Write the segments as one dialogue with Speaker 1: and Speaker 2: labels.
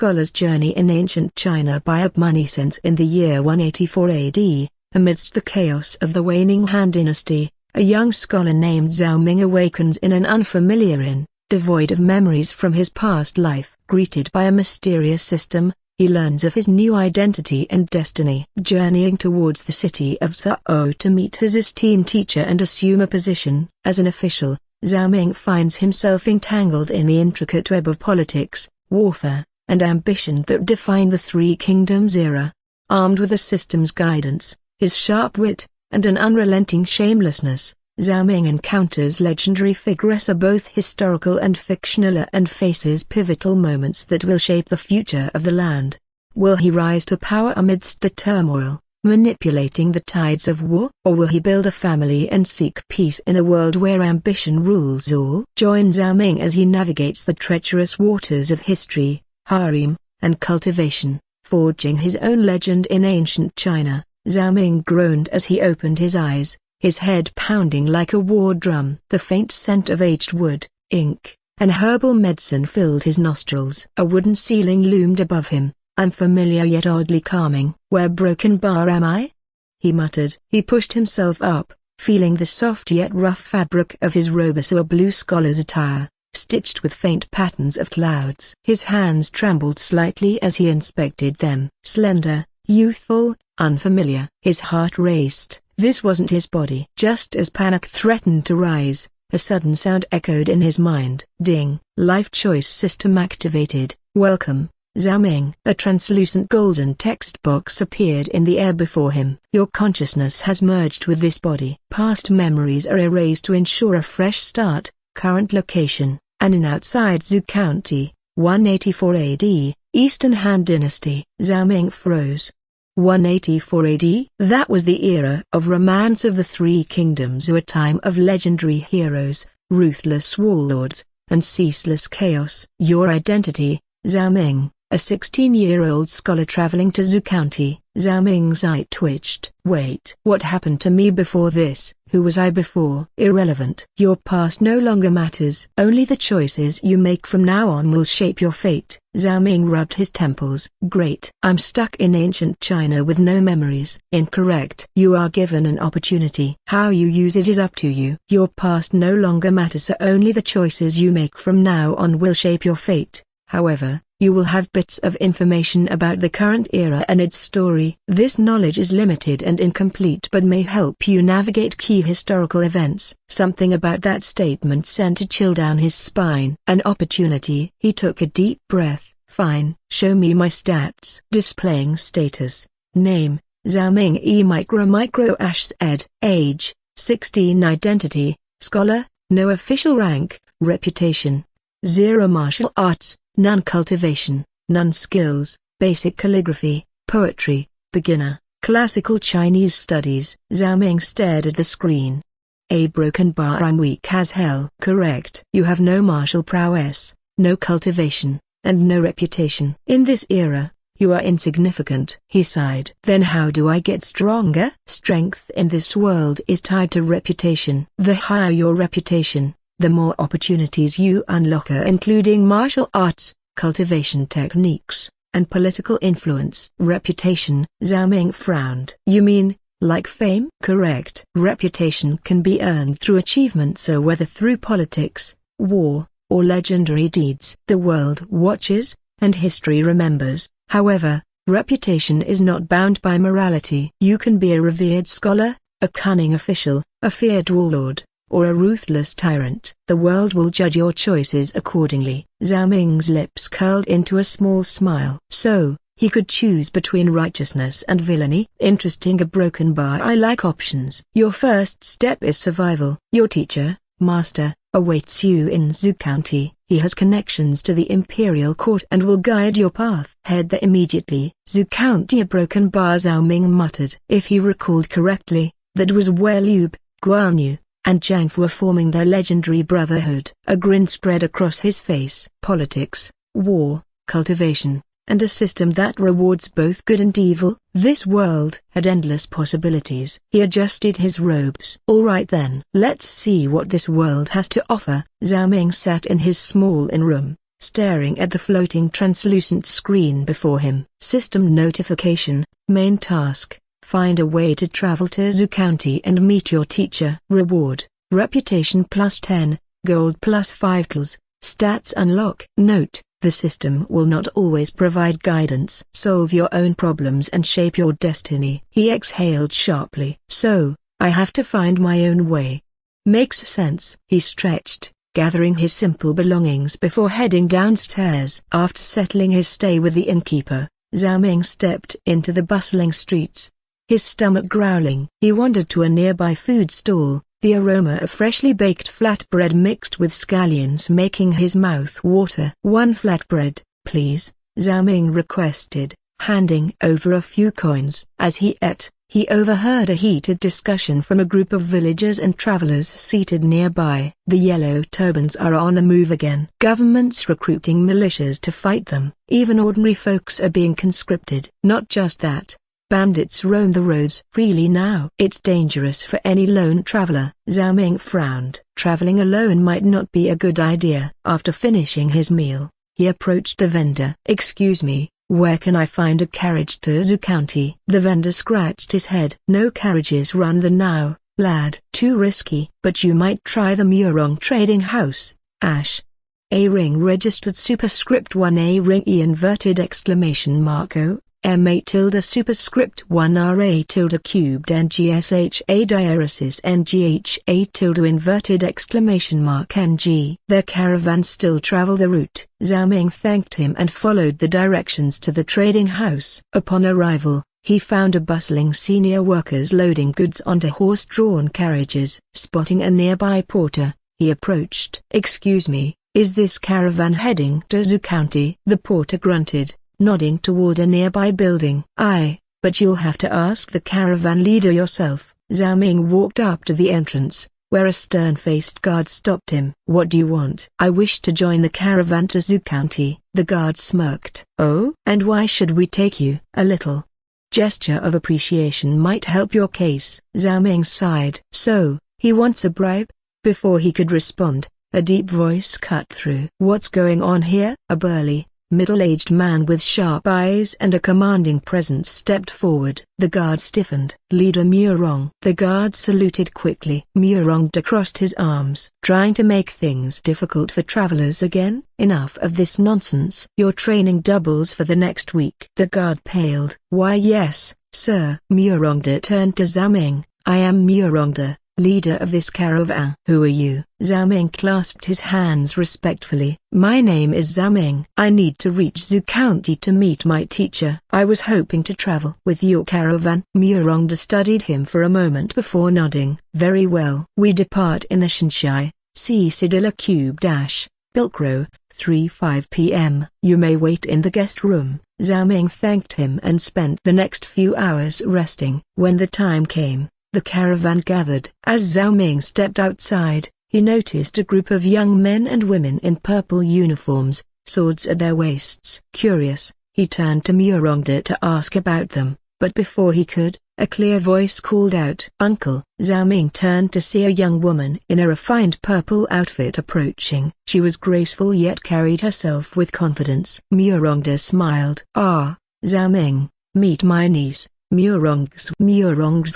Speaker 1: scholar's journey in ancient China by apmoneysense in the year 184 AD, amidst the chaos of the waning Han dynasty, a young scholar named Zhao Ming awakens in an unfamiliar inn, devoid of memories from his past life. Greeted by a mysterious system, he learns of his new identity and destiny. Journeying towards the city of Zhao to meet his esteemed teacher and assume a position as an official, Zhao Ming finds himself entangled in the intricate web of politics, warfare, and ambition that defined the Three Kingdoms era. Armed with the system's guidance, his sharp wit, and an unrelenting shamelessness, Zhao Ming encounters legendary figures, both historical and fictional, and faces pivotal moments that will shape the future of the land. Will he rise to power amidst the turmoil, manipulating the tides of war? Or will he build a family and seek peace in a world where ambition rules all? Join Zhao Ming as he navigates the treacherous waters of history, harem, and cultivation, forging his own legend in ancient China. Zhao Ming groaned as he opened his eyes, his head pounding like a war drum. The faint scent of aged wood, ink, and herbal medicine filled his nostrils. A wooden ceiling loomed above him, unfamiliar yet oddly calming. "Where broken bar am I?" he muttered. He pushed himself up, feeling the soft yet rough fabric of his robust blue scholar's attire, stitched with faint patterns of clouds. His hands trembled slightly as he inspected them. Slender, youthful, unfamiliar. His heart raced. This wasn't his body. Just as panic threatened to rise, a sudden sound echoed in his mind. Ding! Life choice system activated. "Welcome, Zhao Ming." A translucent golden text box appeared in the air before him. "Your consciousness has merged with this body. Past memories are erased to ensure a fresh start. Current location, an inn outside Zhou County, 184 AD, Eastern Han Dynasty." Zhao Ming froze. 184 AD? That was the era of romance of the Three Kingdoms, a time of legendary heroes, ruthless warlords, and ceaseless chaos. "Your identity, Zhao Ming, a 16-year-old scholar traveling to Zhou County." Zhao Ming's eye twitched. "Wait, what happened to me before this? Who was I before?" "Irrelevant. Your past no longer matters. Only the choices you make from now on will shape your fate." Zhao Ming rubbed his temples. "Great. I'm stuck in ancient China with no memories." "Incorrect. You are given an opportunity. How you use it is up to you. Your past no longer matters, so only the choices you make from now on will shape your fate. However, you will have bits of information about the current era and its story. This knowledge is limited and incomplete but may help you navigate key historical events." Something about that statement sent a chill down his spine. An opportunity. He took a deep breath. "Fine. Show me my stats." Displaying status. Name, Zhao Ming E. Micro Ash Ed. Age, 16. Identity, Scholar, no official rank. Reputation, 0. Martial arts, none. Cultivation, none. Skills, basic calligraphy, poetry, beginner, classical Chinese studies. Zhao Ming stared at the screen. "A broken bar. I'm weak as hell." "Correct. You have no martial prowess, no cultivation, and no reputation. In this era, you are insignificant." He sighed. "Then how do I get stronger?" "Strength in this world is tied to reputation. The higher your reputation, the more opportunities you unlock, including martial arts, cultivation techniques, and political influence." "Reputation?" Zhao Ming frowned. "You mean, like fame?" "Correct. Reputation can be earned through achievements, so whether through politics, war, or legendary deeds. The world watches, and history remembers. However, reputation is not bound by morality. You can be a revered scholar, a cunning official, a feared warlord, or a ruthless tyrant. The world will judge your choices accordingly." Zhao Ming's lips curled into a small smile. So, he could choose between righteousness and villainy. "Interesting. A broken bar. I like options." "Your first step is survival. Your teacher, master, awaits you in Zhou County. He has connections to the imperial court and will guide your path." "Head there immediately." "Zhou County." A broken bar. Zhao Ming muttered. If he recalled correctly, that was where Liu, Guan Yu, and Zhang Fu were forming their legendary brotherhood. A grin spread across his face. Politics, war, cultivation, and a system that rewards both good and evil. This world had endless possibilities. He adjusted his robes. "All right then. Let's see what this world has to offer." Zhao Ming sat in his small inn room, staring at the floating translucent screen before him. System notification, main task, find a way to travel to Zoo County and meet your teacher. Reward, reputation +10, gold +5 kills, stats unlock. Note, the system will not always provide guidance. Solve your own problems and shape your destiny. He exhaled sharply. So, I have to find my own way. Makes sense. He stretched, gathering his simple belongings before heading downstairs. After settling his stay with the innkeeper, Zhao Ming stepped into the bustling streets. His stomach growling, he wandered to a nearby food stall, the aroma of freshly baked flatbread mixed with scallions making his mouth water. "One flatbread, please," Zhao Ming requested, handing over a few coins. As he ate, he overheard a heated discussion from a group of villagers and travelers seated nearby. The yellow turbans are on the move again. Government's recruiting militias to fight them. Even ordinary folks are being conscripted. Not just that, bandits roam the roads freely now. It's dangerous for any lone traveler. Zhao Ming frowned. Traveling alone might not be a good idea. After finishing his meal, he approached the vendor. "Excuse me, where can I find a carriage to Zoo County?" The vendor scratched his head. "No carriages run there now, lad. Too risky. But you might try the Murong Trading House, Ash. A ring registered superscript 1 ring E inverted exclamation mark O, M8 tilde superscript 1 RA tilde cubed NGSHA diaresis NGHA tilde inverted exclamation mark NG." Their caravan still travel the route. Zhao Ming thanked him and followed the directions to the trading house. Upon arrival, he found a bustling senior workers loading goods onto horse-drawn carriages. Spotting a nearby porter, he approached. "Excuse me, is this caravan heading to Zoo County?" The porter grunted, nodding toward a nearby building. "Aye, but you'll have to ask the caravan leader yourself." Zhao Ming walked up to the entrance, where a stern-faced guard stopped him. "What do you want?" "I wish to join the caravan to Zoo County." The guard smirked. "Oh? And why should we take you?" "A little gesture of appreciation might help your case." Zhao Ming sighed. "So, he wants a bribe?" Before he could respond, a deep voice cut through. "What's going on here?" A burly, middle-aged man with sharp eyes and a commanding presence stepped forward. The guard stiffened. "Leader Murong." The guard saluted quickly. Murong crossed his arms. "Trying to make things difficult for travelers again? Enough of this nonsense." "Your training doubles for the next week." The guard paled. "Why yes, sir." Murong turned to Zhao Ming. "I am Murong, leader of this caravan." "Who are you?" Zhao Ming clasped his hands respectfully. "My name is Zhao Ming. I need to reach Zoo County to meet my teacher. I was hoping to travel with your caravan." Murong studied him for a moment before nodding. "Very well. We depart in the Shanxi, C. Cedilla Cube Dash, Bilkro, 3:05 p.m. You may wait in the guest room." Zhao Ming thanked him and spent the next few hours resting. When the time came, the caravan gathered. As Zhao Ming stepped outside, he noticed a group of young men and women in purple uniforms, swords at their waists. Curious, he turned to Murong to ask about them, but before he could, a clear voice called out, "Uncle." Zhao Ming turned to see a young woman in a refined purple outfit approaching. She was graceful yet carried herself with confidence. Murong smiled. "Ah, Zhao Ming, meet my niece." Murong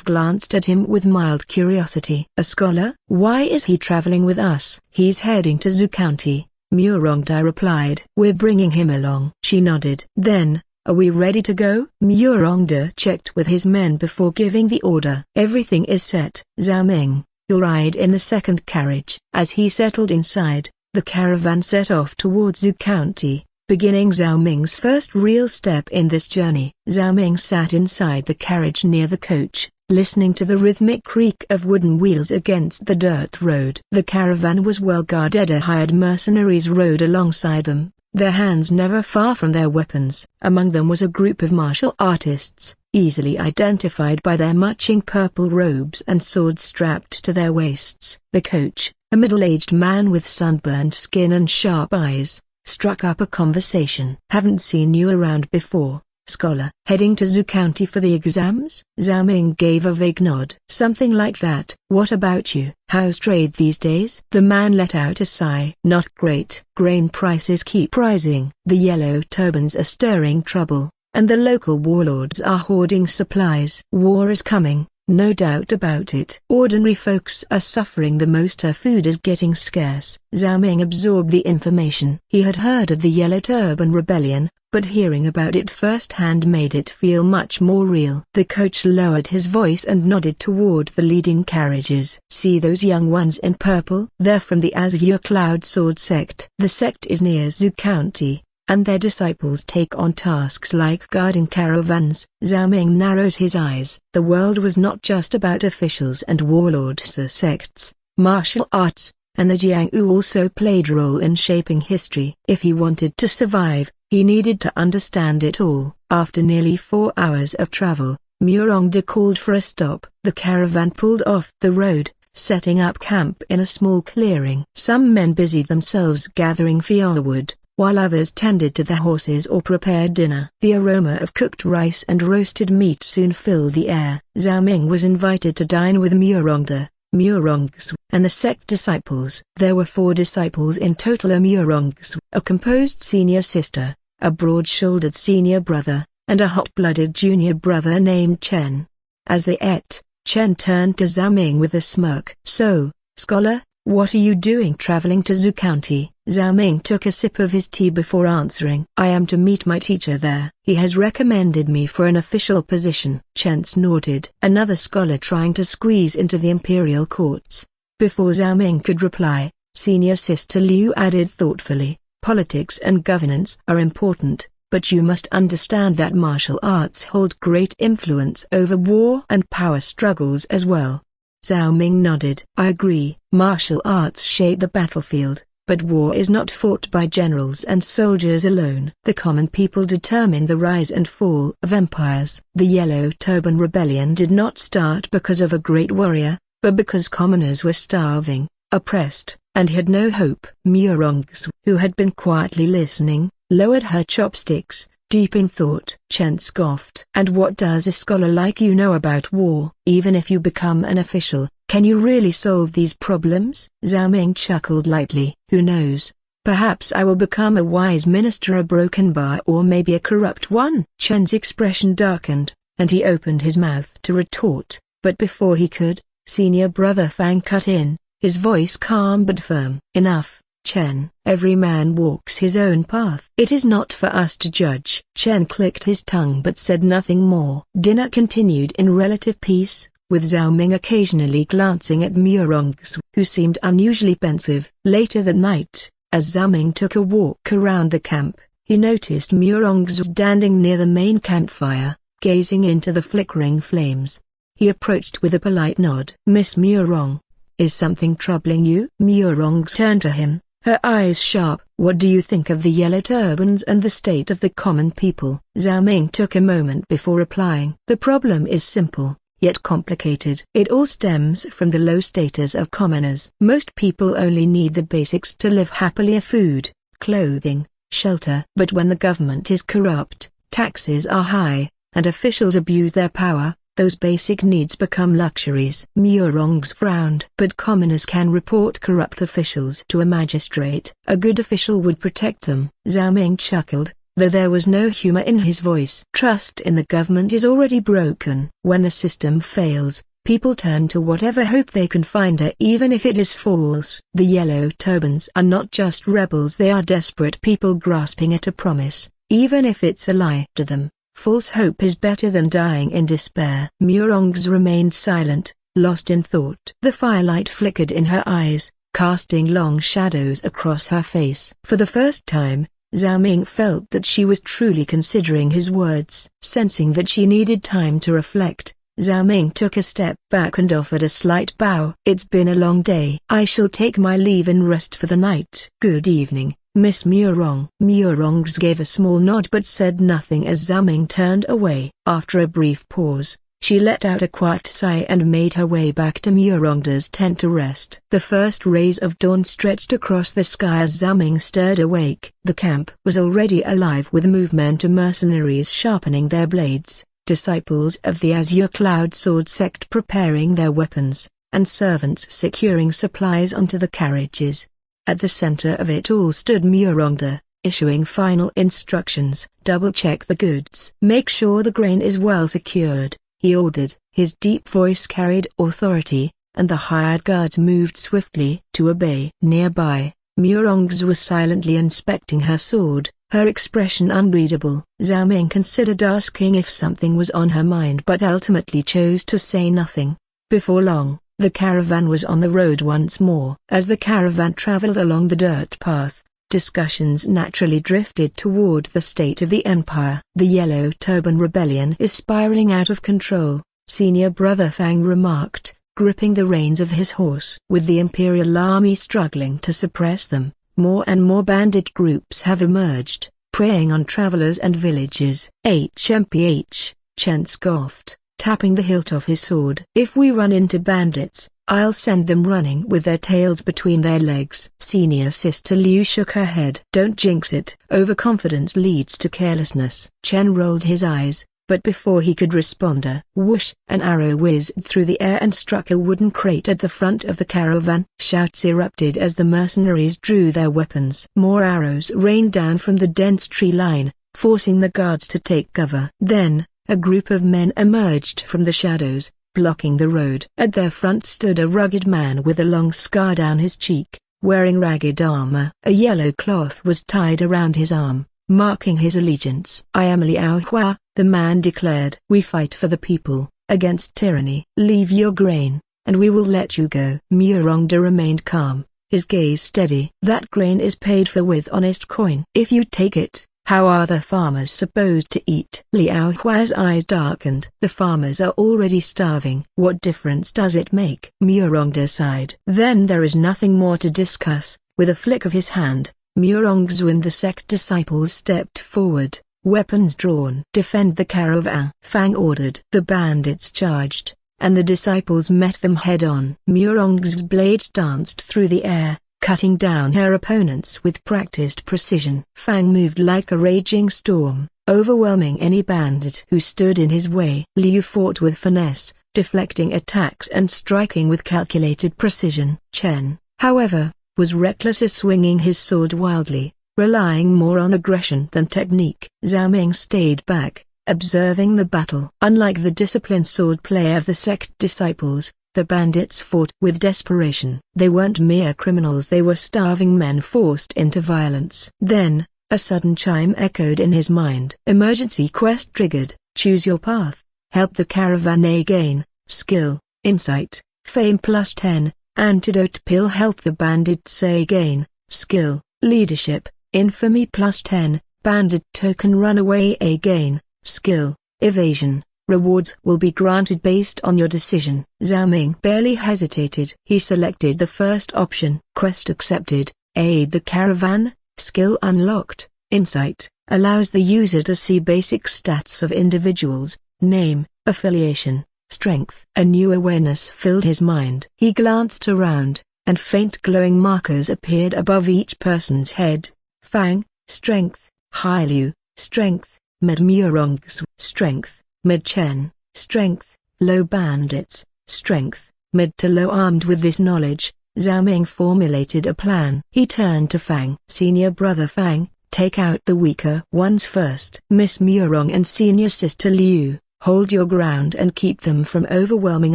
Speaker 1: glanced at him with mild curiosity. "A scholar? Why is he traveling with us?" "He's heading to Zoo County," Murong replied. "We're bringing him along." She nodded. "Then, are we ready to go?" Murong checked with his men before giving the order. "Everything is set." "Zhao Ming, you'll ride in the second carriage." As he settled inside, the caravan set off towards Zoo County, beginning Zhao Ming's first real step in this journey. Zhao Ming sat inside the carriage near the coach, listening to the rhythmic creak of wooden wheels against the dirt road. The caravan was well guarded. Hired mercenaries rode alongside them, their hands never far from their weapons. Among them was a group of martial artists, easily identified by their matching purple robes and swords strapped to their waists. The coach, a middle-aged man with sunburned skin and sharp eyes, struck up a conversation. "Haven't seen you around before. Scholar. Heading to Zhou County for the exams? Zhao Ming gave a vague nod. Something like that. What about you? How's trade these days? The man let out a sigh. Not great. Grain prices keep rising. The yellow turbans are stirring trouble, and the local warlords are hoarding supplies. War is coming. No doubt about it. Ordinary folks are suffering the most. Her food is getting scarce. Zhao Ming absorbed the information. He had heard of the Yellow Turban Rebellion, but hearing about it firsthand made it feel much more real. The coach lowered his voice and nodded toward the leading carriages. See those young ones in purple? They're from the Azure Cloud Sword sect. The sect is near Zhou County, and their disciples take on tasks like guarding caravans. Zhao Ming narrowed his eyes. The world was not just about officials and warlords or sects. Martial arts, and the Jianghu also played a role in shaping history. If he wanted to survive, he needed to understand it all. After nearly 4 hours of travel, Murongda called for a stop. The caravan pulled off the road, setting up camp in a small clearing. Some men busied themselves gathering firewood, while others tended to the horses or prepared dinner. The aroma of cooked rice and roasted meat soon filled the air. Zhao Ming was invited to dine with Murongda, Murong's, and the sect disciples. There were 4 disciples in total: a Murong's, a composed senior sister, a broad-shouldered senior brother, and a hot-blooded junior brother named Chen. As they ate, Chen turned to Zhao Ming with a smirk. So, scholar, what are you doing traveling to Zhou County? Zhao Ming took a sip of his tea before answering. I am to meet my teacher there. He has recommended me for an official position. Chen snorted. Another scholar trying to squeeze into the imperial courts. Before Zhao Ming could reply, senior sister Liu added thoughtfully, politics and governance are important, but you must understand that martial arts hold great influence over war and power struggles as well. Zhao Ming nodded. I agree. Martial arts shape the battlefield, but war is not fought by generals and soldiers alone. The common people determine the rise and fall of empires. The Yellow Turban Rebellion did not start because of a great warrior, but because commoners were starving, oppressed, and had no hope. Murong's, who had been quietly listening, lowered her chopsticks, deep in thought. Chen scoffed. And what does a scholar like you know about war? Even if you become an official, can you really solve these problems? Zhao Ming chuckled lightly. Who knows? Perhaps I will become a wise minister, a broken bar, or maybe a corrupt one. Chen's expression darkened, and he opened his mouth to retort, but before he could, senior brother Fang cut in, his voice calm but firm. Enough, Chen. Every man walks his own path. It is not for us to judge. Chen clicked his tongue but said nothing more. Dinner continued in relative peace, with Zhao Ming occasionally glancing at Murong's, who seemed unusually pensive. Later that night, as Zhao Ming took a walk around the camp, he noticed Murong's standing near the main campfire, gazing into the flickering flames. He approached with a polite nod. Miss Murong, is something troubling you? Murong's turned to him, her eyes sharp. What do you think of the yellow turbans and the state of the common people? Zhao Ming took a moment before replying. The problem is simple, yet complicated. It all stems from the low status of commoners. Most people only need the basics to live happily: food, clothing, shelter. But when the government is corrupt, taxes are high, and officials abuse their power, those basic needs become luxuries. Murong's frowned. But commoners can report corrupt officials to a magistrate. A good official would protect them. Zhao Ming chuckled, though there was no humor in his voice. Trust in the government is already broken. When the system fails, people turn to whatever hope they can find, even if it is false. The yellow turbans are not just rebels, they are desperate people grasping at a promise, even if it's a lie to them. False hope is better than dying in despair. Murong's remained silent, lost in thought. The firelight flickered in her eyes, casting long shadows across her face. For the first time, Zhao Ming felt that she was truly considering his words. Sensing that she needed time to reflect, Zhao Ming took a step back and offered a slight bow. It's been a long day. I shall take my leave and rest for the night. Good evening, Miss Murong. Murong's gave a small nod but said nothing as Zhao Ming turned away. After a brief pause, She let out a quiet sigh and made her way back to Murongda's tent to rest. The first rays of dawn stretched across the sky as Zhao Ming stirred awake. The camp was already alive with movement of mercenaries sharpening their blades, disciples of the Azure Cloud Sword sect preparing their weapons, and servants securing supplies onto the carriages. At the center of it all stood Murongda, issuing final instructions. Double-check the goods. Make sure the grain is well secured, he ordered. His deep voice carried authority, and the hired guards moved swiftly to obey. Nearby, Murongz was silently inspecting her sword, her expression unreadable. Zhao Ming considered asking if something was on her mind but ultimately chose to say nothing. Before long, the caravan was on the road once more. As the caravan traveled along the dirt path, discussions naturally drifted toward the state of the empire. The Yellow Turban Rebellion is spiraling out of control, Senior Brother Fang remarked, gripping the reins of his horse. With the Imperial Army struggling to suppress them, more and more bandit groups have emerged, preying on travelers and villages. HMPH, Chen scoffed, tapping the hilt of his sword. If we run into bandits, I'll send them running with their tails between their legs. Senior Sister Liu shook her head. Don't jinx it. Overconfidence leads to carelessness. Chen rolled his eyes, but before he could respond, whoosh, an arrow whizzed through the air and struck a wooden crate at the front of the caravan. Shouts erupted as the mercenaries drew their weapons. More arrows rained down from the dense tree line, forcing the guards to take cover. Then, a group of men emerged from the shadows, blocking the road. At their front stood a rugged man with a long scar down his cheek, wearing ragged armor. A yellow cloth was tied around his arm, marking his allegiance. I am Liao Hua, the man declared. We fight for the people, against tyranny. Leave your grain, and we will let you go. Murongda remained calm, his gaze steady. That grain is paid for with honest coin. If you take it, how are the farmers supposed to eat? Liao Hua's eyes darkened. The farmers are already starving. What difference does it make? Murongda sighed. Then there is nothing more to discuss. With a flick of his hand, Murongzu and the sect disciples stepped forward, weapons drawn. Defend the caravan, Fang ordered. The bandits charged, and the disciples met them head-on. Murongzu's blade danced through the air, cutting down her opponents with practiced precision. Fang moved like a raging storm, overwhelming any bandit who stood in his way. Liu fought with finesse, deflecting attacks and striking with calculated precision. Chen, however, was reckless, swinging his sword wildly, relying more on aggression than technique. Zhao Ming stayed back, observing the battle. Unlike the disciplined swordplay of the sect disciples, the bandits fought with desperation. They weren't mere criminals, they were starving men forced into violence. Then, a sudden chime echoed in his mind. Emergency quest triggered. Choose your path. Help the caravan gain skill, insight, fame +10. Antidote pill. Help the bandits gain skill, leadership, infamy +10. Bandit token. Runaway gain skill, evasion. Rewards will be granted based on your decision. Zhao Ming barely hesitated. He selected the first option. Quest accepted. Aid the caravan. Skill unlocked. Insight allows the user to see basic stats of individuals, name, affiliation, strength. A new awareness filled his mind. He glanced around, and faint glowing markers appeared above each person's head. Fang, strength. Hailu, strength. Murong's, strength. Mid-Chen, strength. Low bandits, strength. Mid to low. Armed with this knowledge, Zhao Ming formulated a plan. He turned to Fang. Senior Brother Fang, take out the weaker ones first. Miss Murong and Senior Sister Liu, hold your ground and keep them from overwhelming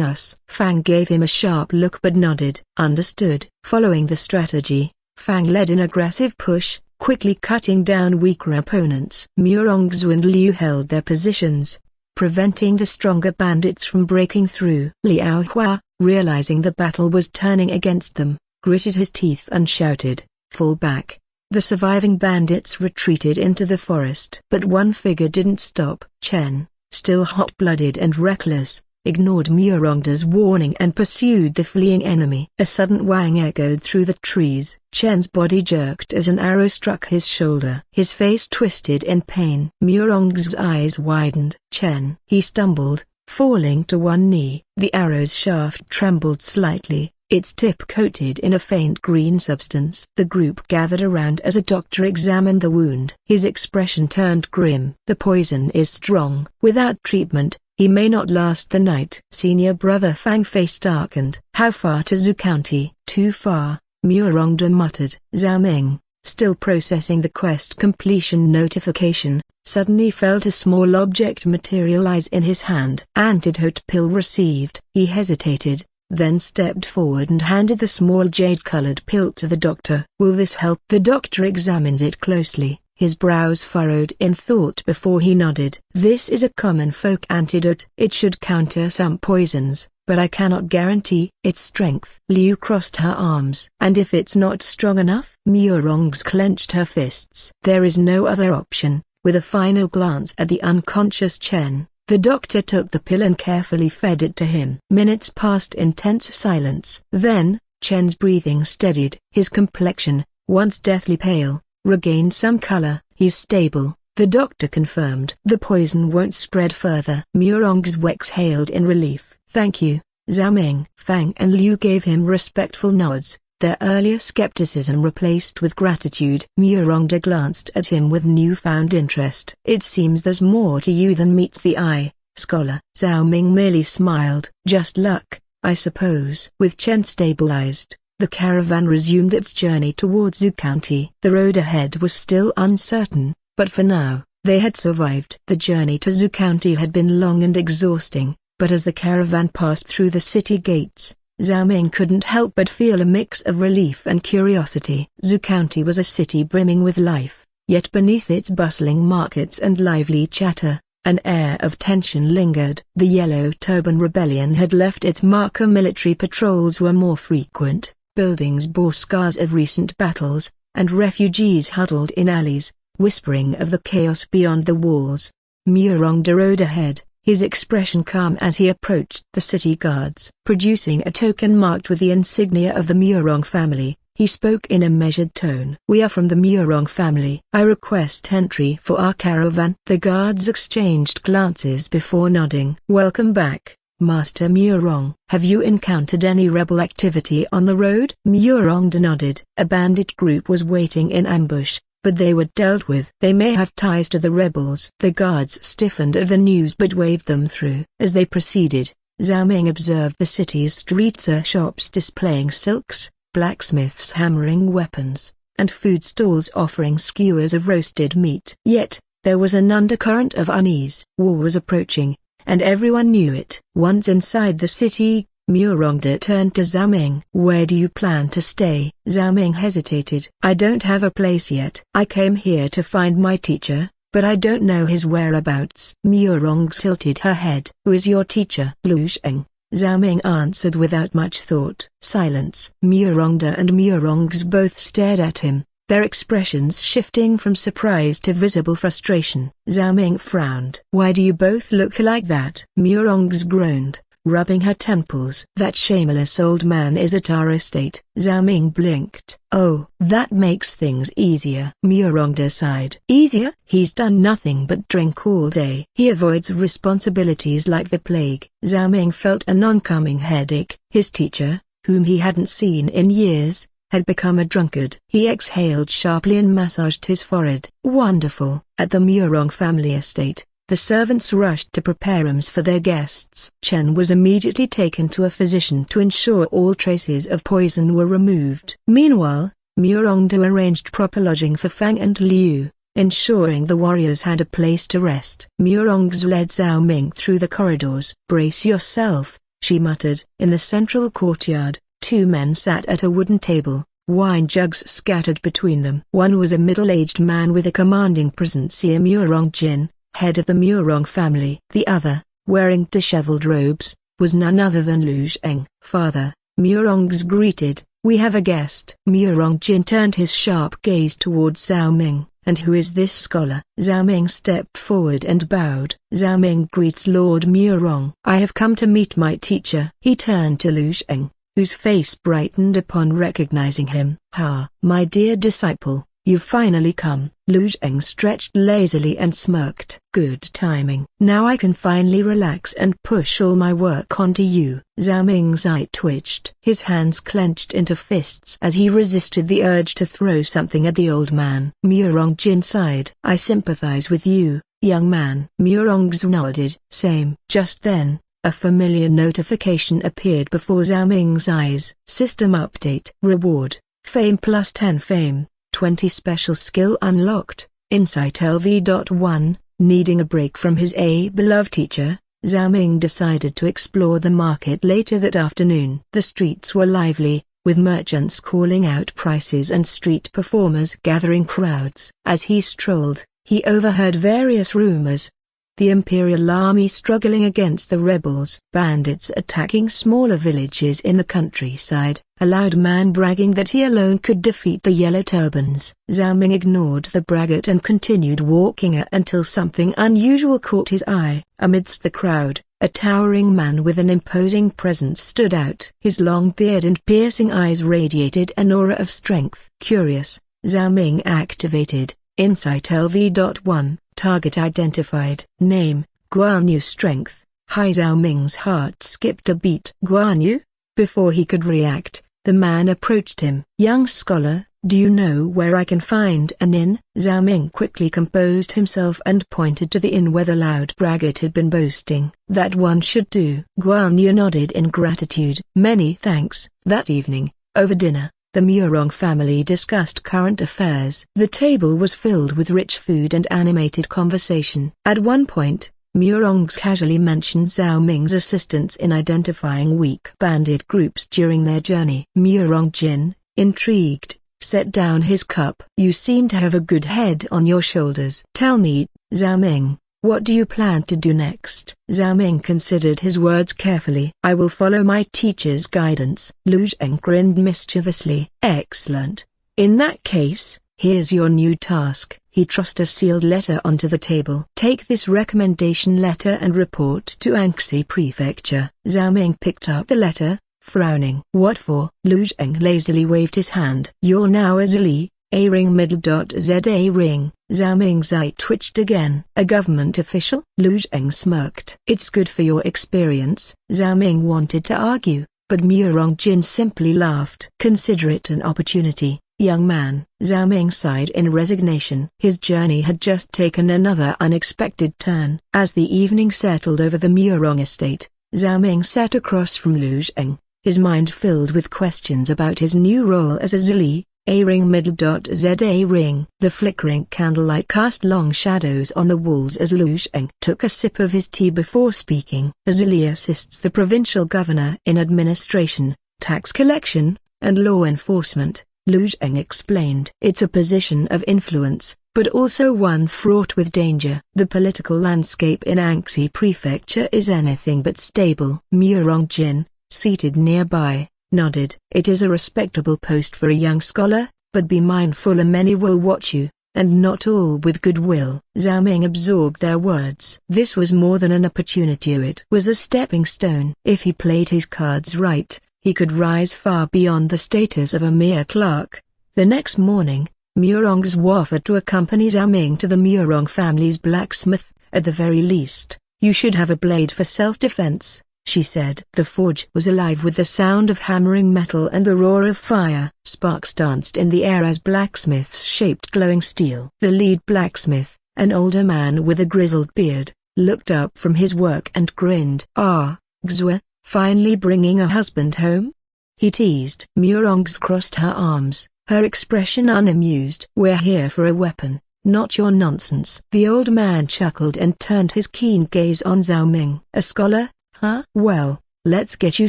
Speaker 1: us. Fang gave him a sharp look but nodded. Understood. Following the strategy, Fang led an aggressive push, quickly cutting down weaker opponents. Murongzu and Liu held their positions, preventing the stronger bandits from breaking through. Liao Hua, realizing the battle was turning against them, gritted his teeth and shouted, "Fall back." The surviving bandits retreated into the forest. But one figure didn't stop. Chen, still hot-blooded and reckless, ignored Murongda's warning and pursued the fleeing enemy. A sudden wang echoed through the trees. Chen's body jerked as an arrow struck his shoulder. His face twisted in pain. Murong's eyes widened. Chen. He stumbled, falling to one knee. The arrow's shaft trembled slightly, its tip coated in a faint green substance. The group gathered around as a doctor examined the wound. His expression turned grim. "The poison is strong. Without treatment, he may not last the night." Senior brother Fang face darkened. "How far to Zhu County?" "Too far," Murongda muttered. Zhao Ming, still processing the quest completion notification, suddenly felt a small object materialize in his hand. "Antidote pill received." He hesitated, then stepped forward and handed the small jade-colored pill to the doctor. "Will this help?" The doctor examined it closely, his brows furrowed in thought before he nodded. "This is a common folk antidote. It should counter some poisons, but I cannot guarantee its strength." Liu crossed her arms. "And if it's not strong enough?" Murong's clenched her fists. "There is no other option." With a final glance at the unconscious Chen, the doctor took the pill and carefully fed it to him. Minutes passed in tense silence. Then, Chen's breathing steadied. His complexion, once deathly pale, regained some color. "He's stable," the doctor confirmed. "The poison won't spread further." Murong's exhaled in relief. "Thank you, Zhao Ming." Fang and Liu gave him respectful nods, their earlier skepticism replaced with gratitude. Murongda glanced at him with newfound interest. "It seems there's more to you than meets the eye, scholar." Zhao Ming merely smiled. "Just luck, I suppose." With Chen stabilized, the caravan resumed its journey towards Zhu County. The road ahead was still uncertain, but for now, they had survived. The journey to Zhu County had been long and exhausting, but as the caravan passed through the city gates, Zhao Ming couldn't help but feel a mix of relief and curiosity. Zhu County was a city brimming with life, yet beneath its bustling markets and lively chatter, an air of tension lingered. The Yellow Turban Rebellion had left its mark. Military patrols were more frequent, buildings bore scars of recent battles, and refugees huddled in alleys, whispering of the chaos beyond the walls. Murongda rode ahead, his expression calm as he approached the city guards. Producing a token marked with the insignia of the Murong family, he spoke in a measured tone. "We are from the Murong family. I request entry for our caravan." The guards exchanged glances before nodding. "Welcome back, Master Murong." "Have you encountered any rebel activity on the road?" Murongda nodded. "A bandit group was waiting in ambush, but they were dealt with." "They may have ties to the rebels." The guards stiffened at the news but waved them through. As they proceeded, Zhao Ming observed the city's streets, shops displaying silks, blacksmiths hammering weapons, and food stalls offering skewers of roasted meat. Yet, there was an undercurrent of unease. War was approaching, and everyone knew it. Once inside the city, Murongda turned to Zhao Ming. "Where do you plan to stay?" Zhao Ming hesitated. "I don't have a place yet. I came here to find my teacher, but I don't know his whereabouts." Murong tilted her head. "Who is your teacher?" "Lu Sheng," Zhao Ming answered without much thought. Silence. Murongda and Murongs both stared at him, their expressions shifting from surprise to visible frustration. Zhao Ming frowned. "Why do you both look like that?" Murongs groaned, rubbing her temples. "That shameless old man is at our estate." Zhao Ming blinked. "Oh, that makes things easier." Murongda sighed. "Easier? He's done nothing but drink all day. He avoids responsibilities like the plague." Zhao Ming felt an oncoming headache. His teacher, whom he hadn't seen in years, had become a drunkard. He exhaled sharply and massaged his forehead. "Wonderful." At the Murong family estate, the servants rushed to prepare rooms for their guests. Chen was immediately taken to a physician to ensure all traces of poison were removed. Meanwhile, Murongda arranged proper lodging for Fang and Liu, ensuring the warriors had a place to rest. Murongs led Zhao Ming through the corridors. "Brace yourself," she muttered. In the central courtyard, two men sat at a wooden table, wine jugs scattered between them. One was a middle-aged man with a commanding presence, Murong Jin, head of the Murong family. The other, wearing disheveled robes, was none other than Lu Sheng. "Father," Murongs greeted, "we have a guest." Murong Jin turned his sharp gaze towards Zhao Ming. "And who is this scholar?" Zhao Ming stepped forward and bowed. "Zhao Ming greets Lord Murong. I have come to meet my teacher." He turned to Lu Sheng, whose face brightened upon recognizing him. "Ha, my dear disciple, you've finally come." Lu Zheng stretched lazily and smirked. "Good timing. Now I can finally relax and push all my work onto you." Zhao Ming's eye twitched. His hands clenched into fists as he resisted the urge to throw something at the old man. Murongjin sighed. "I sympathize with you, young man." Murongz nodded. "Same." Just then, a familiar notification appeared before Zhao Ming's eyes. System update. Reward: Fame plus 10 Fame, 20 Special Skill unlocked. Insight LV.1. Needing a break from his beloved teacher, Zhao Ming decided to explore the market later that afternoon. The streets were lively, with merchants calling out prices and street performers gathering crowds. As he strolled, he overheard various rumors. The Imperial Army struggling against the rebels, bandits attacking smaller villages in the countryside, a loud man bragging that he alone could defeat the Yellow Turbans. Zhao Ming ignored the braggart and continued walking until something unusual caught his eye. Amidst the crowd, a towering man with an imposing presence stood out. His long beard and piercing eyes radiated an aura of strength. Curious, Zhao Ming activated Insight LV.1. Target identified. Name: Guan Yu. Strength: high. Zhao Ming's heart skipped a beat. Guan Yu? Before he could react, the man approached him. "Young scholar, do you know where I can find an inn?" Zhao Ming quickly composed himself and pointed to the inn where the loud braggart had been boasting. "That one should do." Guan Yu nodded in gratitude. "Many thanks." That evening, over dinner, the Murong family discussed current affairs. The table was filled with rich food and animated conversation. At one point, Murongs casually mentioned Zhao Ming's assistance in identifying weak bandit groups during their journey. Murongjin, intrigued, set down his cup. "You seem to have a good head on your shoulders. Tell me, Zhao Ming, what do you plan to do next?" Zhao Ming considered his words carefully. "I will follow my teacher's guidance." Lu Zheng grinned mischievously. "Excellent. In that case, here's your new task." He tossed a sealed letter onto the table. "Take this recommendation letter and report to Anxi Prefecture." Zhao Ming picked up the letter, frowning. "What for?" Lu Zheng lazily waved his hand. "You're now a Zili, A ring middle.za ring." Zhao Ming's eye twitched again. "A government official?" Lu Zheng smirked. "It's good for your experience." Zhao Ming wanted to argue, but Murongjin simply laughed. "Consider it an opportunity, young man." Zhao Ming sighed in resignation. His journey had just taken another unexpected turn. As the evening settled over the Murong estate, Zhao Ming sat across from Lu Zheng, his mind filled with questions about his new role as a Zili, A ring middle.za ring. The flickering candlelight cast long shadows on the walls as Lu Zheng took a sip of his tea before speaking. Zili assists the provincial governor in administration, tax collection, and law enforcement, Lu Zheng explained. "It's a position of influence, but also one fraught with danger." The political landscape in Anxi Prefecture is anything but stable. Murongjin, seated nearby, nodded. "It is a respectable post for a young scholar, but be mindful many will watch you, and not all with goodwill." Zhao Ming absorbed their words. This was more than an opportunity, it was a stepping stone. If he played his cards right, he could rise far beyond the status of a mere clerk. The next morning, Murongs offered to accompany Zhao Ming to the Murong family's blacksmith. "At the very least, you should have a blade for self-defense," she said. The forge was alive with the sound of hammering metal and the roar of fire. Sparks danced in the air as blacksmiths shaped glowing steel. The lead blacksmith, an older man with a grizzled beard, looked up from his work and grinned. "Ah, Xue, finally bringing a husband home?" he teased. Murongs crossed her arms, her expression unamused. "We're here for a weapon, not your nonsense." The old man chuckled and turned his keen gaze on Zhao Ming. "A scholar? Huh? Well, let's get you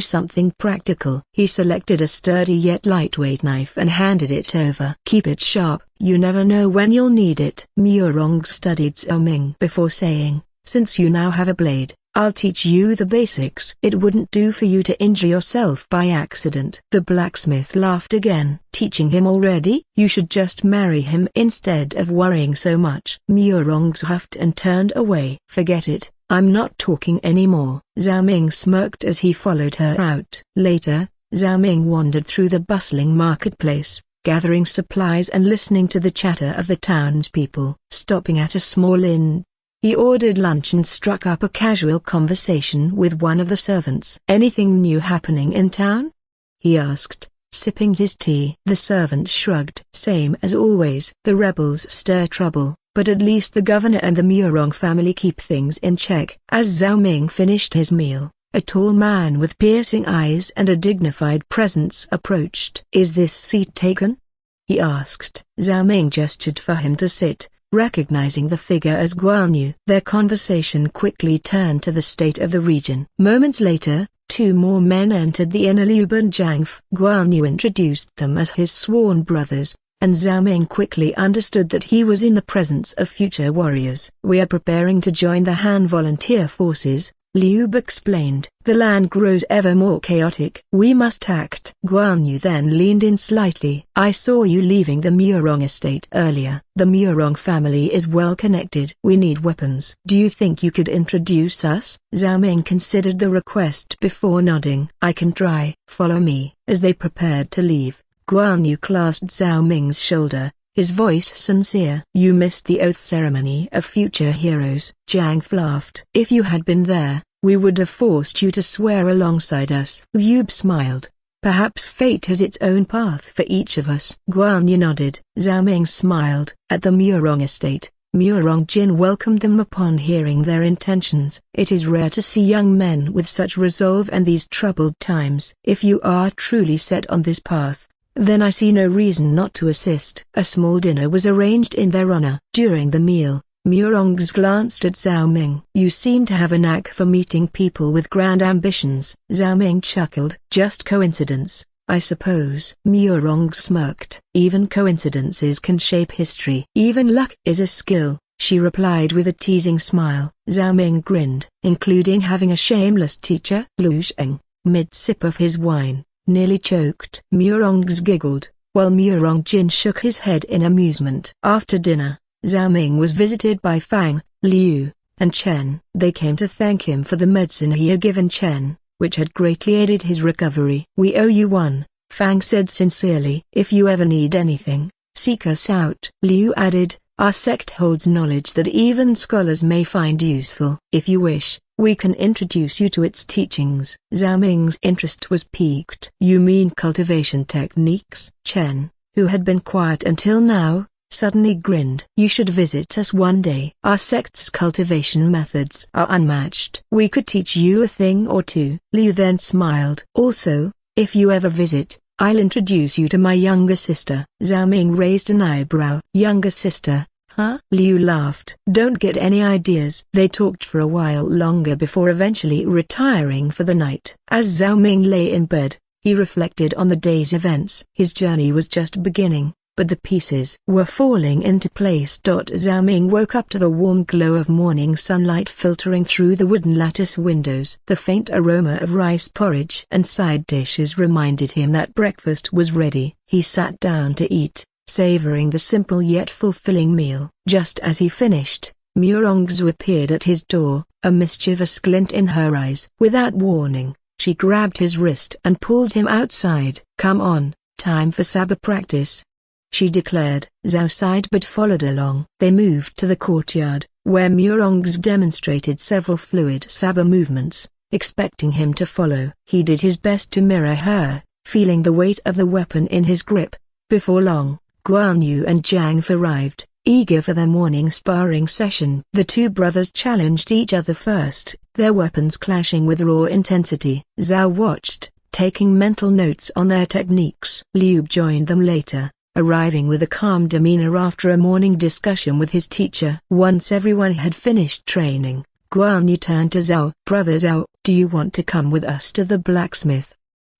Speaker 1: something practical." He selected a sturdy yet lightweight knife and handed it over. "Keep it sharp, you never know when you'll need it." Murong studied Zhao Ming before saying, "Since you now have a blade, I'll teach you the basics." "It wouldn't do for you to injure yourself by accident." The blacksmith laughed again. "Teaching him already? You should just marry him instead of worrying so much." Murongs huffed and turned away. "Forget it, I'm not talking anymore." Zhao Ming smirked as he followed her out. Later, Zhao Ming wandered through the bustling marketplace, gathering supplies and listening to the chatter of the townspeople. Stopping at a small inn, he ordered lunch and struck up a casual conversation with one of the servants. "Anything new happening in town?" he asked, sipping his tea. The servant shrugged. "Same as always. The rebels stir trouble, but at least the governor and the Murong family keep things in check." As Zhao Ming finished his meal, a tall man with piercing eyes and a dignified presence approached. "Is this seat taken?" he asked. Zhao Ming gestured for him to sit, recognizing the figure as Guan Yu. Their conversation quickly turned to the state of the region. Moments later, two more men entered the inner Liu Jiangf. Guan Yu introduced them as his sworn brothers, and Zhao Ming quickly understood that he was in the presence of future warriors. "We are preparing to join the Han volunteer forces," Liu explained. "The land grows ever more chaotic. We must act." Guan Yu then leaned in slightly. "I saw you leaving the Murong estate earlier. The Murong family is well connected. We need weapons. Do you think you could introduce us?" Zhao Ming considered the request before nodding. "I can try. Follow me." As they prepared to leave, Guan Yu clasped Zhao Ming's shoulder, his voice sincere. "You missed the oath ceremony of future heroes." Jiang laughed. "If you had been there, we would have forced you to swear alongside us." Liu smiled. "Perhaps fate has its own path for each of us." Guan Yu nodded. Zhao Ming smiled. At the Murong estate, Murong Jin welcomed them upon hearing their intentions. "It is rare to see young men with such resolve in these troubled times. If you are truly set on this path, then I see no reason not to assist." A small dinner was arranged in their honor. During the meal, Murongs glanced at Zhao Ming. "You seem to have a knack for meeting people with grand ambitions." Zhao Ming chuckled. "Just coincidence, I suppose." Murongs smirked. "Even coincidences can shape history." "Even luck is a skill," she replied with a teasing smile. Zhao Ming grinned. "Including having a shameless teacher?" Lu Sheng, mid-sip of his wine, nearly choked. Murongs giggled, while Murong Jin shook his head in amusement. After dinner, Zhao Ming was visited by Fang, Liu, and Chen. They came to thank him for the medicine he had given Chen, which had greatly aided his recovery. "We owe you one," Fang said sincerely. "If you ever need anything, seek us out." Liu added, "Our sect holds knowledge that even scholars may find useful. If you wish, we can introduce you to its teachings." Zhao Ming's interest was piqued. "You mean cultivation techniques?" Chen, who had been quiet until now, suddenly grinned. "You should visit us one day. Our sect's cultivation methods are unmatched. We could teach you a thing or two." Liu then smiled. "Also, if you ever visit, I'll introduce you to my younger sister." Zhao Ming raised an eyebrow. "Younger sister, huh?" Liu laughed. "Don't get any ideas." They talked for a while longer before eventually retiring for the night. As Zhao Ming lay in bed, he reflected on the day's events. His journey was just beginning, but the pieces were falling into place. Zhao Ming woke up to the warm glow of morning sunlight filtering through the wooden lattice windows. The faint aroma of rice porridge and side dishes reminded him that breakfast was ready. He sat down to eat, savoring the simple yet fulfilling meal. Just as he finished, Murongzu appeared at his door, a mischievous glint in her eyes. Without warning, she grabbed his wrist and pulled him outside. "Come on, time for sabre practice," she declared. Zhao sighed but followed along. They moved to the courtyard, where Murongz demonstrated several fluid sabre movements, expecting him to follow. He did his best to mirror her, feeling the weight of the weapon in his grip. Before long, Guan Yu and Jiang arrived, eager for their morning sparring session. The two brothers challenged each other first, their weapons clashing with raw intensity. Zhao watched, taking mental notes on their techniques. Liu joined them later, arriving with a calm demeanor after a morning discussion with his teacher. Once everyone had finished training, Guan Yu turned to Zhao. "Brother Zhao, do you want to come with us to the blacksmith?"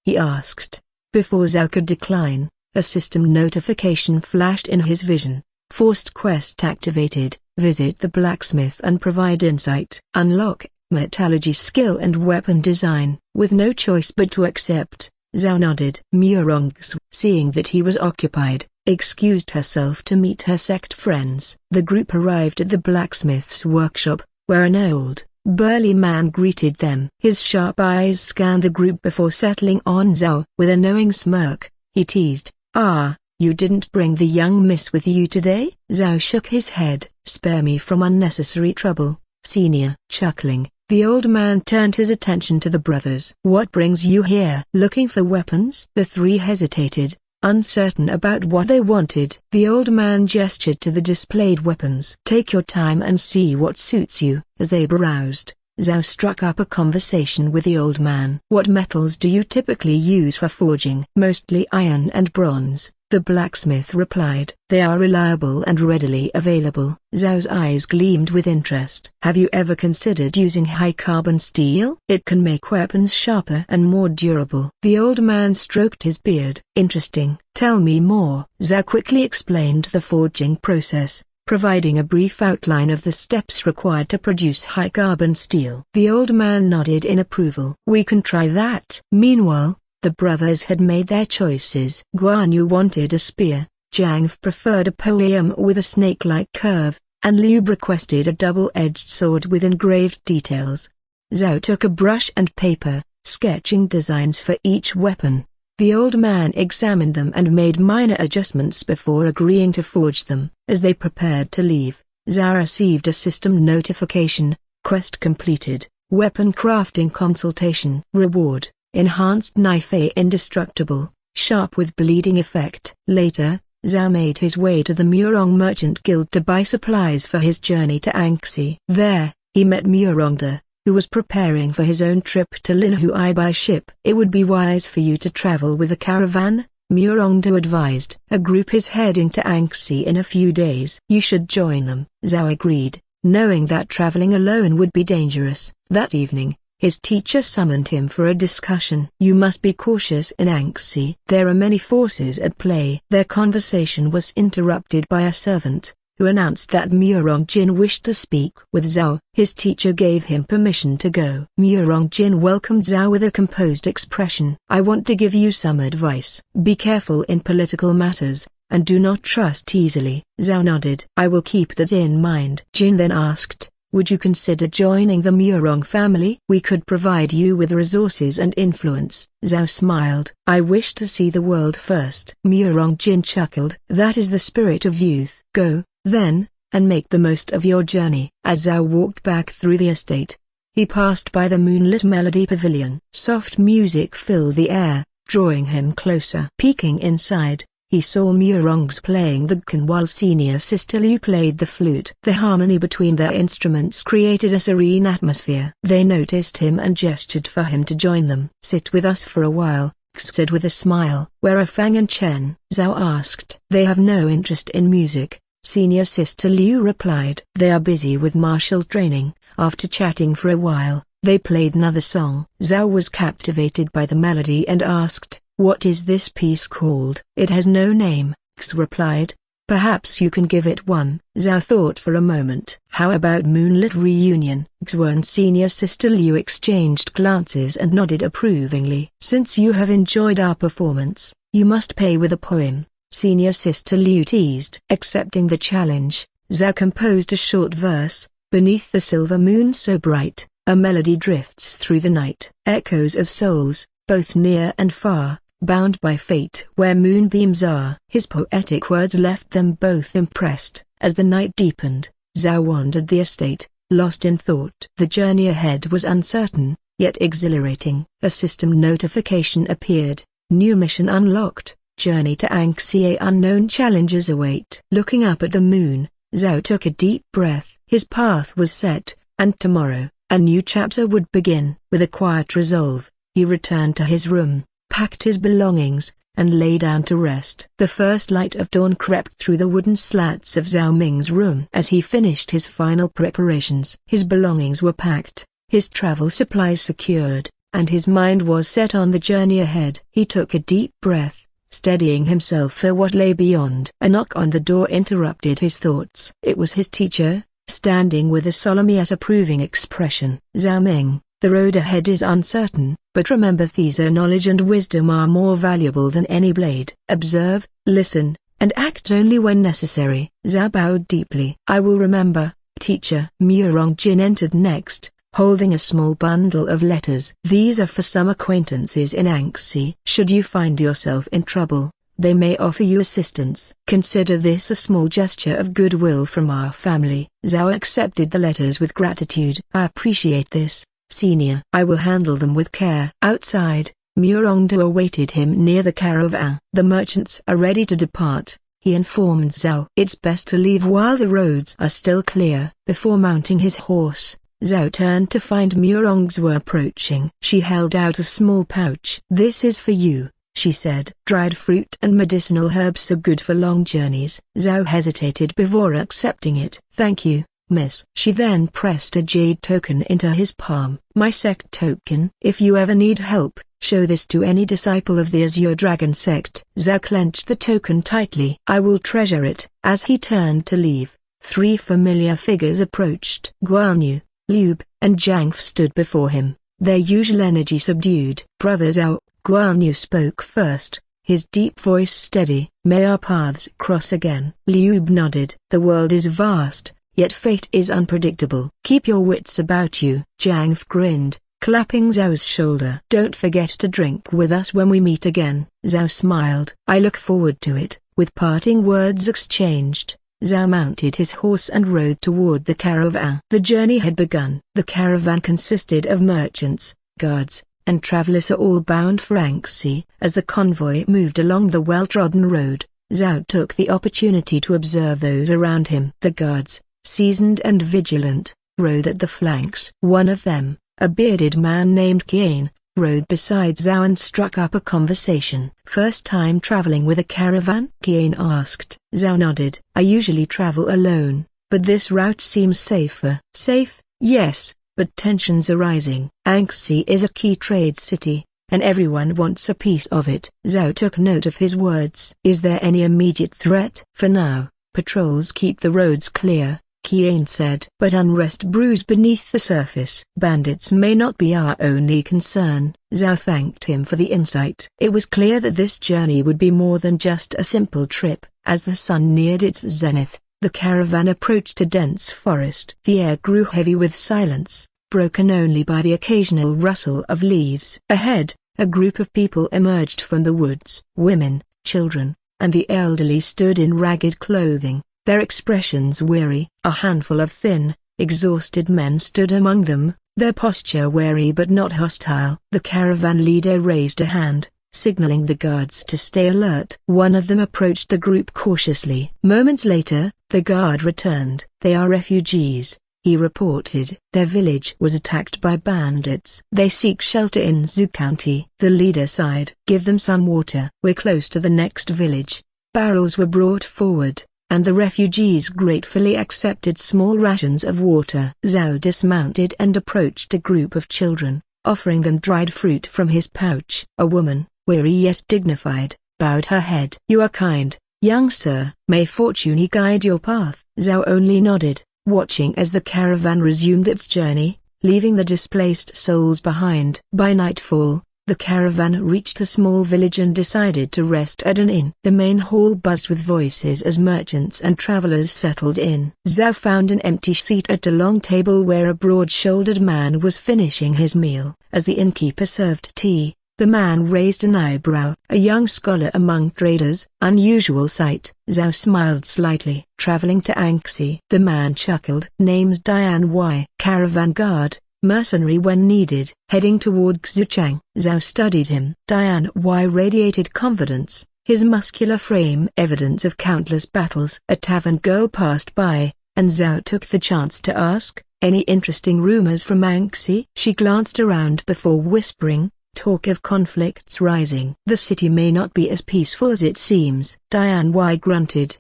Speaker 1: he asked. Before Zhao could decline, a system notification flashed in his vision. Forced quest activated. Visit the blacksmith and provide insight. Unlock metallurgy skill and weapon design. With no choice but to accept, Zhao nodded. Murongx, seeing that he was occupied, excused herself to meet her sect friends. The group arrived at the blacksmith's workshop, where an old, burly man greeted them. His sharp eyes scanned the group before settling on Zhao. With a knowing smirk, he teased, "Ah, You didn't bring the young miss with you today? Zhao shook his head. Spare me from unnecessary trouble, senior. Chuckling, the old man turned his attention to the brothers. What brings you here? Looking for weapons? The three hesitated, uncertain about what they wanted. The old man gestured to the displayed weapons. Take your time and see what suits you. As they browsed, Zhao struck up a conversation with the old man. What metals do you typically use for forging? Mostly iron and bronze, the blacksmith replied. They are reliable and readily available. Zhao's eyes gleamed with interest. Have you ever considered using high-carbon steel? It can make weapons sharper and more durable. The old man stroked his beard. Interesting. Tell me more. Zhao quickly explained the forging process, providing a brief outline of the steps required to produce high-carbon steel. The old man nodded in approval. We can try that. Meanwhile, the brothers had made their choices. Guan Yu wanted a spear, Zhang preferred a polearm with a snake-like curve, and Liu requested a double-edged sword with engraved details. Zhao took a brush and paper, sketching designs for each weapon. The old man examined them and made minor adjustments before agreeing to forge them. As they prepared to leave, Zhao received a system notification: quest completed, weapon crafting consultation. Reward: enhanced knife A, indestructible, sharp with bleeding effect. Later, Zhao made his way to the Murong Merchant Guild to buy supplies for his journey to Anxi. There, he met Murongda, who was preparing for his own trip to Linhui by ship. It would be wise for you to travel with a caravan, Murongda advised. A group is heading to Anxi in a few days. You should join them. Zhao agreed, knowing that traveling alone would be dangerous. That evening, his teacher summoned him for a discussion. You must be cautious in Anxi. There are many forces at play. Their conversation was interrupted by a servant, who announced that Murongjin wished to speak with Zhao. His teacher gave him permission to go. Murongjin welcomed Zhao with a composed expression. I want to give you some advice. Be careful in political matters, and do not trust easily. Zhao nodded. I will keep that in mind. Jin then asked, would you consider joining the Murong family? We could provide you with resources and influence. Zhao smiled. I wish to see the world first. Murongjin chuckled. That is the spirit of youth. Go, then, and make the most of your journey. As Zhao walked back through the estate, he passed by the moonlit melody pavilion. Soft music filled the air, drawing him closer. Peeking inside, he saw Murongs playing the gqin while senior sister Liu played the flute. The harmony between their instruments created a serene atmosphere. They noticed him and gestured for him to join them. Sit with us for a while, X said with a smile. Where are Fang and Chen? Zhao asked. They have no interest in music, senior sister Liu replied. They are busy with martial training. After chatting for a while, they played another song. Zhao was captivated by the melody and asked, what is this piece called? It has no name, X replied. Perhaps you can give it one. Zhao thought for a moment. How about Moonlit Reunion? Xue and senior sister Liu exchanged glances and nodded approvingly. Since you have enjoyed our performance, you must pay with a poem, senior sister Liu teased. Accepting the challenge, Zhao composed a short verse. Beneath the silver moon so bright, a melody drifts through the night. Echoes of souls, both near and far, bound by fate where moonbeams are. His poetic words left them both impressed. As the night deepened, Zhao wandered the estate, lost in thought. The journey ahead was uncertain, yet exhilarating. A system notification appeared. New mission unlocked. Journey to Anxi. Unknown challenges await. Looking up at the moon, Zhao took a deep breath. His path was set, and tomorrow, a new chapter would begin. With a quiet resolve, he returned to his room, packed his belongings, and lay down to rest. The first light of dawn crept through the wooden slats of Zhao Ming's room. As he finished his final preparations, his belongings were packed, his travel supplies secured, and his mind was set on the journey ahead. He took a deep breath, steadying himself for what lay beyond. A knock on the door interrupted his thoughts. It was his teacher, standing with a solemn yet approving expression. Zhao Ming, the road ahead is uncertain, but remember these knowledge and wisdom are more valuable than any blade. Observe, listen, and act only when necessary. Zhao bowed deeply. I will remember, teacher. Murongjin entered next, holding a small bundle of letters. These are for some acquaintances in Anxi. Should you find yourself in trouble, They may offer you assistance. Consider this a small gesture of goodwill from our family. Zhao accepted the letters with gratitude. I appreciate this, senior. I will handle them with care. Outside, Murongdu awaited him near the caravan. The merchants are ready to depart, he informed Zhao. It's best to leave while the roads are still clear. Before mounting his horse, Zhao turned to find Murongdu approaching. She held out a small pouch. This is for you, she said. Dried fruit and medicinal herbs are good for long journeys. Zhao hesitated before accepting it. Thank you, miss. She then pressed a jade token into his palm. My sect token. If you ever need help, show this to any disciple of the Azure Dragon sect. Zhao clenched the token tightly. I will treasure it. As he turned to leave, 3 familiar figures approached. Guanyu, Liu, and Zhang stood before him, their usual energy subdued. Brother Zhao, Guanyu spoke first, his deep voice steady. May our paths cross again. Liu nodded. The world is vast, yet fate is unpredictable. Keep your wits about you. Zhang grinned, clapping Zhao's shoulder. Don't forget to drink with us when we meet again. Zhao smiled. I look forward to it. With parting words exchanged, Zhao mounted his horse and rode toward the caravan. The journey had begun. The caravan consisted of merchants, guards, and travelers all bound for Anxi. As the convoy moved along the well-trodden road, Zhao took the opportunity to observe those around him. The guards, seasoned and vigilant, rode at the flanks. One of them, a bearded man named Qian, rode beside Zhao and struck up a conversation. First time traveling with a caravan? Qian asked. Zhao nodded. I usually travel alone, but this route seems safer. Safe? Yes, but tensions are rising. Anxi is a key trade city, and everyone wants a piece of it. Zhao took note of his words. Is there any immediate threat? For now, patrols keep the roads clear, Qian said. But unrest brews beneath the surface. Bandits may not be our only concern. Zhao thanked him for the insight. It was clear that this journey would be more than just a simple trip. As the sun neared its zenith, the caravan approached a dense forest. The air grew heavy with silence, broken only by the occasional rustle of leaves. Ahead, a group of people emerged from the woods. Women, children, and the elderly stood in ragged clothing, their expressions weary. A handful of thin, exhausted men stood among them, their posture wary but not hostile. The caravan leader raised a hand, signaling the guards to stay alert. One of them approached the group cautiously. Moments later, the guard returned. They are refugees, he reported. Their village was attacked by bandits. They seek shelter in Zhu County. The leader sighed. Give them some water. We're close to the next village. Barrels were brought forward, and the refugees gratefully accepted small rations of water. Zhao dismounted and approached a group of children, offering them dried fruit from his pouch. A woman, weary yet dignified, bowed her head. You are kind, young sir. May fortune guide your path. Zhao only nodded, watching as the caravan resumed its journey, leaving the displaced souls behind. By nightfall, the caravan reached a small village and decided to rest at an inn. The main hall buzzed with voices as merchants and travelers settled in. Zhao found an empty seat at a long table where a broad-shouldered man was finishing his meal. As the innkeeper served tea, the man raised an eyebrow. A young scholar among traders, unusual sight. Zhao smiled slightly. Traveling to Anxi. The man chuckled. Name's Diane Y. Caravan guard, mercenary when needed. Heading toward Xuchang. Zhao studied him. Diane Y radiated confidence, his muscular frame evidence of countless battles. A tavern girl passed by, and Zhao took the chance to ask, any interesting rumors from Anxi? She glanced around before whispering, talk of conflicts rising. The city may not be as peaceful as it seems. Diane Y grunted.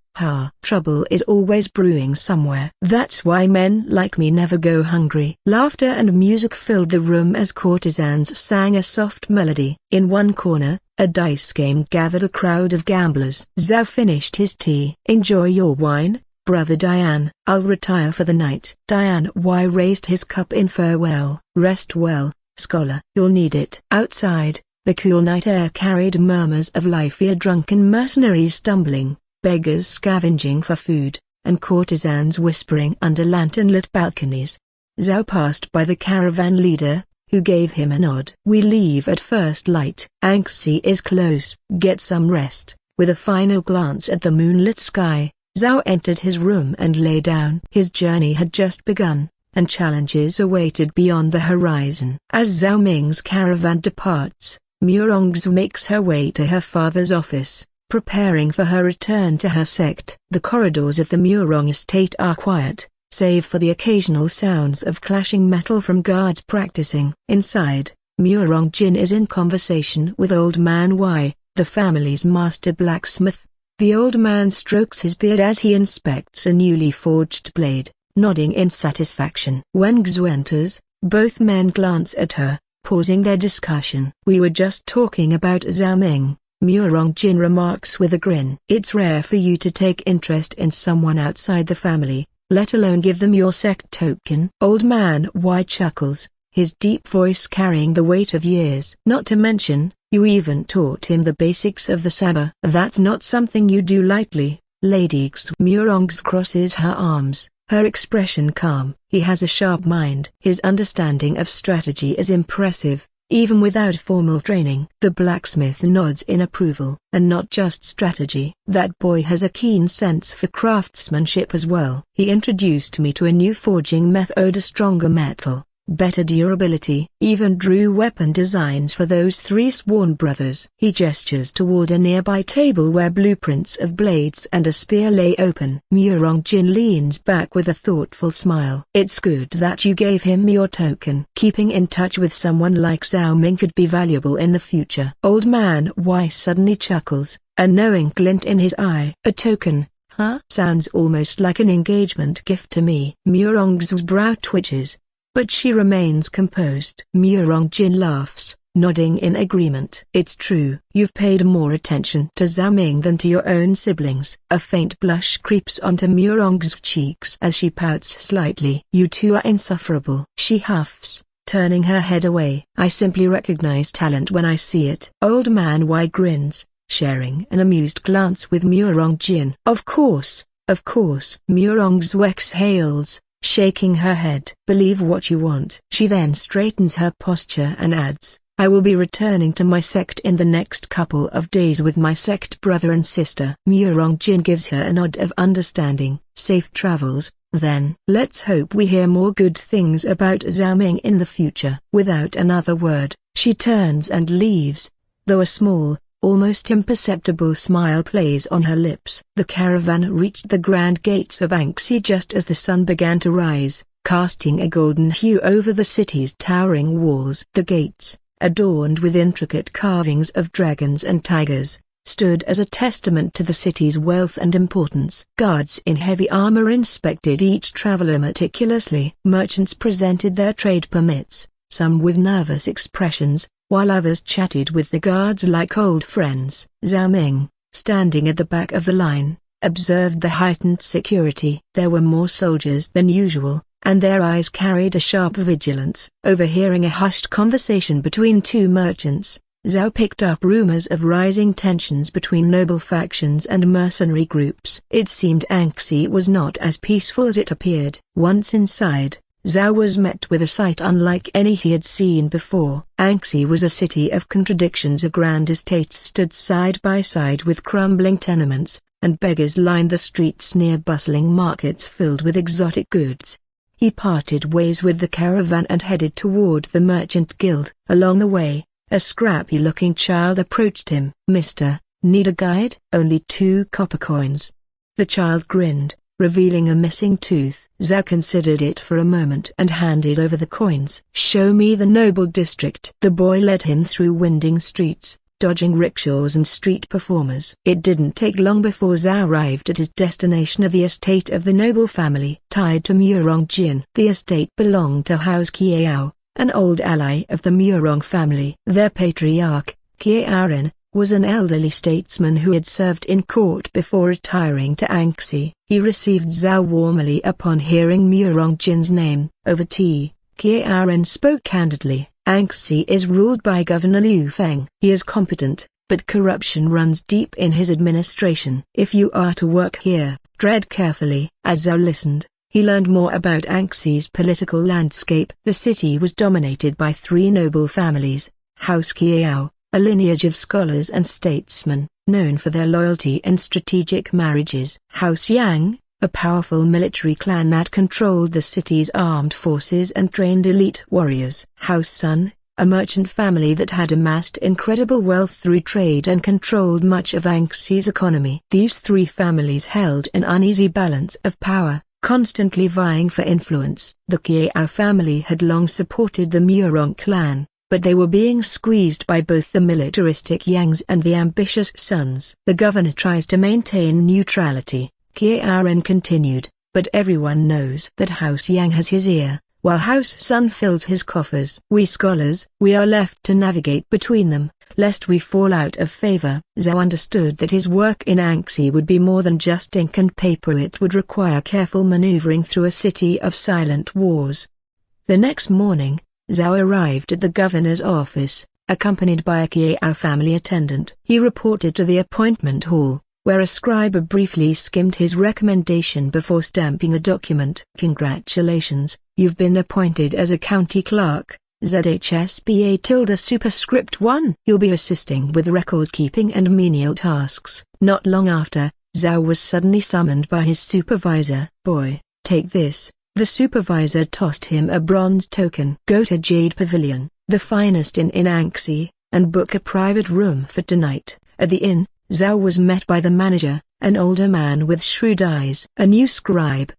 Speaker 1: Trouble is always brewing somewhere. That's why men like me never go hungry. Laughter and music filled the room as courtesans sang a soft melody. In one corner, a dice game gathered a crowd of gamblers. Zhao finished his tea. Enjoy your wine, brother Diane. I'll retire for the night. Diane Y raised his cup in farewell. Rest well, scholar. You'll need it. Outside, the cool night air carried murmurs of life-ear drunken mercenaries stumbling, beggars scavenging for food, and courtesans whispering under lantern-lit balconies. Zhao passed by the caravan leader, who gave him a nod. We leave at first light. Anxi is close. Get some rest. With a final glance at the moonlit sky, Zhao entered his room and lay down. His journey had just begun, and challenges awaited beyond the horizon. As Zhao Ming's caravan departs, Murongzhu makes her way to her father's office, preparing for her return to her sect. The corridors of the Murong estate are quiet, save for the occasional sounds of clashing metal from guards practicing. Inside, Murong Jin is in conversation with Old Man Y, the family's master blacksmith. The old man strokes his beard as he inspects a newly forged blade, nodding in satisfaction. When Xu enters, both men glance at her, pausing their discussion. "We were just talking about Zhao Ming," Murong Jin remarks with a grin. "It's rare for you to take interest in someone outside the family, let alone give them your sect token." Old Man Y chuckles, his deep voice carrying the weight of years. "Not to mention, you even taught him the basics of the sabber." "That's not something you do lightly, Lady Xu." Murongzhu crosses her arms, her expression calm. He has a sharp mind. His understanding of strategy is impressive, even without formal training. The blacksmith nods in approval. "And not just strategy. That boy has a keen sense for craftsmanship as well. He introduced me to a new forging method, a stronger metal, better durability. Even drew weapon designs for those three sworn brothers." He gestures toward a nearby table where blueprints of blades and a spear lay open. Murong Jin leans back with a thoughtful smile. "It's good that you gave him your token. Keeping in touch with someone like Zhao Ming could be valuable in the future." Old Man Y suddenly chuckles, a knowing glint in his eye. "A token, huh? Sounds almost like an engagement gift to me." Murong's brow twitches, but she remains composed. Murong Jin laughs, nodding in agreement. "It's true. You've paid more attention to Zhao Ming than to your own siblings." A faint blush creeps onto Murong's cheeks as she pouts slightly. "You two are insufferable." She huffs, turning her head away. "I simply recognize talent when I see it." Old Man Y grins, sharing an amused glance with Murong Jin. Of course." Murongzhu exhales, shaking her head. "Believe what you want." She then straightens her posture and adds, "I will be returning to my sect in the next couple of days with my sect brother and sister." Murong Jin gives her a nod of understanding. "Safe travels, then." "Let's hope we hear more good things about Zhao Ming in the future." Without another word, she turns and leaves, though a small, almost imperceptible smile plays on her lips. The caravan reached the grand gates of Anxi just as the sun began to rise, casting a golden hue over the city's towering walls. The gates, adorned with intricate carvings of dragons and tigers, stood as a testament to the city's wealth and importance. Guards in heavy armor inspected each traveler meticulously. Merchants presented their trade permits, some with nervous expressions, while others chatted with the guards like old friends. Zhao Ming, standing at the back of the line, observed the heightened security. There were more soldiers than usual, and their eyes carried a sharp vigilance. Overhearing a hushed conversation between two merchants, Zhao picked up rumors of rising tensions between noble factions and mercenary groups. It seemed Anxi was not as peaceful as it appeared. Once inside, Zhao was met with a sight unlike any he had seen before. Anxi was a city of contradictions. A grand estates stood side by side with crumbling tenements, and beggars lined the streets near bustling markets filled with exotic goods. He parted ways with the caravan and headed toward the merchant guild. Along the way, a scrappy-looking child approached him. "Mister, need a guide?" "Only 2 copper coins." The child grinned, revealing a missing tooth. Zhao considered it for a moment and handed over the coins. "Show me the noble district." The boy led him through winding streets, dodging rickshaws and street performers. It didn't take long before Zhao arrived at his destination, the estate of the noble family. Tied to Murong Jin. The estate belonged to House Kiao, an old ally of the Murong family. Their patriarch, Kiao, was an elderly statesman who had served in court before retiring to Anxi. He received Zhao warmly upon hearing Murong Jin's name. Over tea, Kiao spoke candidly. "Anxi is ruled by Governor Liu Feng. He is competent, but corruption runs deep in his administration. If you are to work here, tread carefully." As Zhao listened, he learned more about Anxi's political landscape. The city was dominated by 3 noble families: House Kiao, a lineage of scholars and statesmen, known for their loyalty and strategic marriages. House Yang, a powerful military clan that controlled the city's armed forces and trained elite warriors. House Sun, a merchant family that had amassed incredible wealth through trade and controlled much of Anxi's economy. These three families held an uneasy balance of power, constantly vying for influence. The Kiao family had long supported the Murong clan, but they were being squeezed by both the militaristic Yangs and the ambitious Suns. The governor tries to maintain neutrality, Kiao Ren continued, but everyone knows that House Yang has his ear, while House Sun fills his coffers. We scholars, we are left to navigate between them, lest we fall out of favor. Zhao understood that his work in Anxi would be more than just ink and paper. It would require careful maneuvering through a city of silent wars. The next morning, Zhao arrived at the governor's office, accompanied by a Kiao family attendant. He reported to the appointment hall, where a scribe briefly skimmed his recommendation before stamping a document. Congratulations, you've been appointed as a county clerk, ZHSBA superscript 1. You'll be assisting with record-keeping and menial tasks. Not long after, Zhao was suddenly summoned by his supervisor. Boy, take this. The supervisor tossed him a bronze token. Go to Jade Pavilion, the finest inn in Anxi, and book a private room for tonight. At the inn, Zhao was met by the manager, an older man with shrewd eyes. A new scribe,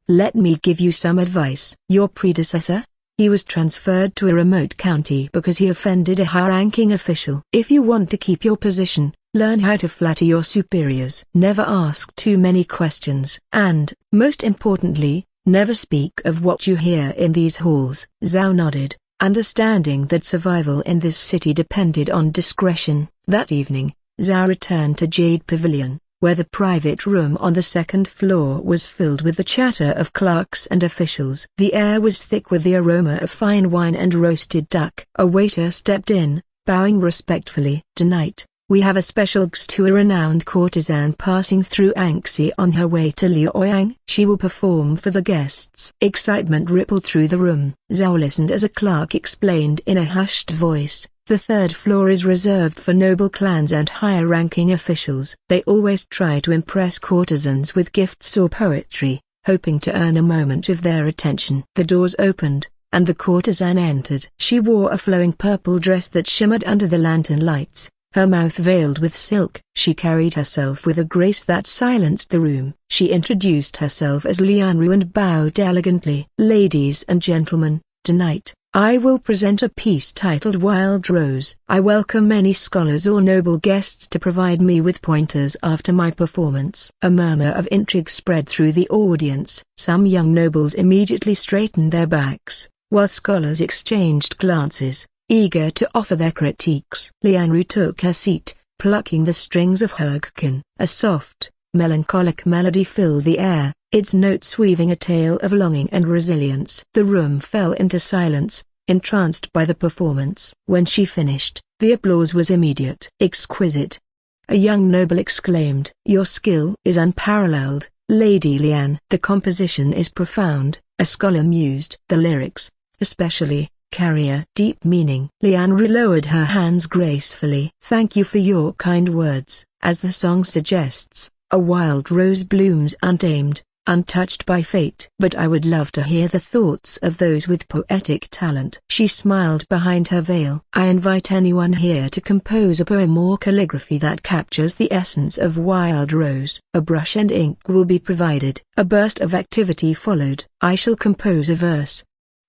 Speaker 1: let me give you some advice. Your predecessor? He was transferred to a remote county because he offended a high-ranking official. If you want to keep your position, learn how to flatter your superiors. Never ask too many questions. And, most importantly, never speak of what you hear in these halls. Zhao nodded, understanding that survival in this city depended on discretion. That evening, Zhao returned to Jade Pavilion, where the private room on the second floor was filled with the chatter of clerks and officials. The air was thick with the aroma of fine wine and roasted duck. A waiter stepped in, bowing respectfully. Tonight, we have a special guest to a renowned courtesan passing through Anxi on her way to Luoyang. She will perform for the guests. Excitement rippled through the room. Zhao listened as a clerk explained in a hushed voice. The third floor is reserved for noble clans and higher-ranking officials. They always try to impress courtesans with gifts or poetry, hoping to earn a moment of their attention. The doors opened, and the courtesan entered. She wore a flowing purple dress that shimmered under the lantern lights, her mouth veiled with silk. She carried herself with a grace that silenced the room. She introduced herself as Lianru and bowed elegantly. Ladies and gentlemen, tonight, I will present a piece titled Wild Rose. I welcome any scholars or noble guests to provide me with pointers after my performance. A murmur of intrigue spread through the audience. Some young nobles immediately straightened their backs, while scholars exchanged glances, eager to offer their critiques. Lianru took her seat, plucking the strings of her guqin. A soft, melancholic melody filled the air, its notes weaving a tale of longing and resilience. The room fell into silence, entranced by the performance. When she finished, the applause was immediate. Exquisite! A young noble exclaimed. Your skill is unparalleled, Lady Lian. The composition is profound, a scholar mused. The lyrics, especially, carry a deep meaning. Lianru lowered her hands gracefully. Thank you for your kind words. As the song suggests, a wild rose blooms untamed, untouched by fate. But I would love to hear the thoughts of those with poetic talent. She smiled behind her veil. I invite anyone here to compose a poem or calligraphy that captures the essence of Wild Rose. A brush and ink will be provided. A burst of activity followed. I shall compose a verse,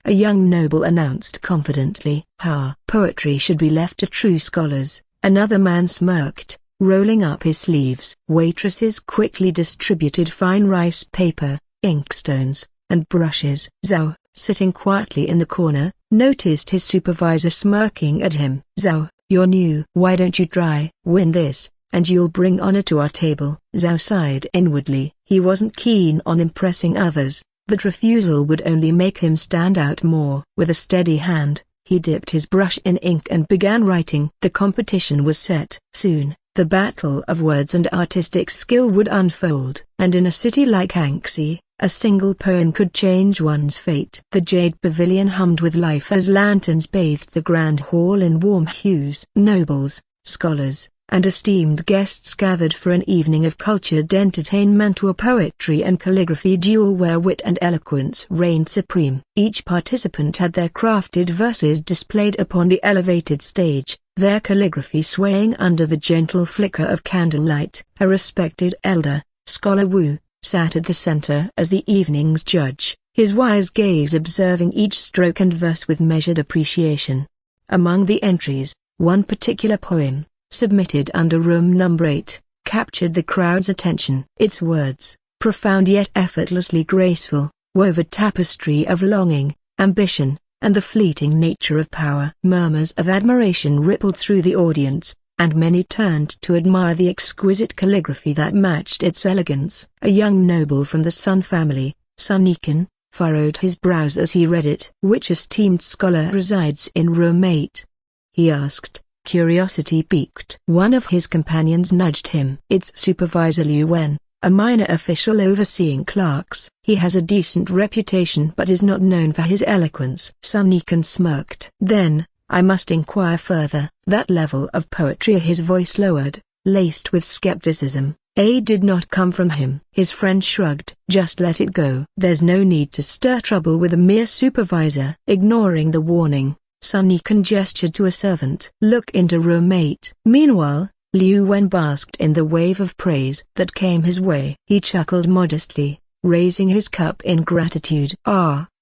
Speaker 1: a young noble announced confidently. Poetry should be left to true scholars. Another man smirked, rolling up his sleeves. Waitresses quickly distributed fine rice paper, inkstones, and brushes. Zhao, sitting quietly in the corner, noticed his supervisor smirking at him. Zhao, you're new. Why don't you try? Win this, and you'll bring honor to our table. Zhao sighed inwardly. He wasn't keen on impressing others, but refusal would only make him stand out more. With a steady hand, He dipped his brush in ink and began writing. The competition was set. Soon, the battle of words and artistic skill would unfold. And in a city like Anxi, a single poem could change one's fate. The Jade Pavilion hummed with life as lanterns bathed the grand hall in warm hues. Nobles, scholars, and esteemed guests gathered for an evening of cultured entertainment where poetry and calligraphy duel, where wit and eloquence reigned supreme. Each participant had their crafted verses displayed upon the elevated stage, their calligraphy swaying under the gentle flicker of candlelight. A respected elder, Scholar Wu, sat at the center as the evening's judge, his wise gaze observing each stroke and verse with measured appreciation. Among the entries, one particular poem, submitted under room number 8, captured the crowd's attention. Its words, profound yet effortlessly graceful, wove a tapestry of longing, ambition, and the fleeting nature of power. Murmurs of admiration rippled through the audience, and many turned to admire the exquisite calligraphy that matched its elegance. A young noble from the Sun family, Sun Yikan, furrowed his brows as he read it. "Which esteemed scholar resides in room 8?" he asked, curiosity piqued. One of his companions nudged him. "It's Supervisor Liu Wen, a minor official overseeing clerks. He has a decent reputation but is not known for his eloquence." Sun Yikan smirked. "Then, I must inquire further." That level of poetry, his voice lowered, laced with skepticism, did not come from him. His friend shrugged. "Just let it go. There's no need to stir trouble with a mere supervisor." Ignoring the warning, Sun Yikan gestured to a servant. "Look into room 8. Meanwhile, Liu Wen basked in the wave of praise that came his way. He chuckled modestly, raising his cup in gratitude.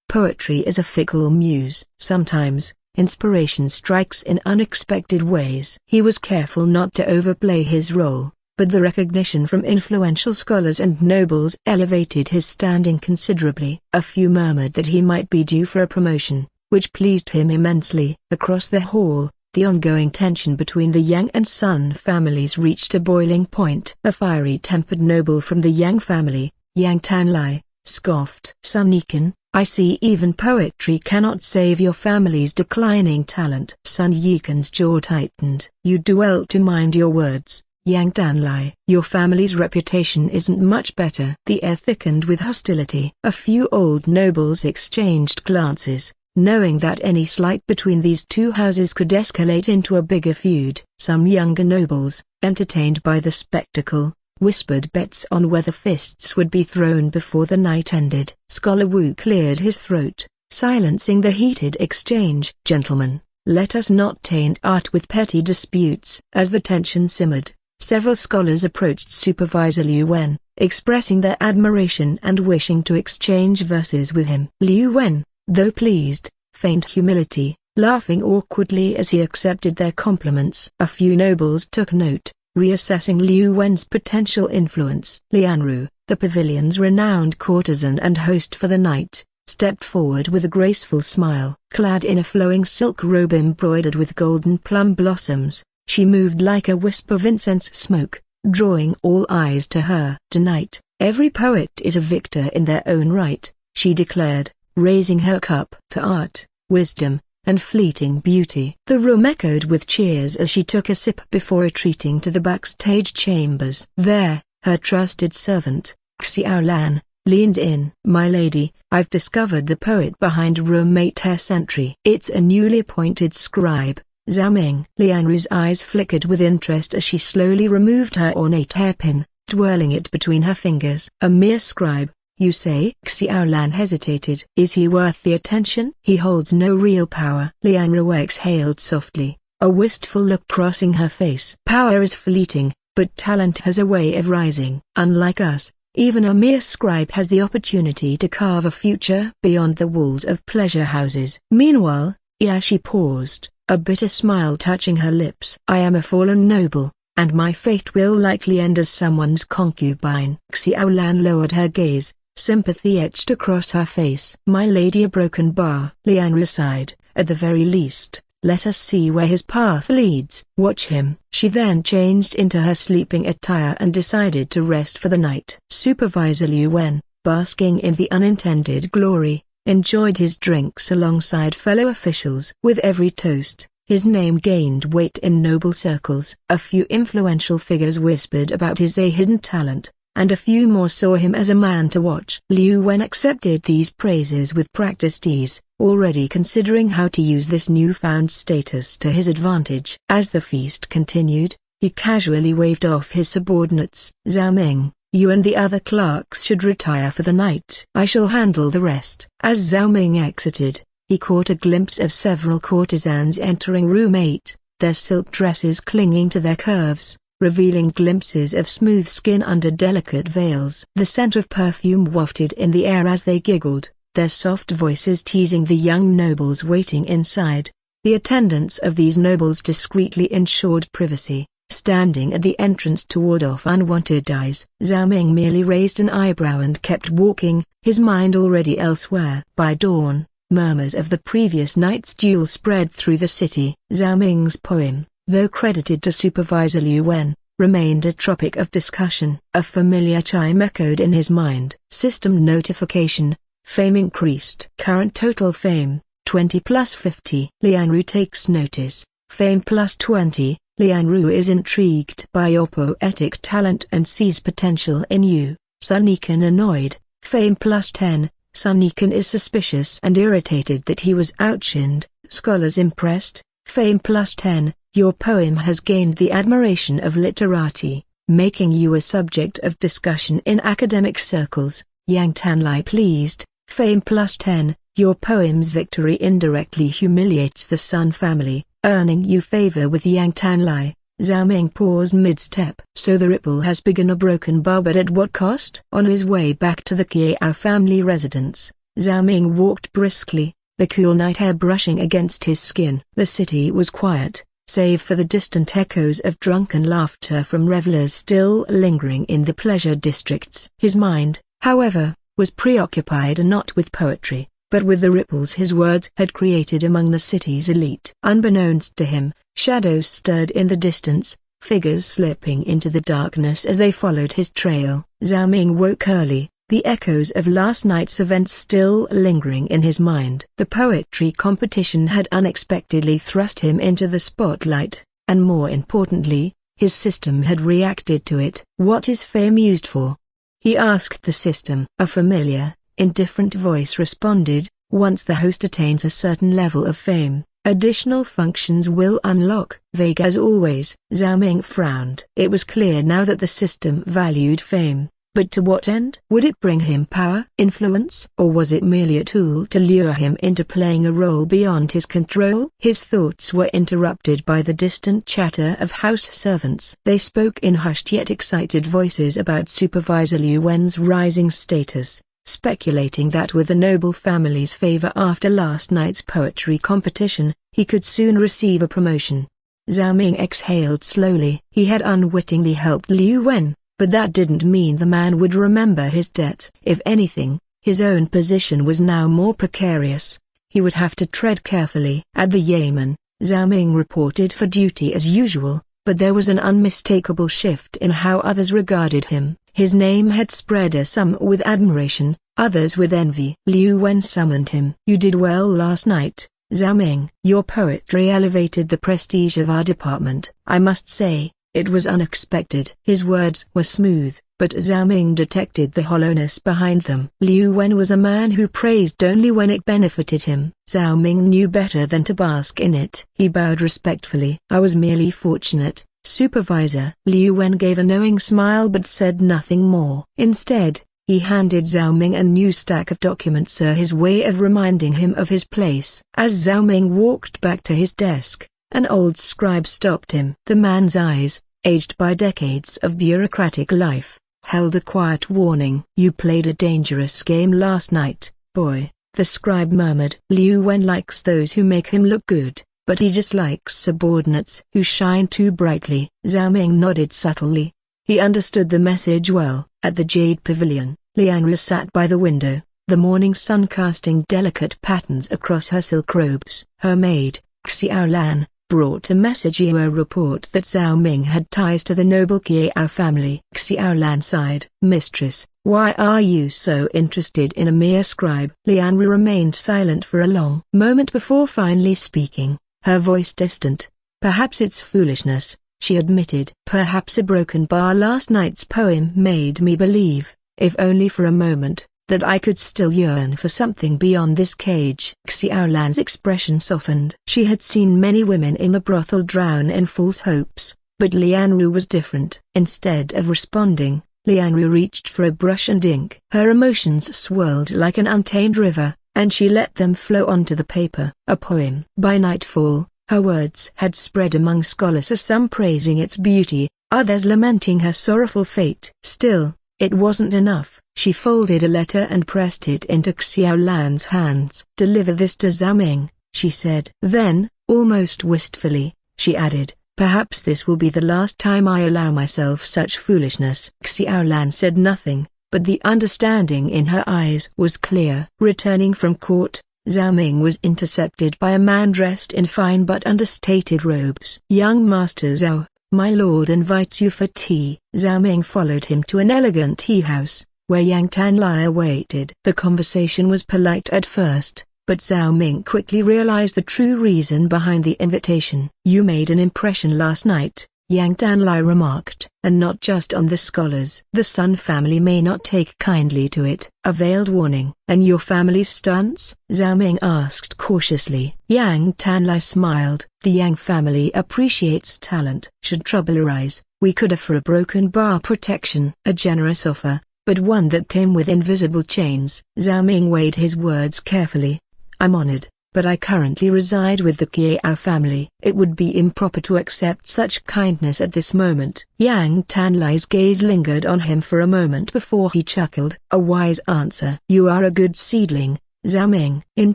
Speaker 1: Poetry is a fickle muse. Sometimes, inspiration strikes in unexpected ways. He was careful not to overplay his role, but the recognition from influential scholars and nobles elevated his standing considerably. A few murmured that he might be due for a promotion, which pleased him immensely. Across the hall, the ongoing tension between the Yang and Sun families reached a boiling point. A fiery-tempered noble from the Yang family, Yang Tanlai, scoffed. "Sun Yikan, I see even poetry cannot save your family's declining talent." Sun Yikan's jaw tightened. "You do well to mind your words, Yang Tanlai. Your family's reputation isn't much better." The air thickened with hostility. A few old nobles exchanged glances, knowing that any slight between these two houses could escalate into a bigger feud. Some younger nobles, entertained by the spectacle, whispered bets on whether fists would be thrown before the night ended. Scholar Wu cleared his throat, silencing the heated exchange. "Gentlemen, let us not taint art with petty disputes." As the tension simmered, several scholars approached Supervisor Liu Wen, expressing their admiration and wishing to exchange verses with him. Liu Wen, though pleased, feigned humility, laughing awkwardly as he accepted their compliments. A few nobles took note, reassessing Liu Wen's potential influence. Lianru, the pavilion's renowned courtesan and host for the night, stepped forward with a graceful smile. Clad in a flowing silk robe embroidered with golden plum blossoms, she moved like a wisp of incense smoke, drawing all eyes to her. "Tonight, every poet is a victor in their own right," she declared, raising her cup to art, wisdom, and fleeting beauty. The room echoed with cheers as she took a sip before retreating to the backstage chambers. There, her trusted servant, Xiaolan, leaned in. "My lady, I've discovered the poet behind room 8's entry." "It's a newly appointed scribe, Zhao Ming." Lianru's eyes flickered with interest as she slowly removed her ornate hairpin, twirling it between her fingers. "A mere scribe, you say?" Xiaolan hesitated. "Is he worth the attention?" "He holds no real power." Lianru exhaled softly, a wistful look crossing her face. "Power is fleeting, but talent has a way of rising. Unlike us, even a mere scribe has the opportunity to carve a future beyond the walls of pleasure houses." Meanwhile, she paused, a bitter smile touching her lips. "I am a fallen noble, and my fate will likely end as someone's concubine." Xiaolan lowered her gaze, sympathy etched across her face. "My lady, a broken bar." Lianru sighed. "At the very least, let us see where his path leads." "Watch him." She then changed into her sleeping attire and decided to rest for the night. Supervisor Liu Wen, basking in the unintended glory, enjoyed his drinks alongside fellow officials. With every toast, his name gained weight in noble circles. A few influential figures whispered about his hidden talent, and a few more saw him as a man to watch. Liu Wen accepted these praises with practiced ease, already considering how to use this newfound status to his advantage. As the feast continued, he casually waved off his subordinates. "Zhao Ming, you and the other clerks should retire for the night. I shall handle the rest." As Zhao Ming exited, he caught a glimpse of several courtesans entering room 8, their silk dresses clinging to their curves, revealing glimpses of smooth skin under delicate veils. The scent of perfume wafted in the air as they giggled, their soft voices teasing the young nobles waiting inside. The attendants of these nobles discreetly ensured privacy, standing at the entrance to ward off unwanted eyes. Zhao Ming merely raised an eyebrow and kept walking, his mind already elsewhere. By dawn, murmurs of the previous night's duel spread through the city. Zhao Ming's poem, though credited to Supervisor Liu Wen, remained a topic of discussion. A familiar chime echoed in his mind. System notification, fame increased. Current total fame, 20 plus 50. Lianru takes notice, fame plus 20. Lianru is intrigued by your poetic talent and sees potential in you. Sun Nikan annoyed, fame plus 10. Sun Nikan is suspicious and irritated that he was outshined. Scholars impressed, fame plus 10. Your poem has gained the admiration of literati, making you a subject of discussion in academic circles. Yang Tanlai pleased, fame plus 10. Your poem's victory indirectly humiliates the Sun family, earning you favor with Yang Tanlai. Zhao Ming paused mid-step. So the ripple has begun a broken bar, but at what cost? On his way back to the Kiao family residence, Zhao Ming walked briskly, the cool night air brushing against his skin. The city was quiet, save for the distant echoes of drunken laughter from revelers still lingering in the pleasure districts. His mind, however, was preoccupied not with poetry, but with the ripples his words had created among the city's elite. Unbeknownst to him, shadows stirred in the distance, figures slipping into the darkness as they followed his trail. Zhao Ming woke early, the echoes of last night's events still lingering in his mind. The poetry competition had unexpectedly thrust him into the spotlight, and more importantly, his system had reacted to it. What is fame used for? He asked the system. A familiar, indifferent voice responded, once the host attains a certain level of fame, additional functions will unlock. Vague as always, Zhao Ming frowned. It was clear now that the system valued fame, but to what end? Would it bring him power, influence, or was it merely a tool to lure him into playing a role beyond his control? His thoughts were interrupted by the distant chatter of house servants. They spoke in hushed yet excited voices about Supervisor Liu Wen's rising status, speculating that with the noble family's favor after last night's poetry competition, he could soon receive a promotion. Zhao Ming exhaled slowly. He had unwittingly helped Liu Wen, but that didn't mean the man would remember his debt. If anything, his own position was now more precarious. He would have to tread carefully. At the Yamen, Zhao Ming reported for duty as usual, but there was an unmistakable shift in how others regarded him. His name had spread, some with admiration, others with envy. Liu Wen summoned him. You did well last night, Zhao Ming. Your poetry elevated the prestige of our department. I must say, it was unexpected. His words were smooth, but Zhao Ming detected the hollowness behind them. Liu Wen was a man who praised only when it benefited him. Zhao Ming knew better than to bask in it. He bowed respectfully. I was merely fortunate, Supervisor. Liu Wen gave a knowing smile but said nothing more. Instead, he handed Zhao Ming a new stack of documents, his way of reminding him of his place. As Zhao Ming walked back to his desk, an old scribe stopped him. The man's eyes, aged by decades of bureaucratic life, held a quiet warning. You played a dangerous game last night, boy, the scribe murmured. Liu Wen likes those who make him look good, but he dislikes subordinates who shine too brightly. Zhao Ming nodded subtly. He understood the message well. At the Jade Pavilion, Lianru sat by the window, the morning sun casting delicate patterns across her silk robes. Her maid, Xiao Lan, brought a message or a report that Zhao Ming had ties to the noble Kiao family. Xiao Lan sighed. Mistress, why are you so interested in a mere scribe? Lian Ru remained silent for a long moment before finally speaking, her voice distant. Perhaps it's foolishness, she admitted. Perhaps a broken bar last night's poem made me believe, if only for a moment, that I could still yearn for something beyond this cage. Xiao Lan's expression softened. She had seen many women in the brothel drown in false hopes, but Lian Ru was different. Instead of responding, Lian Ru reached for a brush and ink. Her emotions swirled like an untamed river, and she let them flow onto the paper. A poem. By nightfall, her words had spread among scholars, as some praising its beauty, others lamenting her sorrowful fate. Still, it wasn't enough. She folded a letter and pressed it into Xiao Lan's hands. Deliver this to Zhao Ming, she said. Then, almost wistfully, she added, perhaps this will be the last time I allow myself such foolishness. Xiao Lan said nothing, but the understanding in her eyes was clear. Returning from court, Zhao Ming was intercepted by a man dressed in fine but understated robes. Young Master Zhao, my lord invites you for tea. Zhao Ming followed him to an elegant tea house, where Yang Tanlai awaited. The conversation was polite at first, but Zhao Ming quickly realized the true reason behind the invitation. You made an impression last night, Yang Tanlai remarked. And not just on the scholars. The Sun family may not take kindly to it. A veiled warning. And your family's stunts? Zhao Ming asked cautiously. Yang Tanlai smiled. The Yang family appreciates talent. Should trouble arise, we could offer a broken bar protection. A generous offer, but one that came with invisible chains. Zhao Ming weighed his words carefully. I'm honored, but I currently reside with the Kiao family. It would be improper to accept such kindness at this moment. Yang Tanlai's gaze lingered on him for a moment before he chuckled. A wise answer. You are a good seedling, Zhao Ming. In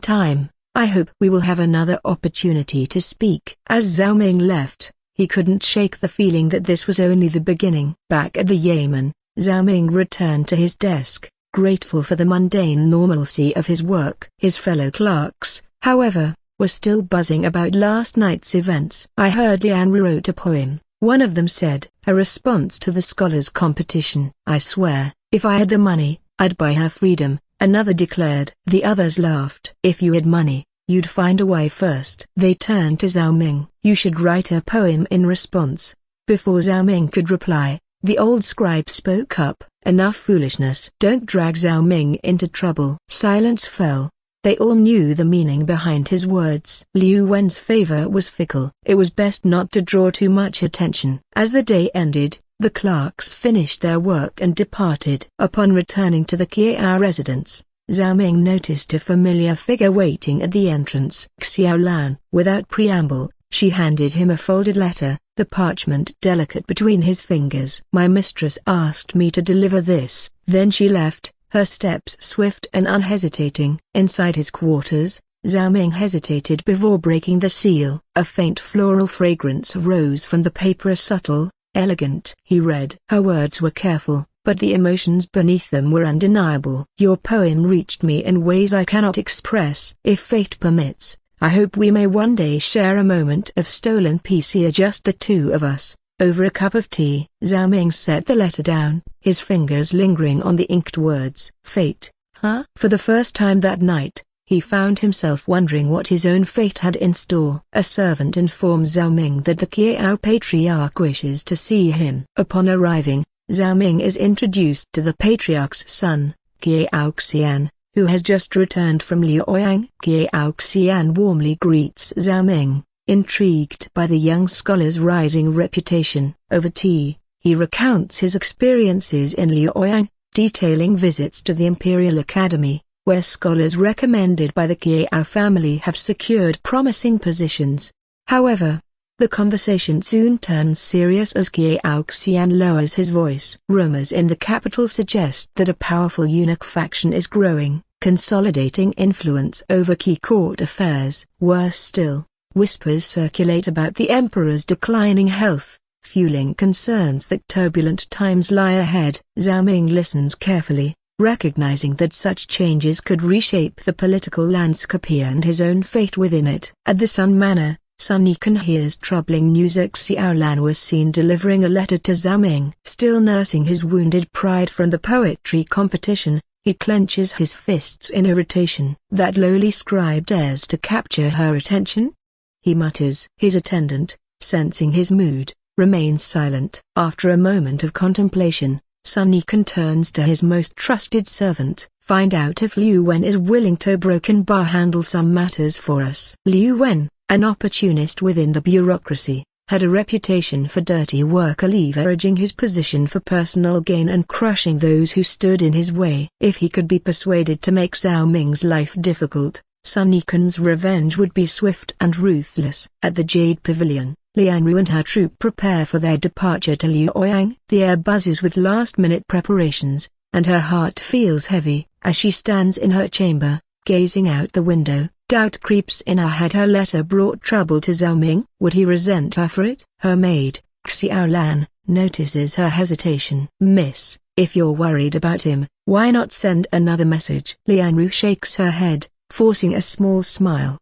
Speaker 1: time, I hope we will have another opportunity to speak. As Zhao Ming left, he couldn't shake the feeling that this was only the beginning. Back at the Yamen, Zhao Ming returned to his desk, grateful for the mundane normalcy of his work. His fellow clerks, however, were still buzzing about last night's events. I heard Lian Ru wrote a poem, one of them said, a response to the scholars' competition. I swear, if I had the money, I'd buy her freedom, another declared. The others laughed. If you had money, you'd find a wife first. They turned to Zhao Ming. You should write a poem in response. Before Zhao Ming could reply, the old scribe spoke up. Enough foolishness. Don't drag Zhao Ming into trouble. Silence fell. They all knew the meaning behind his words. Liu Wen's favor was fickle. It was best not to draw too much attention. As the day ended, the clerks finished their work and departed. Upon returning to the Kiao residence, Zhao Ming noticed a familiar figure waiting at the entrance. Xiao Lan. Without preamble, she handed him a folded letter, the parchment delicate between his fingers. My mistress asked me to deliver this. Then she left, her steps swift and unhesitating. Inside his quarters, Zhao Ming hesitated before breaking the seal. A faint floral fragrance rose from the paper, subtle, elegant. He read. Her words were careful, but the emotions beneath them were undeniable. Your poem reached me in ways I cannot express. If fate permits, I hope we may one day share a moment of stolen peace here, just the two of us, over a cup of tea. Zhao Ming set the letter down, his fingers lingering on the inked words. Fate, huh? For the first time that night, he found himself wondering what his own fate had in store. A servant informed Zhao Ming that the Kiao patriarch wishes to see him. Upon arriving, Zhao Ming is introduced to the patriarch's son, Kiao Xian, who has just returned from Liaoyang. Kiao Xian warmly greets Zhao Ming, intrigued by the young scholar's rising reputation. Over tea, he recounts his experiences in Liaoyang, detailing visits to the Imperial Academy, where scholars recommended by the Kiao family have secured promising positions. However, the conversation soon turns serious as Kiao Xian lowers his voice. Rumors in the capital suggest that a powerful eunuch faction is growing, consolidating influence over key court affairs. Worse still, whispers circulate about the emperor's declining health, fueling concerns that turbulent times lie ahead. Zhao Ming listens carefully, recognizing that such changes could reshape the political landscape and his own fate within it. At the Sun Manor, Sun Yikan hears troubling news. Xiao Lan was seen delivering a letter to Zhao Ming. Still nursing his wounded pride from the poetry competition, he clenches his fists in irritation. That lowly scribe dares to capture her attention? He mutters. His attendant, sensing his mood, remains silent. After a moment of contemplation, Sun Yikan turns to his most trusted servant. Find out if Liu Wen is willing to broken bar handle some matters for us. Liu Wen, an opportunist within the bureaucracy, had a reputation for dirty work, leveraging his position for personal gain and crushing those who stood in his way. If he could be persuaded to make Zhao Ming's life difficult, Sun Yikan's revenge would be swift and ruthless. At the Jade Pavilion, Liang Ru and her troop prepare for their departure to Luoyang. The air buzzes with last-minute preparations, and her heart feels heavy. As she stands in her chamber, gazing out the window, doubt creeps in her. Had her letter brought trouble to Zhao Ming? Would he resent her for it? Her maid, Xiao Lan, notices her hesitation. Miss, if you're worried about him, why not send another message? Liang Ru shakes her head, forcing a small smile.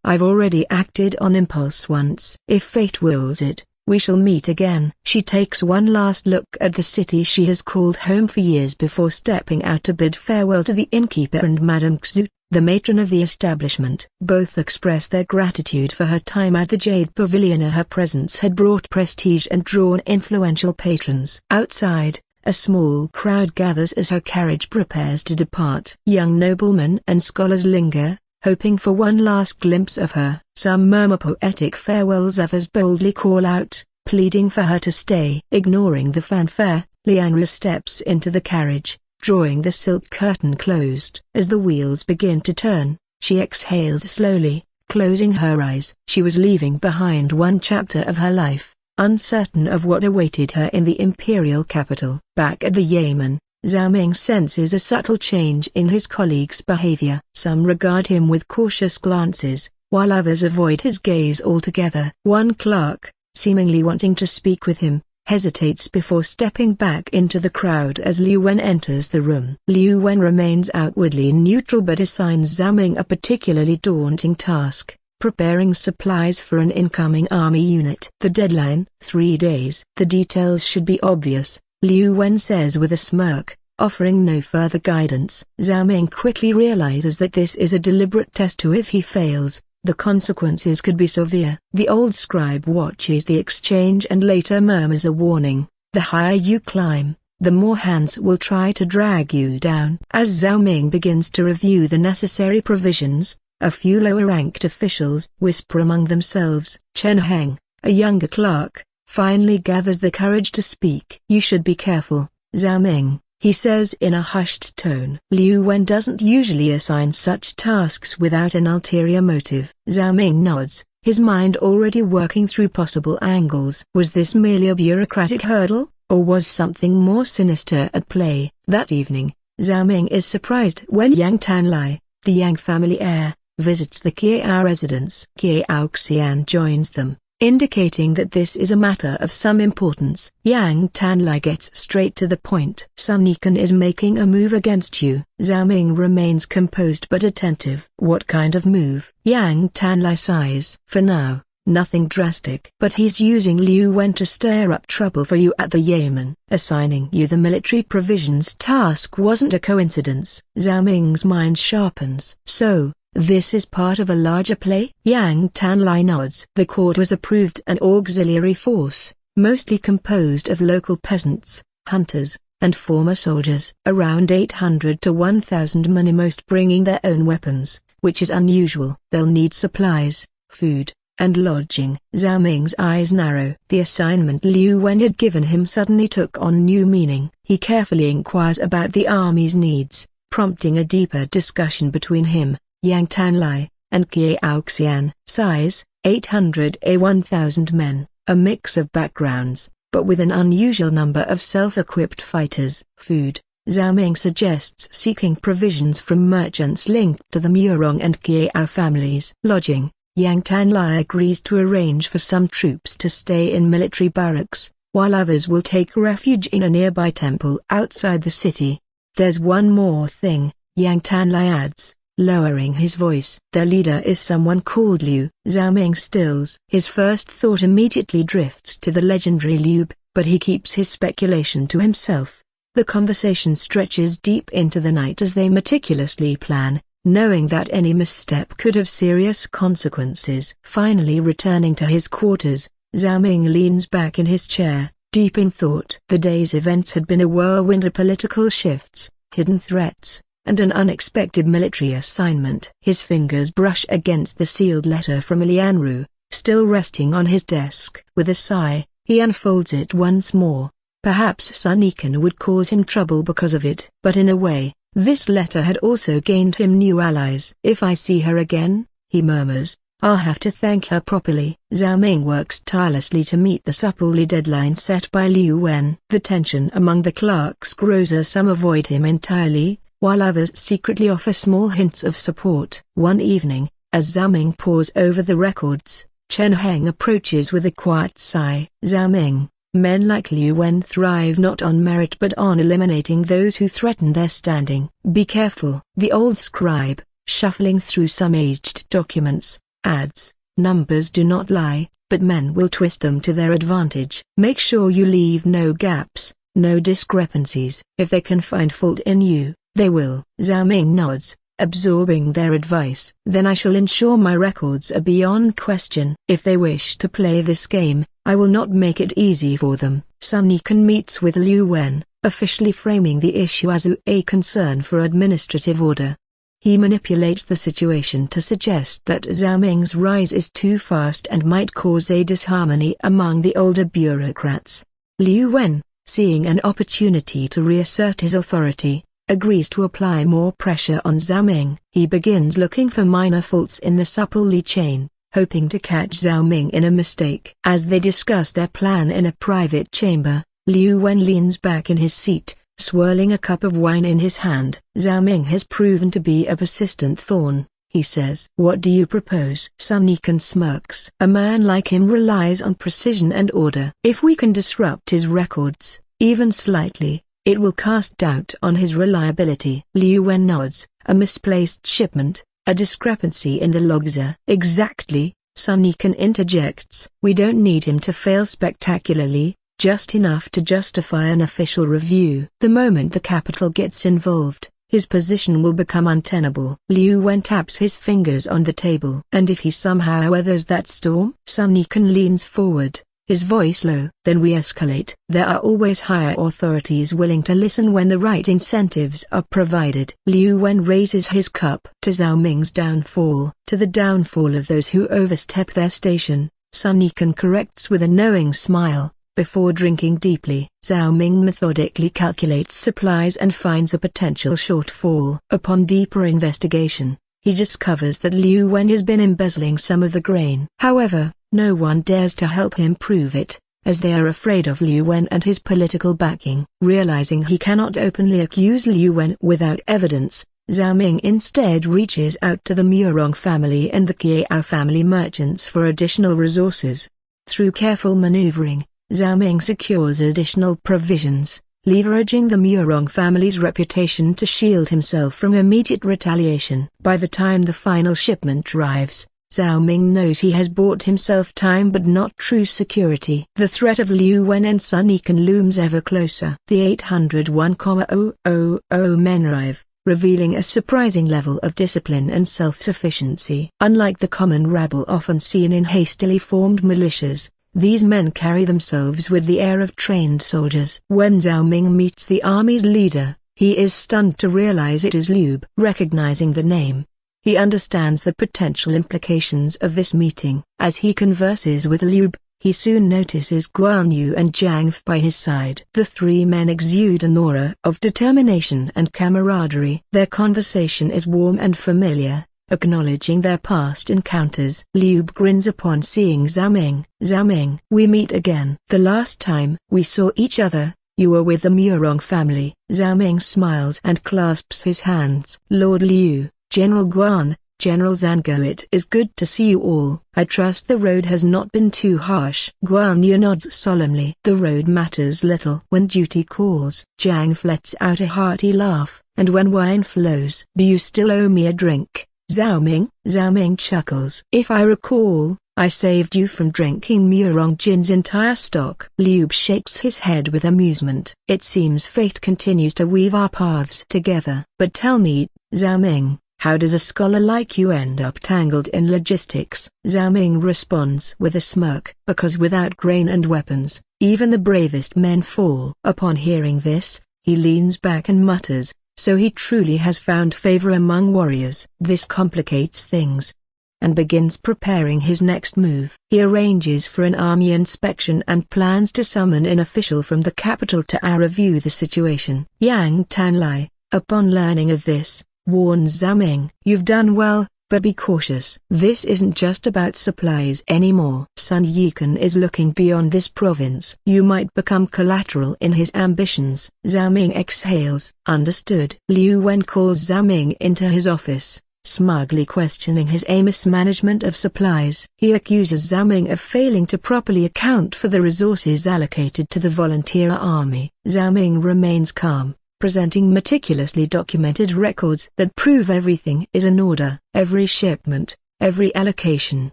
Speaker 1: I've already acted on impulse once. If fate wills it, we shall meet again. She takes one last look at the city she has called home for years before stepping out to bid farewell to the innkeeper and Madame Xu, the matron of the establishment. Both express their gratitude for her time at the Jade Pavilion. Her presence had brought prestige and drawn influential patrons. Outside, a small crowd gathers as her carriage prepares to depart. Young noblemen and scholars linger, hoping for one last glimpse of her. Some murmur poetic farewells, others boldly call out, pleading for her to stay. Ignoring the fanfare, Liang Ru steps into the carriage, drawing the silk curtain closed. As the wheels begin to turn, she exhales slowly, closing her eyes. She was leaving behind one chapter of her life, uncertain of what awaited her in the imperial capital. Back at the Yamen, Zhao Ming senses a subtle change in his colleagues' behavior. Some regard him with cautious glances, while others avoid his gaze altogether. One clerk, seemingly wanting to speak with him, hesitates before stepping back into the crowd as Liu Wen enters the room. Liu Wen remains outwardly neutral but assigns Zhao Ming a particularly daunting task: preparing supplies for an incoming army unit. The deadline, 3 days. The details should be obvious, Liu Wen says with a smirk, offering no further guidance. Zhao Ming quickly realizes that this is a deliberate test too. If he fails, the consequences could be severe. The old scribe watches the exchange and later murmurs a warning: the higher you climb, the more hands will try to drag you down. As Zhao Ming begins to review the necessary provisions, a few lower-ranked officials whisper among themselves. Chen Heng, a younger clerk, finally gathers the courage to speak. You should be careful, Zhao Ming, he says in a hushed tone. Liu Wen doesn't usually assign such tasks without an ulterior motive. Zhao Ming nods, his mind already working through possible angles. Was this merely a bureaucratic hurdle, or was something more sinister at play? That evening, Zhao Ming is surprised when Yang Tanlai, the Yang family heir, visits the Kiao residence. Kiao Xian joins them, indicating that this is a matter of some importance. Yang Tanlai gets straight to the point. Sun Yikan is making a move against you. Zhao Ming remains composed but attentive. What kind of move? Yang Tanlai sighs. For now, nothing drastic. But he's using Liu Wen to stir up trouble for you at the Yamen. Assigning you the military provisions task wasn't a coincidence. Zhao Ming's mind sharpens. So, this is part of a larger play? Yang Tanlai nods. The court was approved an auxiliary force, mostly composed of local peasants, hunters, and former soldiers. Around 800 to 1,000 men, most bringing their own weapons, which is unusual. They'll need supplies, food, and lodging. Zhao Ming's eyes narrow. The assignment Liu Wen had given him suddenly took on new meaning. He carefully inquires about the army's needs, prompting a deeper discussion between him, Yang Tanlai, and Kiao Xian. Size, 800-1,000 men, a mix of backgrounds, but with an unusual number of self-equipped fighters. Food, Zhao Ming suggests seeking provisions from merchants linked to the Murong and Kiao families. Lodging, Yang Tanlai agrees to arrange for some troops to stay in military barracks, while others will take refuge in a nearby temple outside the city. There's one more thing, Yang Tanlai adds, lowering his voice. "Their leader is someone called Liu." Zhao Ming stills. His first thought immediately drifts to the legendary Liu, but he keeps his speculation to himself. The conversation stretches deep into the night as they meticulously plan, knowing that any misstep could have serious consequences. Finally returning to his quarters, Zhao Ming leans back in his chair, deep in thought. The day's events had been a whirlwind of political shifts, hidden threats, and an unexpected military assignment. His fingers brush against the sealed letter from Lianru, still resting on his desk. With a sigh, he unfolds it once more. Perhaps Sun Yikan would cause him trouble because of it. But in a way, this letter had also gained him new allies. "If I see her again," he murmurs, "I'll have to thank her properly." Zhao Ming works tirelessly to meet the supplely deadline set by Liu Wen. The tension among the clerks grows as some avoid him entirely, while others secretly offer small hints of support. One evening, as Zhao Ming pores over the records, Chen Heng approaches with a quiet sigh. "Zhao Ming, men like Liu Wen thrive not on merit but on eliminating those who threaten their standing. Be careful." The old scribe, shuffling through some aged documents, adds, "Numbers do not lie, but men will twist them to their advantage. Make sure you leave no gaps, no discrepancies. If they can find fault in you, they will." Zhao Ming nods, absorbing their advice. "Then I shall ensure my records are beyond question. If they wish to play this game, I will not make it easy for them." Sun Yikan meets with Liu Wen, officially framing the issue as a concern for administrative order. He manipulates the situation to suggest that Zhao Ming's rise is too fast and might cause a disharmony among the older bureaucrats. Liu Wen, seeing an opportunity to reassert his authority, agrees to apply more pressure on Zhao Ming. He begins looking for minor faults in the supplely chain, hoping to catch Zhao Ming in a mistake. As they discuss their plan in a private chamber, Liu Wen leans back in his seat, swirling a cup of wine in his hand. "Zhao Ming has proven to be a persistent thorn," he says. "What do you propose?" Sun Yikan smirks. "A man like him relies on precision and order. If we can disrupt his records, even slightly, it will cast doubt on his reliability." Liu Wen nods. "A misplaced shipment, a discrepancy in the logs." "Exactly," Sun Yikan interjects. "We don't need him to fail spectacularly, just enough to justify an official review. The moment the capital gets involved, his position will become untenable." Liu Wen taps his fingers on the table. "And if he somehow weathers that storm?" Sun Yikan leans forward, his voice low. "Then we escalate. There are always higher authorities willing to listen when the right incentives are provided." Liu Wen raises his cup to Zhao Ming's downfall. "To the downfall of those who overstep their station," Sun Yikan corrects with a knowing smile. Before drinking deeply, Zhao Ming methodically calculates supplies and finds a potential shortfall. Upon deeper investigation, he discovers that Liu Wen has been embezzling some of the grain. However, no one dares to help him prove it, as they are afraid of Liu Wen and his political backing. Realizing he cannot openly accuse Liu Wen without evidence, Zhao Ming instead reaches out to the Murong family and the Kiao family merchants for additional resources. Through careful maneuvering, Zhao Ming secures additional provisions, leveraging the Murong family's reputation to shield himself from immediate retaliation. By the time the final shipment arrives, Zhao Ming knows he has bought himself time but not true security. The threat of Liu Wen and Sun Yikan looms ever closer. The 801,000 men arrive, revealing a surprising level of discipline and self-sufficiency. Unlike the common rabble often seen in hastily formed militias, these men carry themselves with the air of trained soldiers. When Zhao Ming meets the army's leader, he is stunned to realize it is Liu. Recognizing the name, he understands the potential implications of this meeting. As he converses with Liu, he soon notices Guan Yu and Jiang F by his side. The three men exude an aura of determination and camaraderie. Their conversation is warm and familiar, acknowledging their past encounters. Liu grins upon seeing Zhao Ming. "Zhao Ming, we meet again. The last time we saw each other, you were with the Murong family." Zhao Ming smiles and clasps his hands. "Lord Liu, General Guan, General Zango, it is good to see you all. I trust the road has not been too harsh. Guan Yu nods solemnly. The road matters little when duty calls. Jiang lets out a hearty laugh, and when wine flows. Do you still owe me a drink, Zhao Ming? Zhao Ming chuckles. If I recall, I saved you from drinking Murong Jin's entire stock. Liu shakes his head with amusement. It seems fate continues to weave our paths together. But tell me, Zhao Ming, how does a scholar like you end up tangled in logistics? Zhao Ming responds with a smirk. Because without grain and weapons, even the bravest men fall. Upon hearing this, he leans back and mutters, so he truly has found favor among warriors. This complicates things, and begins preparing his next move. He arranges for an army inspection and plans to summon an official from the capital to review the situation. Yang Tanlai, upon learning of this, warns Zhao Ming. You've done well, but be cautious. This isn't just about supplies anymore. Sun Yikun is looking beyond this province. You might become collateral in his ambitions. Zhao Ming exhales. Understood. Liu Wen calls Zhao Ming into his office, smugly questioning his mismanagement of supplies. He accuses Zhao Ming of failing to properly account for the resources allocated to the volunteer army. Zhao Ming remains calm, presenting meticulously documented records that prove everything is in order. Every shipment, every allocation,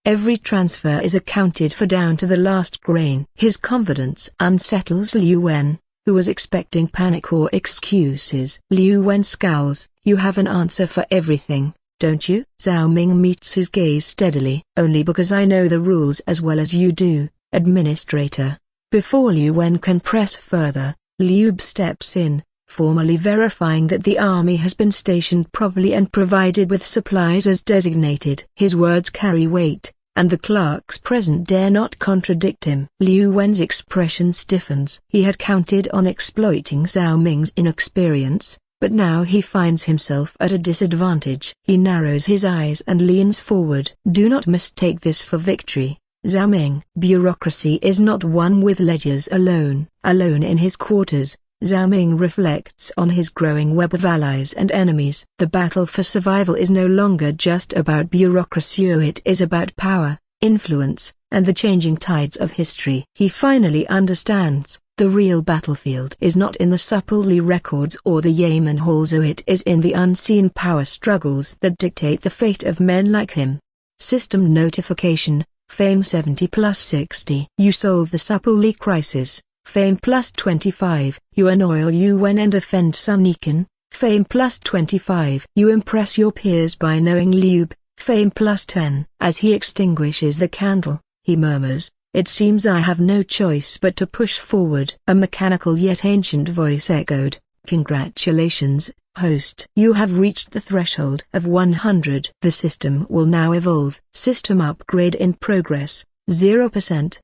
Speaker 1: every transfer is accounted for down to the last grain. His confidence unsettles Liu Wen, who was expecting panic or excuses. Liu Wen scowls. You have an answer for everything, don't you? Zhao Ming meets his gaze steadily. Only because I know the rules as well as you do, Administrator. Before Liu Wen can press further, Liu steps in, formally verifying that the army has been stationed properly and provided with supplies as designated. His words carry weight, and the clerks present dare not contradict him. Liu Wen's expression stiffens. He had counted on exploiting Zhao Ming's inexperience, but now he finds himself at a disadvantage. He narrows his eyes and leans forward. Do not mistake this for victory, Zhao Ming. Bureaucracy is not one with ledgers alone. Alone in his quarters, Zhao Ming reflects on his growing web of allies and enemies. The battle for survival is no longer just about bureaucracy, it is about power, influence, and the changing tides of history. He finally understands. The real battlefield is not in the supplely records or the Yemen halls, it is in the unseen power struggles that dictate the fate of men like him. System notification, Fame 70+60. You solve the supplely crisis, Fame +25. You annoy Liu Wen and offend Sun Yikun, Fame +25. You impress your peers by knowing Liu, Fame +10. As he extinguishes the candle, he murmurs, it seems I have no choice but to push forward. A mechanical yet ancient voice echoed, Congratulations, host. You have reached the threshold of 100. The system will now evolve. System upgrade in progress. 0%.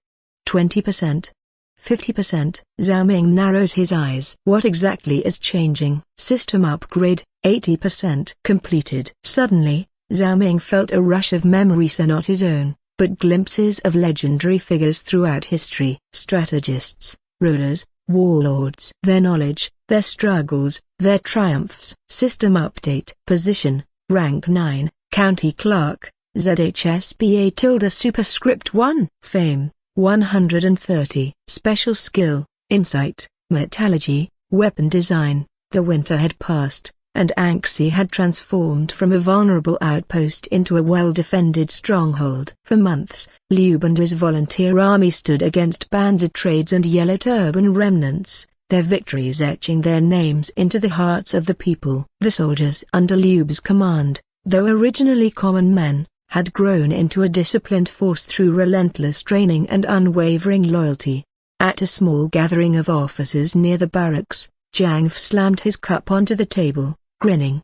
Speaker 1: 20%. 50%. Zhao Ming narrowed his eyes. What exactly is changing? System upgrade, 80%. Completed. Suddenly, Zhao Ming felt a rush of memories, not his own, but glimpses of legendary figures throughout history. Strategists, rulers, warlords. Their knowledge, their struggles, their triumphs. System update. Position, rank 9, county clerk, ZHSBA tilde superscript 1. Fame, 130. Special skill, insight, metallurgy, weapon design. The winter had passed, and Anxi had transformed from a vulnerable outpost into a well-defended stronghold. For months, Liu and his volunteer army stood against bandit trades and yellow turban remnants, their victories etching their names into the hearts of the people. The soldiers under Liu's command, though originally common men, had grown into a disciplined force through relentless training and unwavering loyalty. At a small gathering of officers near the barracks, Jiang slammed his cup onto the table, grinning.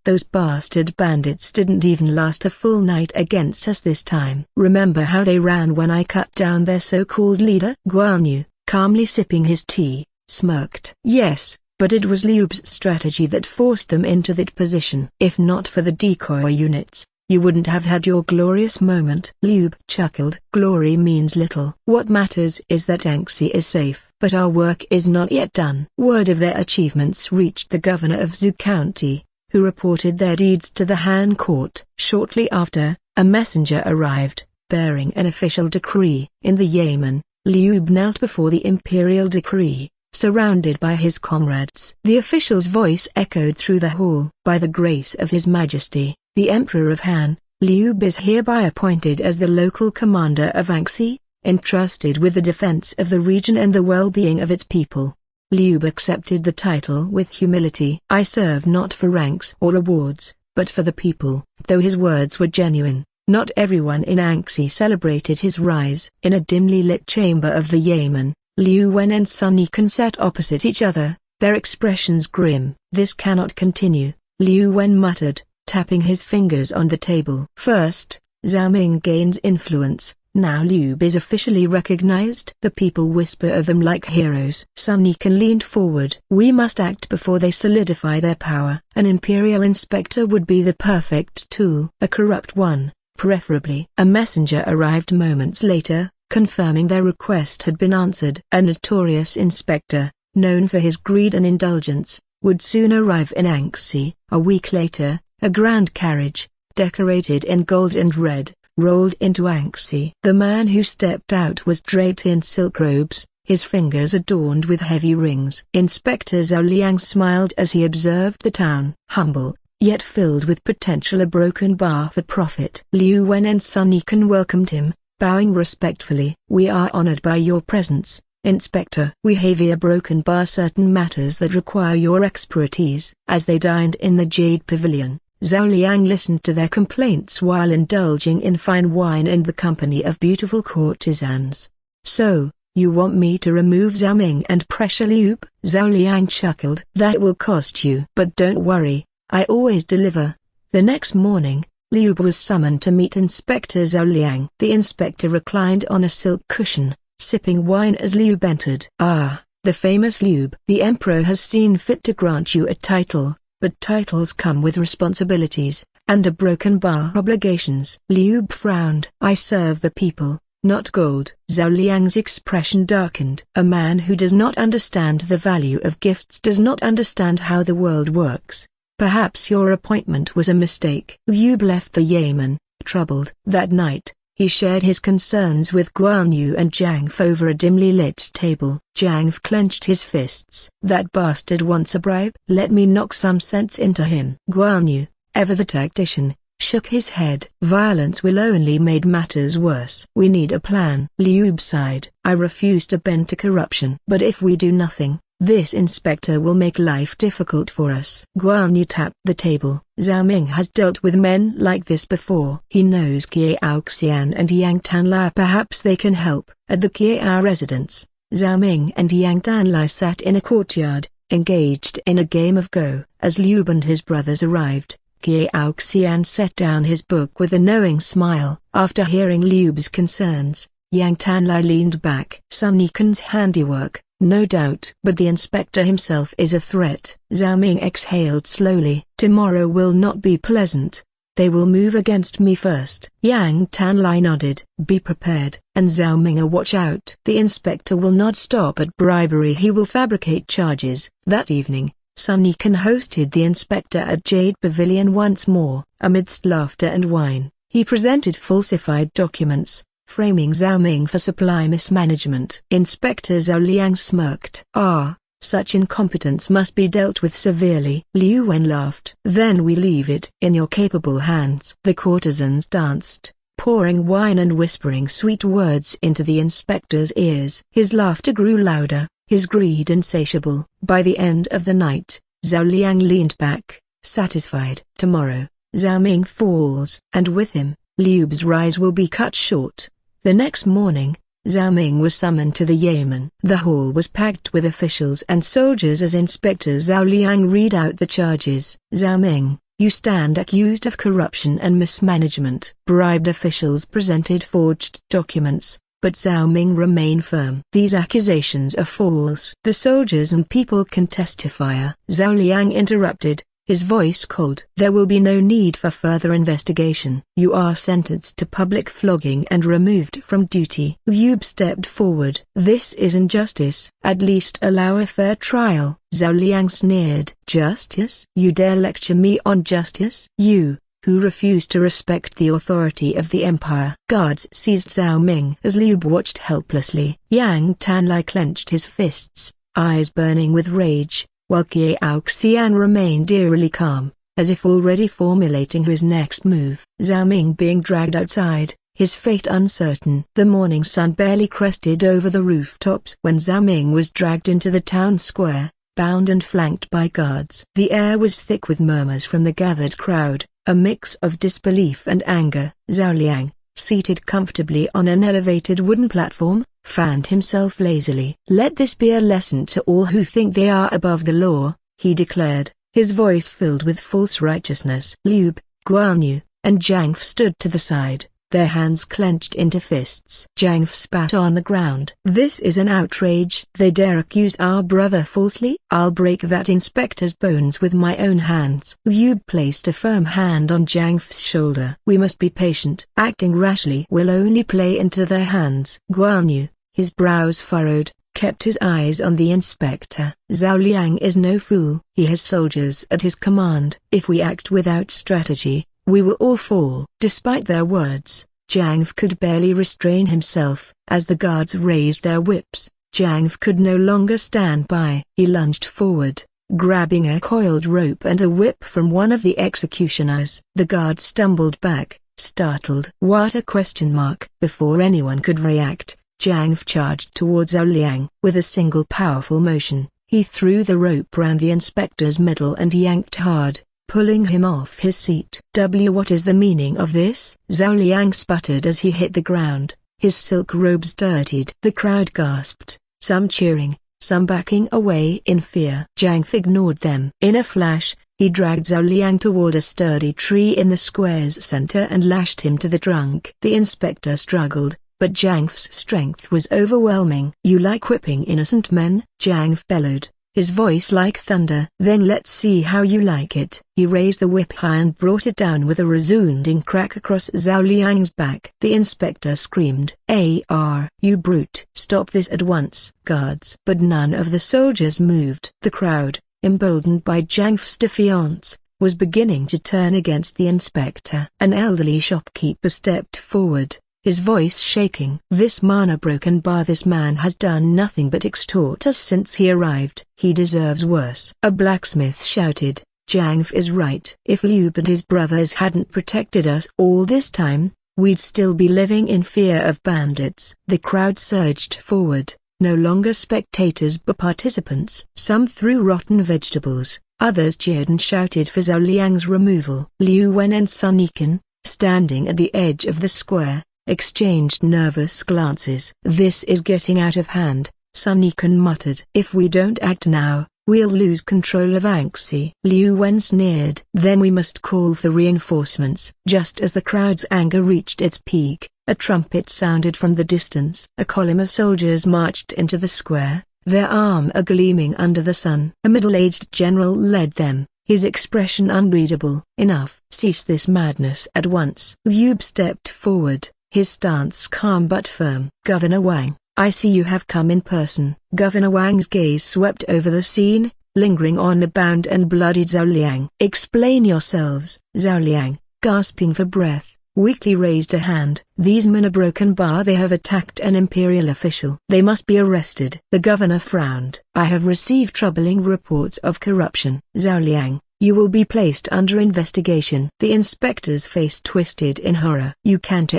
Speaker 1: Those bastard bandits didn't even last a full night against us this time. Remember how they ran when I cut down their so-called leader? Guan Yu, calmly sipping his tea, smirked. Yes, but it was Liu's strategy that forced them into that position. If not for the decoy units, you wouldn't have had your glorious moment. Liu chuckled. Glory means little. What matters is that Anxi is safe. But our work is not yet done. Word of their achievements reached the governor of Zhu County, who reported their deeds to the Han court. Shortly after, a messenger arrived, bearing an official decree. In the Yamen, Liu knelt before the imperial decree, surrounded by his comrades. The official's voice echoed through the hall. By the grace of His Majesty, the Emperor of Han, Liu is hereby appointed as the local commander of Anxi, entrusted with the defense of the region and the well-being of its people. Liu accepted the title with humility. I serve not for ranks or rewards, but for the people. Though his words were genuine, not everyone in Anxi celebrated his rise. In a dimly lit chamber of the Yamen, Liu Wen and Sun Yikan sat opposite each other, their expressions grim. This cannot continue, Liu Wen muttered, tapping his fingers on the table. First, Zhao Ming gains influence. Now Liu is officially recognized. The people whisper of them like heroes. Sun Yikan leaned forward. We must act before they solidify their power. An imperial inspector would be the perfect tool. A corrupt one, preferably. A messenger arrived moments later, confirming their request had been answered. A notorious inspector, known for his greed and indulgence, would soon arrive in Anxi. A week later, a grand carriage, decorated in gold and red, rolled into Anxi. The man who stepped out was draped in silk robes, his fingers adorned with heavy rings. Inspector Zhao Liang smiled as he observed the town. Humble, yet filled with potential, a broken bar for profit. Liu Wen and Sun Yikan welcomed him, bowing respectfully. We are honored by your presence, Inspector. We have a broken bar certain matters that require your expertise. As they dined in the Jade Pavilion, Zhao Liang listened to their complaints while indulging in fine wine and the company of beautiful courtesans. So, you want me to remove Zhao Ming and pressure Liu? Zhao Liang chuckled. That will cost you. But don't worry, I always deliver. The next morning, Liu was summoned to meet Inspector Zhao Liang. The inspector reclined on a silk cushion, sipping wine as Liu entered. Ah, the famous Liu. The emperor has seen fit to grant you a title. But titles come with responsibilities, and a broken bar obligations. Liu frowned. I serve the people, not gold. Zhao Liang's expression darkened. A man who does not understand the value of gifts does not understand how the world works. Perhaps your appointment was a mistake. Liu left the Yamen, troubled. That night, he shared his concerns with Guan Yu and Jiang Fe over a dimly lit table. Jiang Fe clenched his fists. That bastard wants a bribe. Let me knock some sense into him. Guan Yu, ever the tactician, shook his head. Violence will only make matters worse. We need a plan. Liu sighed. I refuse to bend to corruption. But if we do nothing, this inspector will make life difficult for us. Guan Yu tapped the table. Zhao Ming has dealt with men like this before. He knows Kiao Xian and Yang Tanlai. Perhaps they can help. At the Kiao residence, Zhao Ming and Yang Tanlai sat in a courtyard, engaged in a game of Go. As Liu and his brothers arrived, Kiao Xian set down his book with a knowing smile. After hearing Liu's concerns, Yang Tanlai leaned back. Sun Yikan's handiwork, no doubt. But the inspector himself is a threat. Zhao Ming exhaled slowly. Tomorrow will not be pleasant. They will move against me first. Yang Tanlai nodded. Be prepared. And Zhao Ming, watch out. The inspector will not stop at bribery. He will fabricate charges. That evening, Sun Yikan hosted the inspector at Jade Pavilion once more. Amidst laughter and wine, he presented falsified documents, framing Zhao Ming for supply mismanagement. Inspector Zhao Liang smirked. Ah, such incompetence must be dealt with severely. Liu Wen laughed. Then we leave it in your capable hands. The courtesans danced, pouring wine and whispering sweet words into the inspector's ears. His laughter grew louder, his greed insatiable. By the end of the night, Zhao Liang leaned back, satisfied. Tomorrow, Zhao Ming falls, and with him, Liu's rise will be cut short. The next morning, Zhao Ming was summoned to the Yamen. The hall was packed with officials and soldiers as Inspector Zhao Liang read out the charges. Zhao Ming, you stand accused of corruption and mismanagement. Bribed officials presented forged documents, but Zhao Ming remained firm. These accusations are false. The soldiers and people can testify. Zhao Liang interrupted. his voice cold. "There will be no need for further investigation. You are sentenced to public flogging and removed from duty." Liu stepped forward. "This is injustice. At least allow a fair trial." Zhao Liang sneered. "Justice? You dare lecture me on justice? You, who refused to respect the authority of the empire." Guards seized Zhao Ming as Liu watched helplessly. Yang Tanlai clenched his fists, eyes burning with rage, while Kiao Xian remained eerily calm, as if already formulating his next move. Zhao Ming being dragged outside, his fate uncertain. The morning sun barely crested over the rooftops when Zhao Ming was dragged into the town square, bound and flanked by guards. The air was thick with murmurs from the gathered crowd, a mix of disbelief and anger. Zhao Liang, seated comfortably on an elevated wooden platform, fanned himself lazily. "Let this be a lesson to all who think they are above the law," he declared, his voice filled with false righteousness. Liu, Guan Yu, and Zhang F stood to the side, their hands clenched into fists. Zhang F spat on the ground. "This is an outrage. They dare accuse our brother falsely? I'll break that inspector's bones with my own hands." Liu placed a firm hand on Zhang F's shoulder. "We must be patient. Acting rashly will only play into their hands." Guan Yu, his brows furrowed, kept his eyes on the inspector. "Zhao Liang is no fool. He has soldiers at his command. If we act without strategy, we will all fall." Despite their words, Zhang F could barely restrain himself. As the guards raised their whips, Zhang F could no longer stand by. He lunged forward, grabbing a coiled rope and a whip from one of the executioners. The guard stumbled back, startled. "What a question mark!" Before anyone could react, Zhang F charged towards Zhao Liang. With a single powerful motion, he threw the rope round the inspector's middle and yanked hard, pulling him off his seat. What is the meaning of this?" Zhao Liang sputtered as he hit the ground, his silk robes dirtied. The crowd gasped, some cheering, some backing away in fear. Zhang F ignored them. In a flash, he dragged Zhao Liang toward a sturdy tree in the square's center and lashed him to the trunk. The inspector struggled, but Zhang F's strength was overwhelming. "You like whipping innocent men?" Zhang F bellowed, his voice like thunder. "Then let's see how you like it." He raised the whip high and brought it down with a resounding crack across Zhao Liang's back. The inspector screamed, "You brute! Stop this at once!" Guards. But none of the soldiers moved. The crowd, emboldened by Zhang F's defiance, was beginning to turn against the inspector. An elderly shopkeeper stepped forward, his voice shaking. "This mana-broken bar, this man has done nothing but extort us since he arrived. He deserves worse." A blacksmith shouted, "Zhang F is right. If Liu and his brothers hadn't protected us all this time, we'd still be living in fear of bandits." The crowd surged forward, no longer spectators but participants. Some threw rotten vegetables, others cheered and shouted for Zhao Liang's removal. Liu Wen and Sun Yikan, standing at the edge of the square, exchanged nervous glances. "This is getting out of hand," Sun Yikan muttered. "If we don't act now, we'll lose control of Anxi." Liu Wen sneered. "Then we must call for reinforcements." Just as the crowd's anger reached its peak, a trumpet sounded from the distance. A column of soldiers marched into the square, their armor gleaming under the sun. A middle-aged general led them, his expression unreadable. "Enough! Cease this madness at once." Liu stepped forward, his stance calm but firm. "Governor Wang, I see you have come in person." Governor Wang's gaze swept over the scene, lingering on the bound and bloodied Zhao Liang. "Explain yourselves." Zhao Liang, gasping for breath, weakly raised a hand. "These men are broken bar. They have attacked an imperial official. They must be arrested." The governor frowned. "I have received troubling reports of corruption." Zhao Liang, "You will be placed under investigation." The inspector's face twisted in horror. "You can't!"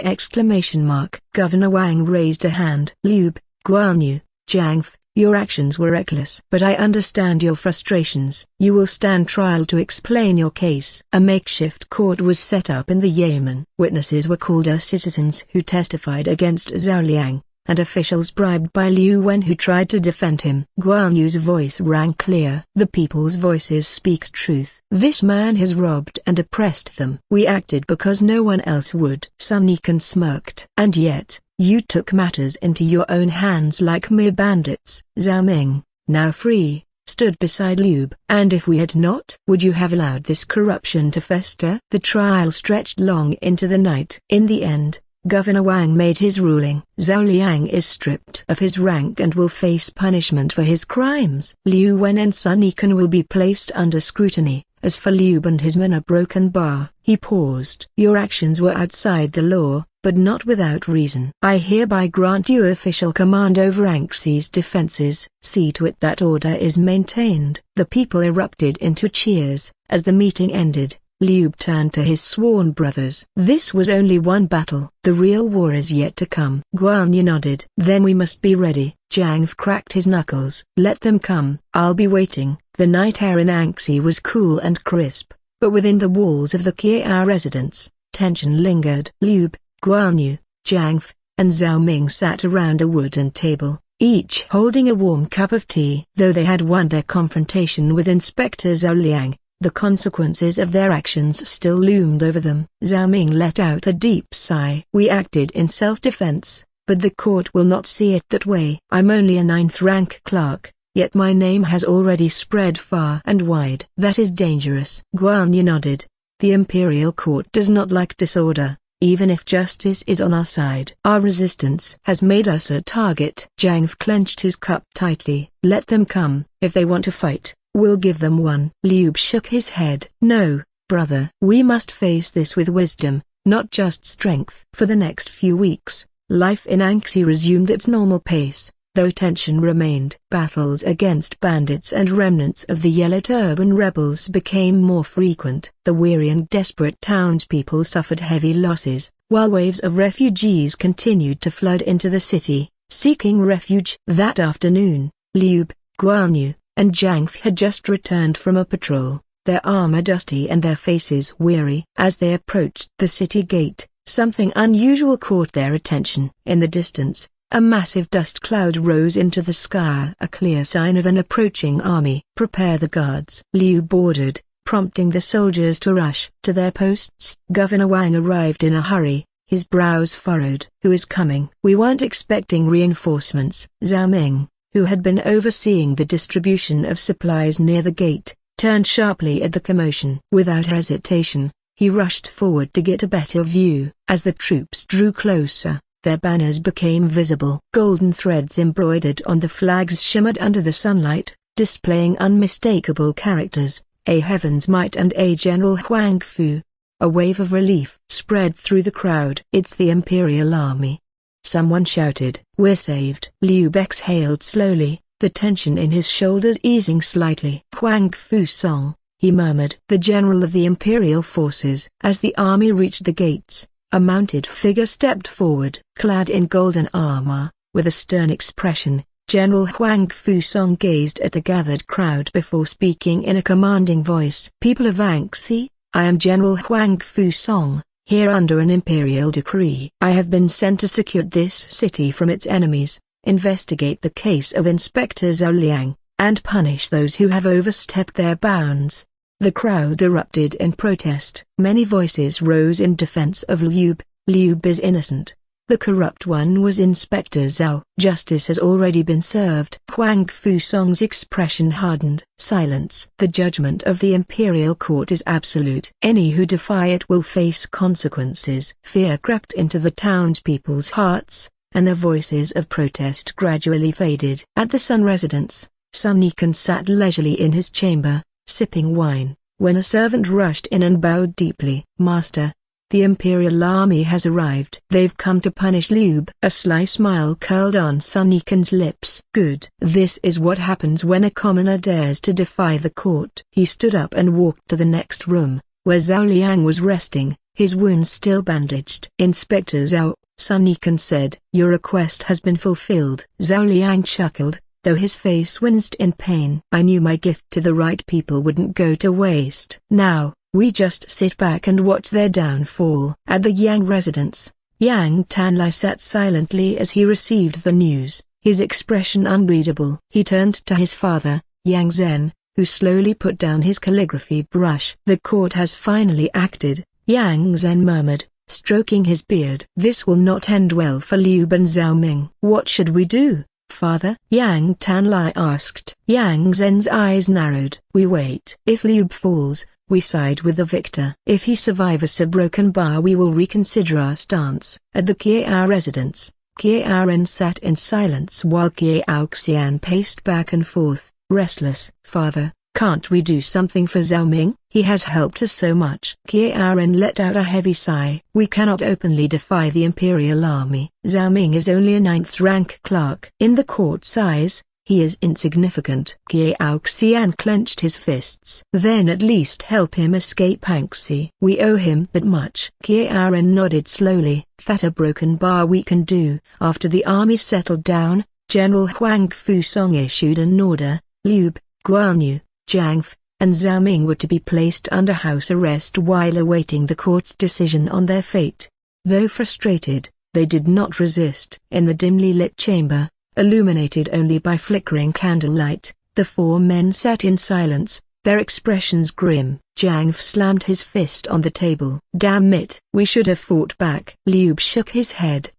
Speaker 1: Governor Wang raised a hand. "Liu, Guan Yu, Zhang F, your actions were reckless. But I understand your frustrations. You will stand trial to explain your case." A makeshift court was set up in the Yamen. Witnesses were called as citizens who testified against Zhao Liang, and officials bribed by Liu Wen who tried to defend him. Guan Yu's voice rang clear. "The people's voices speak truth. This man has robbed and oppressed them. We acted because no one else would." Sun Yikan smirked. "And yet, you took matters into your own hands like mere bandits." Zhao Ming, now free, stood beside Liu. And if we had not, would you have allowed this corruption to fester? The trial stretched long into the night. In the end, Governor Wang made his ruling. Zhao Liang is stripped of his rank and will face punishment for his crimes. Liu Wen and Sun Yikan will be placed under scrutiny. As for Liu and his men, a broken bar. He paused. Your actions were outside the law, but not without reason. I hereby grant you official command over Anxi's defenses. See to it that order is maintained. The people erupted into cheers. As the meeting ended, Liu turned to his sworn brothers. This was only one battle. The real war is yet to come. Guan Yu nodded. Then we must be ready. Zhang Fe cracked his knuckles. Let them come. I'll be waiting. The night air in Anxi was cool and crisp, but within the walls of the Kia residence, tension lingered. Liu, Guan Yu, Zhang Fe, and Zhao Ming sat around a wooden table, each holding a warm cup of tea. Though they had won their confrontation with Inspector Zhao Liang, the consequences of their actions still loomed over them. Zhao Ming let out a deep sigh. We acted in self-defense, but the court will not see it that way. I'm only a 9th-rank clerk, yet my name has already spread far and wide. That is dangerous. Guan Yu nodded. The imperial court does not like disorder, even if justice is on our side. Our resistance has made us a target. Zhang Fe clenched his cup tightly. Let them come. If they want to fight, we'll give them one. Liu shook his head. No, brother. We must face this with wisdom, not just strength. For the next few weeks, life in Anxi resumed its normal pace, though tension remained. Battles against bandits and remnants of the Yellow Turban rebels became more frequent. The weary and desperate townspeople suffered heavy losses, while waves of refugees continued to flood into the city, seeking refuge. That afternoon, Liu, Guan Yu, and Zhang Fe had just returned from a patrol, their armor dusty and their faces weary. As they approached the city gate, something unusual caught their attention. In the distance, a massive dust cloud rose into the sky, a clear sign of an approaching army. Prepare the guards. Liu ordered, prompting the soldiers to rush to their posts. Governor Wang arrived in a hurry, his brows furrowed. Who is coming? We weren't expecting reinforcements. Zhao Ming, who had been overseeing the distribution of supplies near the gate, turned sharply at the commotion. Without hesitation, he rushed forward to get a better view. As the troops drew closer, their banners became visible. Golden threads embroidered on the flags shimmered under the sunlight, displaying unmistakable characters, A Heaven's Might and A General Huang Fu. A wave of relief spread through the crowd. It's the Imperial Army. Someone shouted. We're saved. Liu exhaled slowly, the tension in his shoulders easing slightly. Huang Fu Song, he murmured. The general of the Imperial forces. As the army reached the gates, a mounted figure stepped forward. Clad in golden armor, with a stern expression, General Huang Fu Song gazed at the gathered crowd before speaking in a commanding voice. People of Anxi, I am General Huang Fu Song, here under an imperial decree. I have been sent to secure this city from its enemies, investigate the case of Inspector Zhao Liang, and punish those who have overstepped their bounds. The crowd erupted in protest. Many voices rose in defense of Liu. Liu is innocent. The corrupt one was Inspector Zhao. Justice has already been served. Huang Fu Song's expression hardened. Silence. The judgment of the imperial court is absolute. Any who defy it will face consequences. Fear crept into the townspeople's hearts, and the voices of protest gradually faded. At the Sun residence, Sun Yikan sat leisurely in his chamber, sipping wine, when a servant rushed in and bowed deeply. Master, the Imperial Army has arrived. They've come to punish Liu. A sly smile curled on Sun Yikan's lips. Good. This is what happens when a commoner dares to defy the court. He stood up and walked to the next room, where Zhao Liang was resting, his wounds still bandaged. Inspector Zhao, Sun Yikan said. Your request has been fulfilled. Zhao Liang chuckled, though his face winced in pain. I knew my gift to the right people wouldn't go to waste. Now, we just sit back and watch their downfall. At the Yang residence, Yang Tanlai sat silently as he received the news, his expression unreadable. He turned to his father, Yang Zhen, who slowly put down his calligraphy brush. The court has finally acted, Yang Zhen murmured, stroking his beard. This will not end well for Liu and Zhao Ming. What should we do? Father? Yang Tanlai asked. Yang Zhen's eyes narrowed. We wait. If Liu falls, we side with the victor. If he survives a broken bar, we will reconsider our stance. At the Kiao residence, Kiao Ren sat in silence while Kiao Xian paced back and forth, restless. Father, can't we do something for Zhao Ming? He has helped us so much. Kiao Ren let out a heavy sigh. We cannot openly defy the Imperial Army. Zhao Ming is only a 9th-rank clerk. In the court's eyes, he is insignificant. Kiao Xian clenched his fists. Then at least help him escape Anxi. We owe him that much. Kiao Ren nodded slowly. That a broken bar we can do. After the army settled down, General Huang Fusong issued an order. Liu, Guanyu, Jiang F, and Zhao Ming were to be placed under house arrest while awaiting the court's decision on their fate. Though frustrated, they did not resist. In the dimly lit chamber, illuminated only by flickering candlelight, the 4 men sat in silence, their expressions grim. Jiang F slammed his fist on the table. Damn it! We should have fought back. Liu shook his head.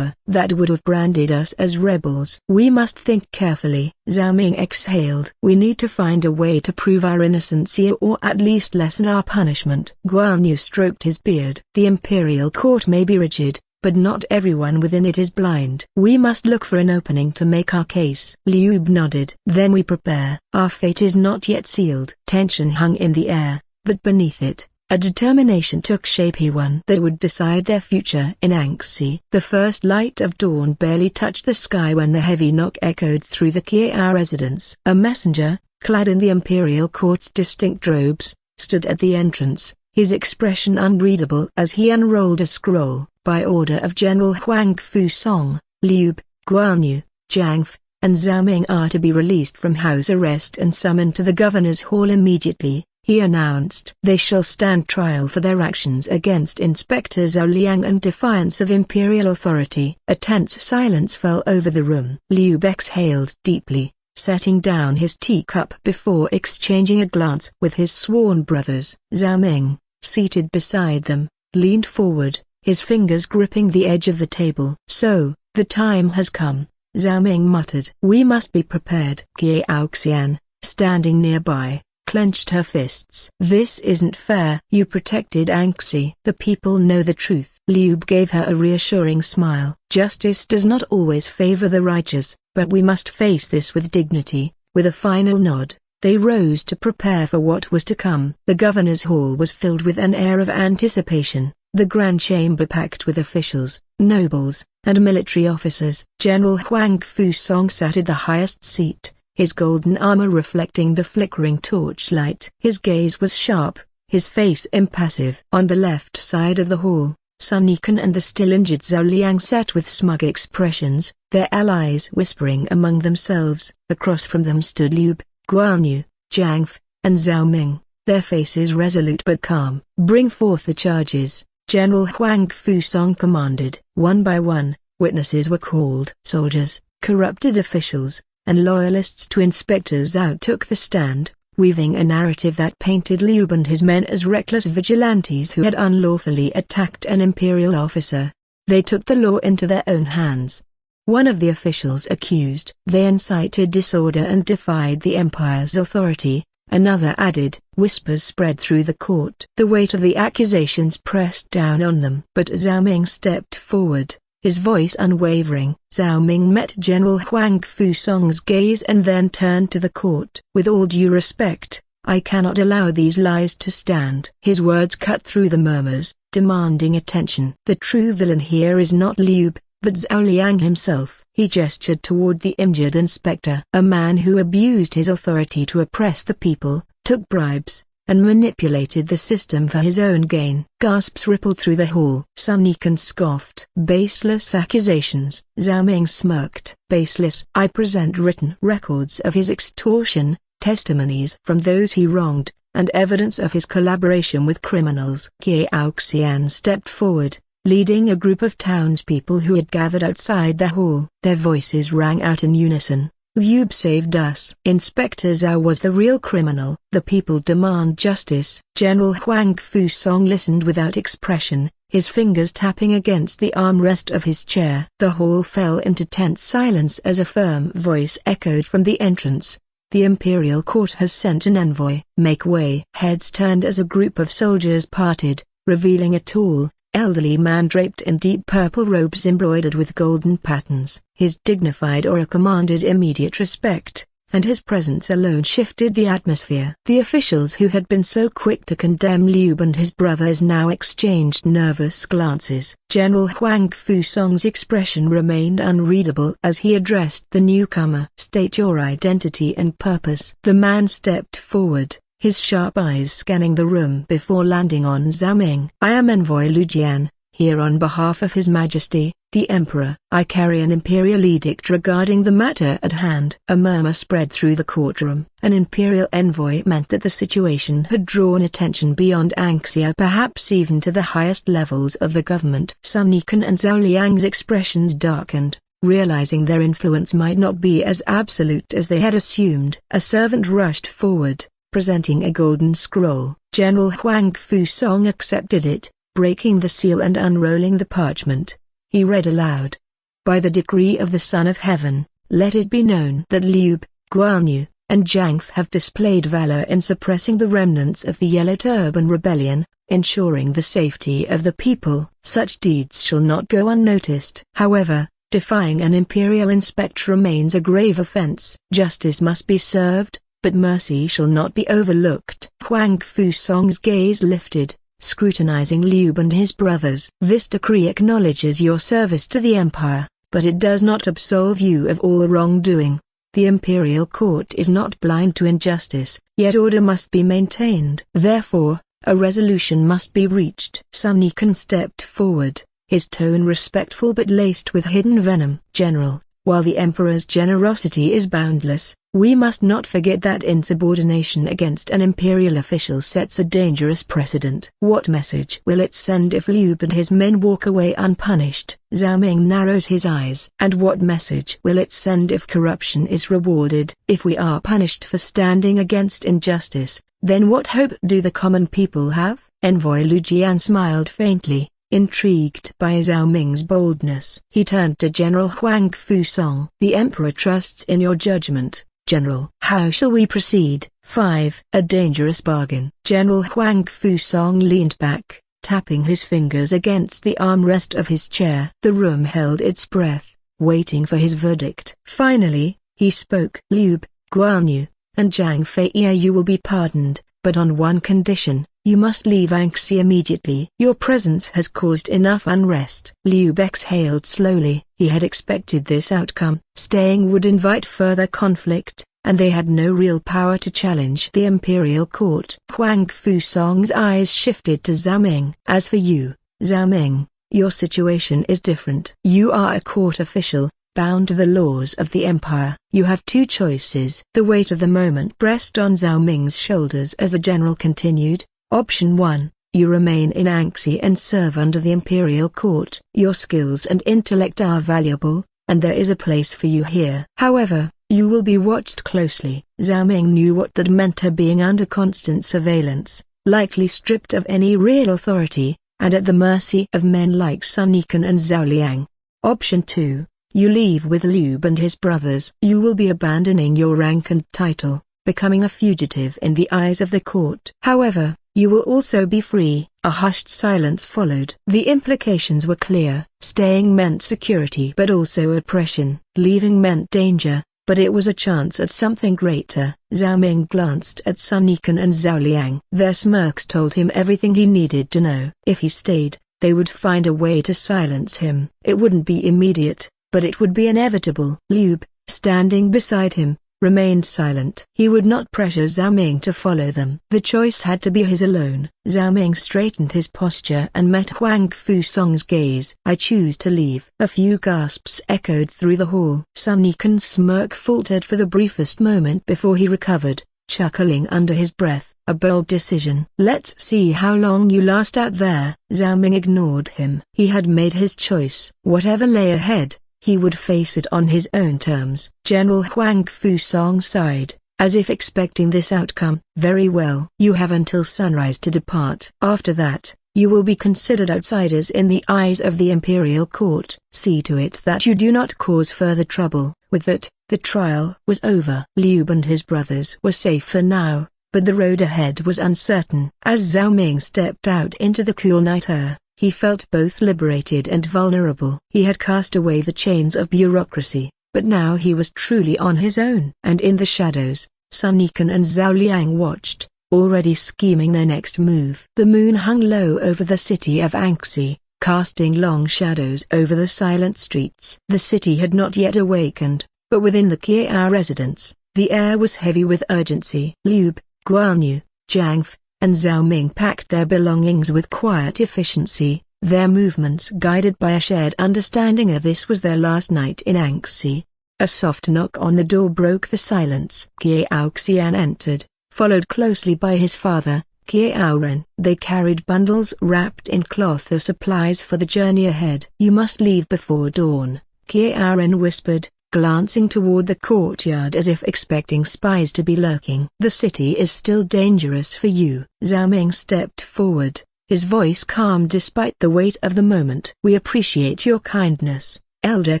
Speaker 1: That would have branded us as rebels. We must think carefully. Zhao Ming exhaled. We need to find a way to prove our innocence here, or at least lessen our punishment. Guan Yu stroked his beard. The imperial court may be rigid, but not everyone within it is blind. We must look for an opening to make our case. Liu nodded. Then we prepare. Our fate is not yet sealed. Tension hung in the air, but beneath it, a determination took shape. He one that would decide their future in Anxi. The first light of dawn barely touched the sky when the heavy knock echoed through the Kiao residence. A messenger, clad in the imperial court's distinct robes, stood at the entrance, his expression unreadable as he unrolled a scroll. By order of General Huang Fusong, Liu, Guanyu, Jiang F, and Zhao Ming are to be released from house arrest and summoned to the governor's hall immediately, he announced. They shall stand trial for their actions against Inspector Zhao Liang and defiance of imperial authority. A tense silence fell over the room. Liu exhaled deeply, setting down his teacup before exchanging a glance with his sworn brothers. Zhao Ming, seated beside them, leaned forward, his fingers gripping the edge of the table. So, the time has come, Zhao Ming muttered. We must be prepared. Kiao Xian, standing nearby, clenched her fists. This isn't fair. You protected Anxi. The people know the truth. Liu gave her a reassuring smile. Justice does not always favor the righteous, but we must face this with dignity. With a final nod, they rose to prepare for what was to come. The governor's hall was filled with an air of anticipation. The grand chamber packed with officials, nobles, and military officers. General Huang Fusong sat at the highest seat, his golden armor reflecting the flickering torchlight. His gaze was sharp, his face impassive. On the left side of the hall, Sun Yikan and the still injured Zhao Liang sat with smug expressions, their allies whispering among themselves. Across from them stood Liu, Guanyu, Jiang F, and Zhao Ming, their faces resolute but calm. Bring forth the charges, General Huang Fusong commanded. One by one, witnesses were called. Soldiers, corrupted officials, and loyalists to Inspector Zhao took the stand, weaving a narrative that painted Liu and his men as reckless vigilantes who had unlawfully attacked an imperial officer. They took the law into their own hands. One of the officials accused they incited disorder and defied the empire's authority. Another added. Whispers spread through the court. The weight of the accusations pressed down on them. But Zhao Ming stepped forward, his voice unwavering. Zhao Ming met General Huang Fusong's gaze and then turned to the court. With all due respect, I cannot allow these lies to stand. His words cut through the murmurs, demanding attention. The true villain here is not Liu, but Zhao Liang himself. He gestured toward the injured inspector. A man who abused his authority to oppress the people, took bribes, and manipulated the system for his own gain. Gasps rippled through the hall. Sun Yikan scoffed. Baseless accusations. Zhao Ming smirked. Baseless. I present written records of his extortion, testimonies from those he wronged, and evidence of his collaboration with criminals. Kiao Xian stepped forward, leading a group of townspeople who had gathered outside the hall. Their voices rang out in unison. Liu saved us. Inspector Zhao was the real criminal. The people demand justice. General Huang Fusong listened without expression, his fingers tapping against the armrest of his chair. The hall fell into tense silence as a firm voice echoed from the entrance. The imperial court has sent an envoy. Make way. Heads turned as a group of soldiers parted, revealing a tall, elderly man draped in deep purple robes embroidered with golden patterns. His dignified aura commanded immediate respect, and his presence alone shifted the atmosphere. The officials who had been so quick to condemn Liu and his brothers now exchanged nervous glances. General Huang Fusong's expression remained unreadable as he addressed the newcomer. State your identity and purpose. The man stepped forward, his sharp eyes scanning the room before landing on Zhao Ming. I am Envoy Lu Jian, here on behalf of His Majesty, the Emperor. I carry an imperial edict regarding the matter at hand. A murmur spread through the courtroom. An imperial envoy meant that the situation had drawn attention beyond Anxia, perhaps even to the highest levels of the government. Sun Yikan and Zhao Liang's expressions darkened, realizing their influence might not be as absolute as they had assumed. A servant rushed forward, presenting a golden scroll. General Huang Fusong accepted it, breaking the seal and unrolling the parchment. He read aloud. By the decree of the Son of Heaven, let it be known that Liu, Guanyu, and Zhang Fe have displayed valor in suppressing the remnants of the Yellow Turban Rebellion, ensuring the safety of the people. Such deeds shall not go unnoticed. However, defying an imperial inspector remains a grave offense. Justice must be served, but mercy shall not be overlooked. Huang Fusong's gaze lifted, scrutinizing Liu and his brothers. This decree acknowledges your service to the Empire, but it does not absolve you of all wrongdoing. The imperial court is not blind to injustice, yet order must be maintained. Therefore, a resolution must be reached. Sun Yikan stepped forward, his tone respectful but laced with hidden venom. General, while the Emperor's generosity is boundless, we must not forget that insubordination against an imperial official sets a dangerous precedent. What message will it send if Liu and his men walk away unpunished? Zhao Ming narrowed his eyes. And what message will it send if corruption is rewarded? If we are punished for standing against injustice, then what hope do the common people have? Envoy Lu Jian smiled faintly, intrigued by Zhao Ming's boldness. He turned to General Huang Fusong. The Emperor trusts in your judgment, General. How shall we proceed? 5. A dangerous bargain. General Huang Fusong leaned back, tapping his fingers against the armrest of his chair. The room held its breath, waiting for his verdict. Finally, he spoke. Liu, Guanyu, and Zhang Fe, you will be pardoned, but on one condition. You must leave Anxi immediately. Your presence has caused enough unrest. Liu exhaled slowly. He had expected this outcome. Staying would invite further conflict, and they had no real power to challenge the imperial court. Huang Fusong's eyes shifted to Zhao Ming. As for you, Zhao Ming, your situation is different. You are a court official, bound to the laws of the empire. You have two choices. The weight of the moment pressed on Zhao Ming's shoulders as the general continued. Option 1, you remain in Anxi and serve under the imperial court. Your skills and intellect are valuable, and there is a place for you here. However, you will be watched closely. Zhao Ming knew what that meant, her being under constant surveillance, likely stripped of any real authority, and at the mercy of men like Sun Yikan and Zhao Liang. Option 2, you leave with Liu and his brothers. You will be abandoning your rank and title, becoming a fugitive in the eyes of the court. However, you will also be free. A hushed silence followed. The implications were clear. Staying meant security but also oppression. Leaving meant danger, but it was a chance at something greater. Zhao Ming glanced at Sun Yikan and Zhao Liang. Their smirks told him everything he needed to know. If he stayed, they would find a way to silence him. It wouldn't be immediate, but it would be inevitable. Liu, standing beside him, remained silent. He would not pressure Zhao Ming to follow them. The choice had to be his alone. Zhao Ming straightened his posture and met Huang Fusong's gaze. I choose to leave. A few gasps echoed through the hall. Sun Yikan's smirk faltered for the briefest moment before he recovered, chuckling under his breath. A bold decision. Let's see how long you last out there. Zhao Ming ignored him. He had made his choice. Whatever lay ahead, he would face it on his own terms. General Huang Fusong sighed, as if expecting this outcome. Very well. You have until sunrise to depart. After that, you will be considered outsiders in the eyes of the imperial court. See to it that you do not cause further trouble." With that, the trial was over. Liu and his brothers were safe for now, but the road ahead was uncertain. As Zhao Ming stepped out into the cool night air, he felt both liberated and vulnerable. He had cast away the chains of bureaucracy, but now he was truly on his own. And in the shadows, Sun Yikan and Zhao Liang watched, already scheming their next move. The moon hung low over the city of Anxi, casting long shadows over the silent streets. The city had not yet awakened, but within the Kiao residence, the air was heavy with urgency. Liu, Guanyu, Jiang F, and Zhao Ming packed their belongings with quiet efficiency, their movements guided by a shared understanding of this was their last night in Anxi. A soft knock on the door broke the silence. Kiao Xian entered, followed closely by his father, Kiao Ren. They carried bundles wrapped in cloth of supplies for the journey ahead. "You must leave before dawn," Kiao Ren whispered, glancing toward the courtyard as if expecting spies to be lurking. "The city is still dangerous for you." Zhao Ming stepped forward, his voice calm despite the weight of the moment. "We appreciate your kindness, Elder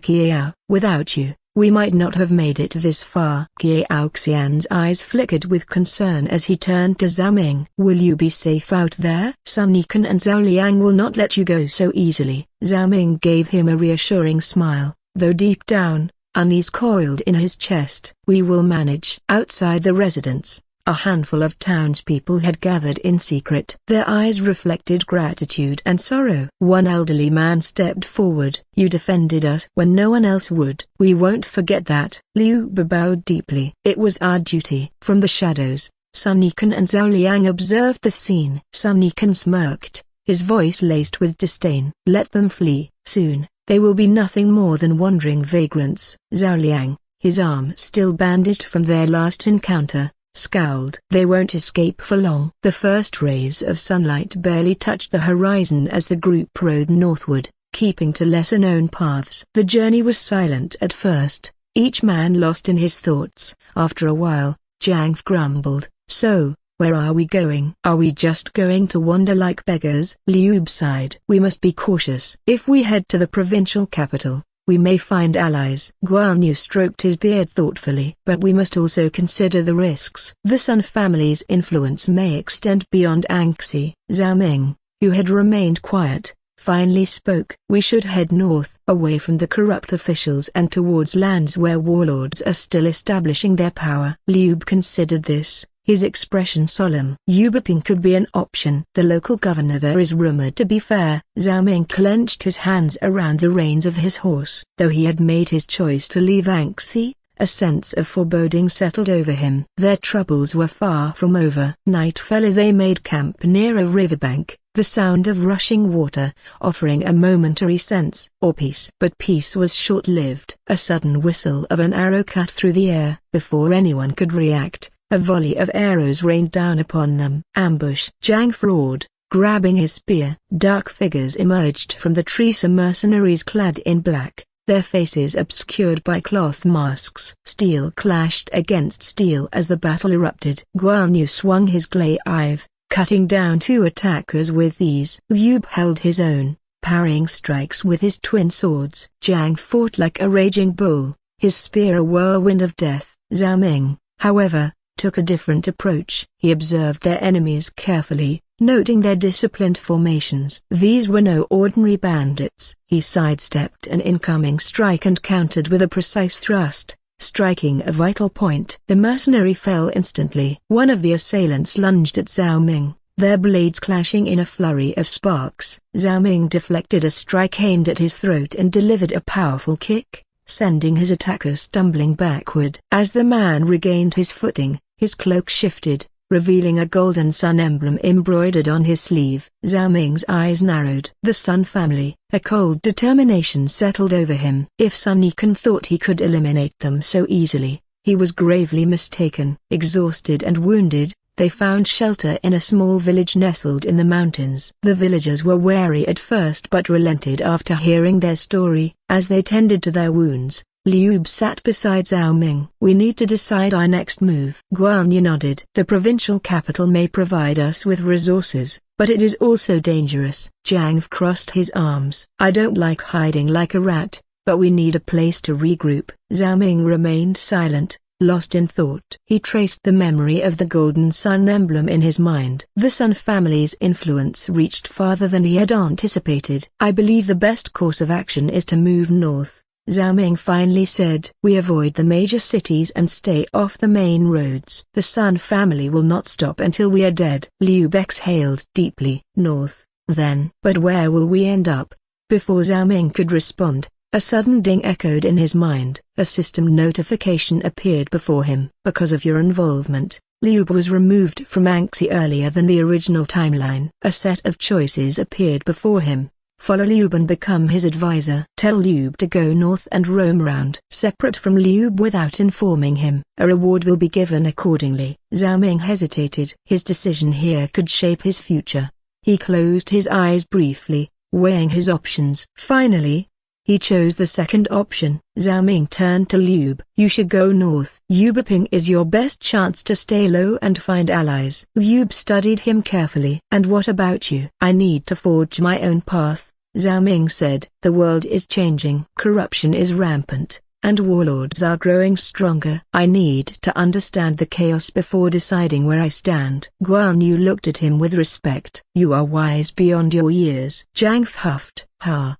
Speaker 1: Kiao. Without you, we might not have made it this far." Kiao Xian's eyes flickered with concern as he turned to Zhao Ming. "Will you be safe out there?" "Sun Yikan and Zhao Liang will not let you go so easily." Zhao Ming gave him a reassuring smile, though deep down, unease coiled in his chest. "We will manage." Outside the residence, a handful of townspeople had gathered in secret. Their eyes reflected gratitude and sorrow. One elderly man stepped forward. "You defended us when no one else would." "We won't forget that." Liu bowed deeply. "It was our duty." From the shadows, Sun Yikan and Zhao Liang observed the scene. Sun Yikan smirked, his voice laced with disdain. "Let them flee. Soon, they will be nothing more than wandering vagrants." Zhao Liang, his arm still bandaged from their last encounter, scowled. "They won't escape for long." The first rays of sunlight barely touched the horizon as the group rode northward, keeping to lesser-known paths. The journey was silent at first, each man lost in his thoughts. After a while, Jiang F grumbled, "So, where are we going? Are we just going to wander like beggars?" Liu sighed. "We must be cautious. If we head to the provincial capital, we may find allies." Guan Yu stroked his beard thoughtfully. "But we must also consider the risks. The Sun family's influence may extend beyond Anxi." Zhao Ming, who had remained quiet, finally spoke. "We should head north, away from the corrupt officials and towards lands where warlords are still establishing their power." Liu considered this, his expression solemn. Yubaping could be an option. The local governor there is rumored to be fair. Zhao Ming clenched his hands around the reins of his horse. Though he had made his choice to leave Anxi, a sense of foreboding settled over him. Their troubles were far from over. Night fell as they made camp near a riverbank, the sound of rushing water, offering a momentary sense of peace. But peace was short-lived. A sudden whistle of an arrow cut through the air. Before anyone could react, a volley of arrows rained down upon them. "Ambush!" Jiang roared, grabbing his spear. Dark figures emerged from the trees, some mercenaries clad in black, their faces obscured by cloth masks. Steel clashed against steel as the battle erupted. Guan Yu swung his glaive, cutting down two attackers with ease. Liu held his own, parrying strikes with his twin swords. Jiang fought like a raging bull, his spear a whirlwind of death. Zhao Ming, however, took a different approach. He observed their enemies carefully, noting their disciplined formations. These were no ordinary bandits. He sidestepped an incoming strike and countered with a precise thrust, striking a vital point. The mercenary fell instantly. One of the assailants lunged at Zhao Ming, their blades clashing in a flurry of sparks. Zhao Ming deflected a strike aimed at his throat and delivered a powerful kick, sending his attacker stumbling backward. As the man regained his footing, his cloak shifted, revealing a golden sun emblem embroidered on his sleeve. Zhao Ming's eyes narrowed. The Sun family, a cold determination settled over him. If Sun Yikan thought he could eliminate them so easily, he was gravely mistaken. Exhausted and wounded, they found shelter in a small village nestled in the mountains. The villagers were wary at first but relented after hearing their story. As they tended to their wounds, Liu sat beside Zhao Ming. We need to decide our next move. Guan Yu nodded. The provincial capital may provide us with resources, but it is also dangerous. Jiang crossed his arms. I don't like hiding like a rat, but we need a place to regroup. Zhao Ming remained silent, lost in thought. He traced the memory of the golden sun emblem in his mind. The Sun family's influence reached farther than he had anticipated. I believe the best course of action is to move north, Zhao Ming finally said. We avoid the major cities and stay off the main roads. The Sun family will not stop until we are dead. Liu exhaled deeply. North, then. But where will we end up? Before Zhao Ming could respond, a sudden ding echoed in his mind. A system notification appeared before him. Because of your involvement, Liu was removed from Anxi earlier than the original timeline. A set of choices appeared before him. Follow Liu and become his advisor. Tell Liu to go north and roam around. Separate from Liu without informing him. A reward will be given accordingly. Zhao Ming hesitated. His decision here could shape his future. He closed his eyes briefly, weighing his options. Finally, he chose the second option. Zhao Ming turned to Liu. You should go north. Yubiping is your best chance to stay low and find allies. Liu studied him carefully. And what about you? I need to forge my own path, Zhao Ming said. The world is changing. Corruption is rampant, and warlords are growing stronger. I need to understand the chaos before deciding where I stand. Guan Yu looked at him with respect. You are wise beyond your years. Jiang huffed.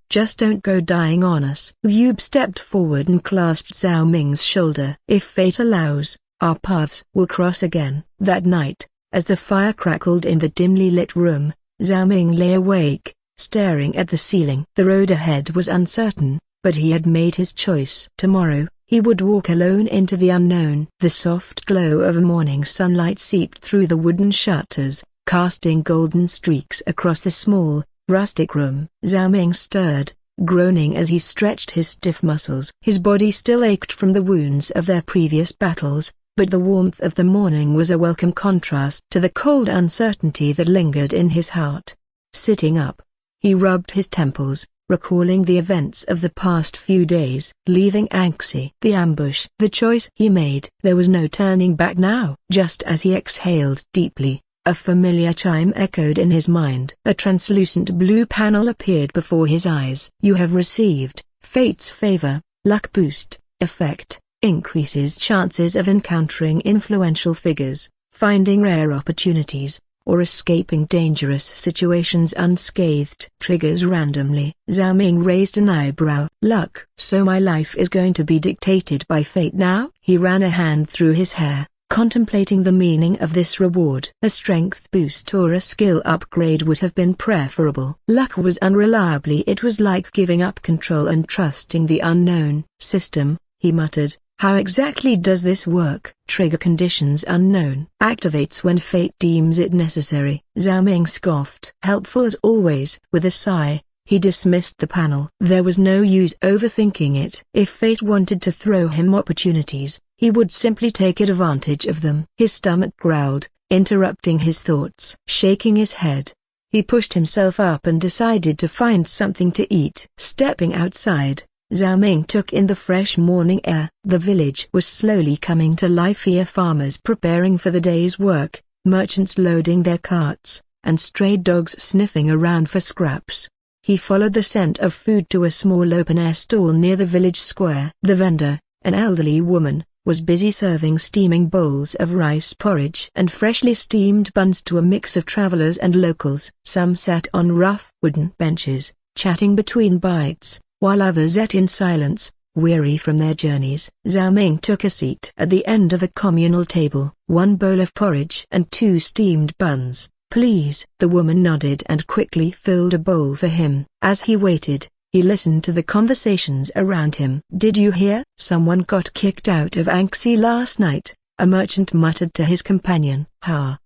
Speaker 1: Just don't go dying on us. Liu stepped forward and clasped Zhao Ming's shoulder. If fate allows, our paths will cross again. That night, as the fire crackled in the dimly lit room, Zhao Ming lay awake, staring at the ceiling. The road ahead was uncertain, but he had made his choice. Tomorrow, he would walk alone into the unknown. The soft glow of morning sunlight seeped through the wooden shutters, casting golden streaks across the small, rustic room. Zhao Ming stirred, groaning as he stretched his stiff muscles. His body still ached from the wounds of their previous battles, but the warmth of the morning was a welcome contrast to the cold uncertainty that lingered in his heart. Sitting up, he rubbed his temples, recalling the events of the past few days. Leaving Anxi, the ambush, the choice he made. There was no turning back now. Just as he exhaled deeply, a familiar chime echoed in his mind. A translucent blue panel appeared before his eyes. You have received Fate's Favor, Luck Boost, effect, increases chances of encountering influential figures, finding rare opportunities, or escaping dangerous situations unscathed. Triggers randomly. Zhao Ming raised an eyebrow. Luck. So my life is going to be dictated by fate now? He ran a hand through his hair, contemplating the meaning of this reward. A strength boost or a skill upgrade would have been preferable. Luck was unreliably. It was like giving up control and trusting the unknown. System, he muttered. How exactly does this work? Trigger conditions unknown. Activates when fate deems it necessary. Zhao Ming scoffed. Helpful as always. With a sigh, he dismissed the panel. There was no use overthinking it. If fate wanted to throw him opportunities, he would simply take advantage of them. His stomach growled, interrupting his thoughts. Shaking his head, he pushed himself up and decided to find something to eat. Stepping outside, Zhao Ming took in the fresh morning air. The village was slowly coming to life. Here farmers preparing for the day's work, merchants loading their carts, and stray dogs sniffing around for scraps. He followed the scent of food to a small open-air stall near the village square. The vendor, an elderly woman, was busy serving steaming bowls of rice porridge and freshly steamed buns to a mix of travelers and locals. Some sat on rough wooden benches, chatting between bites, while others ate in silence, weary from their journeys. Zhao Ming took a seat at the end of a communal table. One bowl of porridge and 2 steamed buns, please. The woman nodded and quickly filled a bowl for him. As he waited, he listened to the conversations around him. Did you hear? Someone got kicked out of Anxi last night, a merchant muttered to his companion.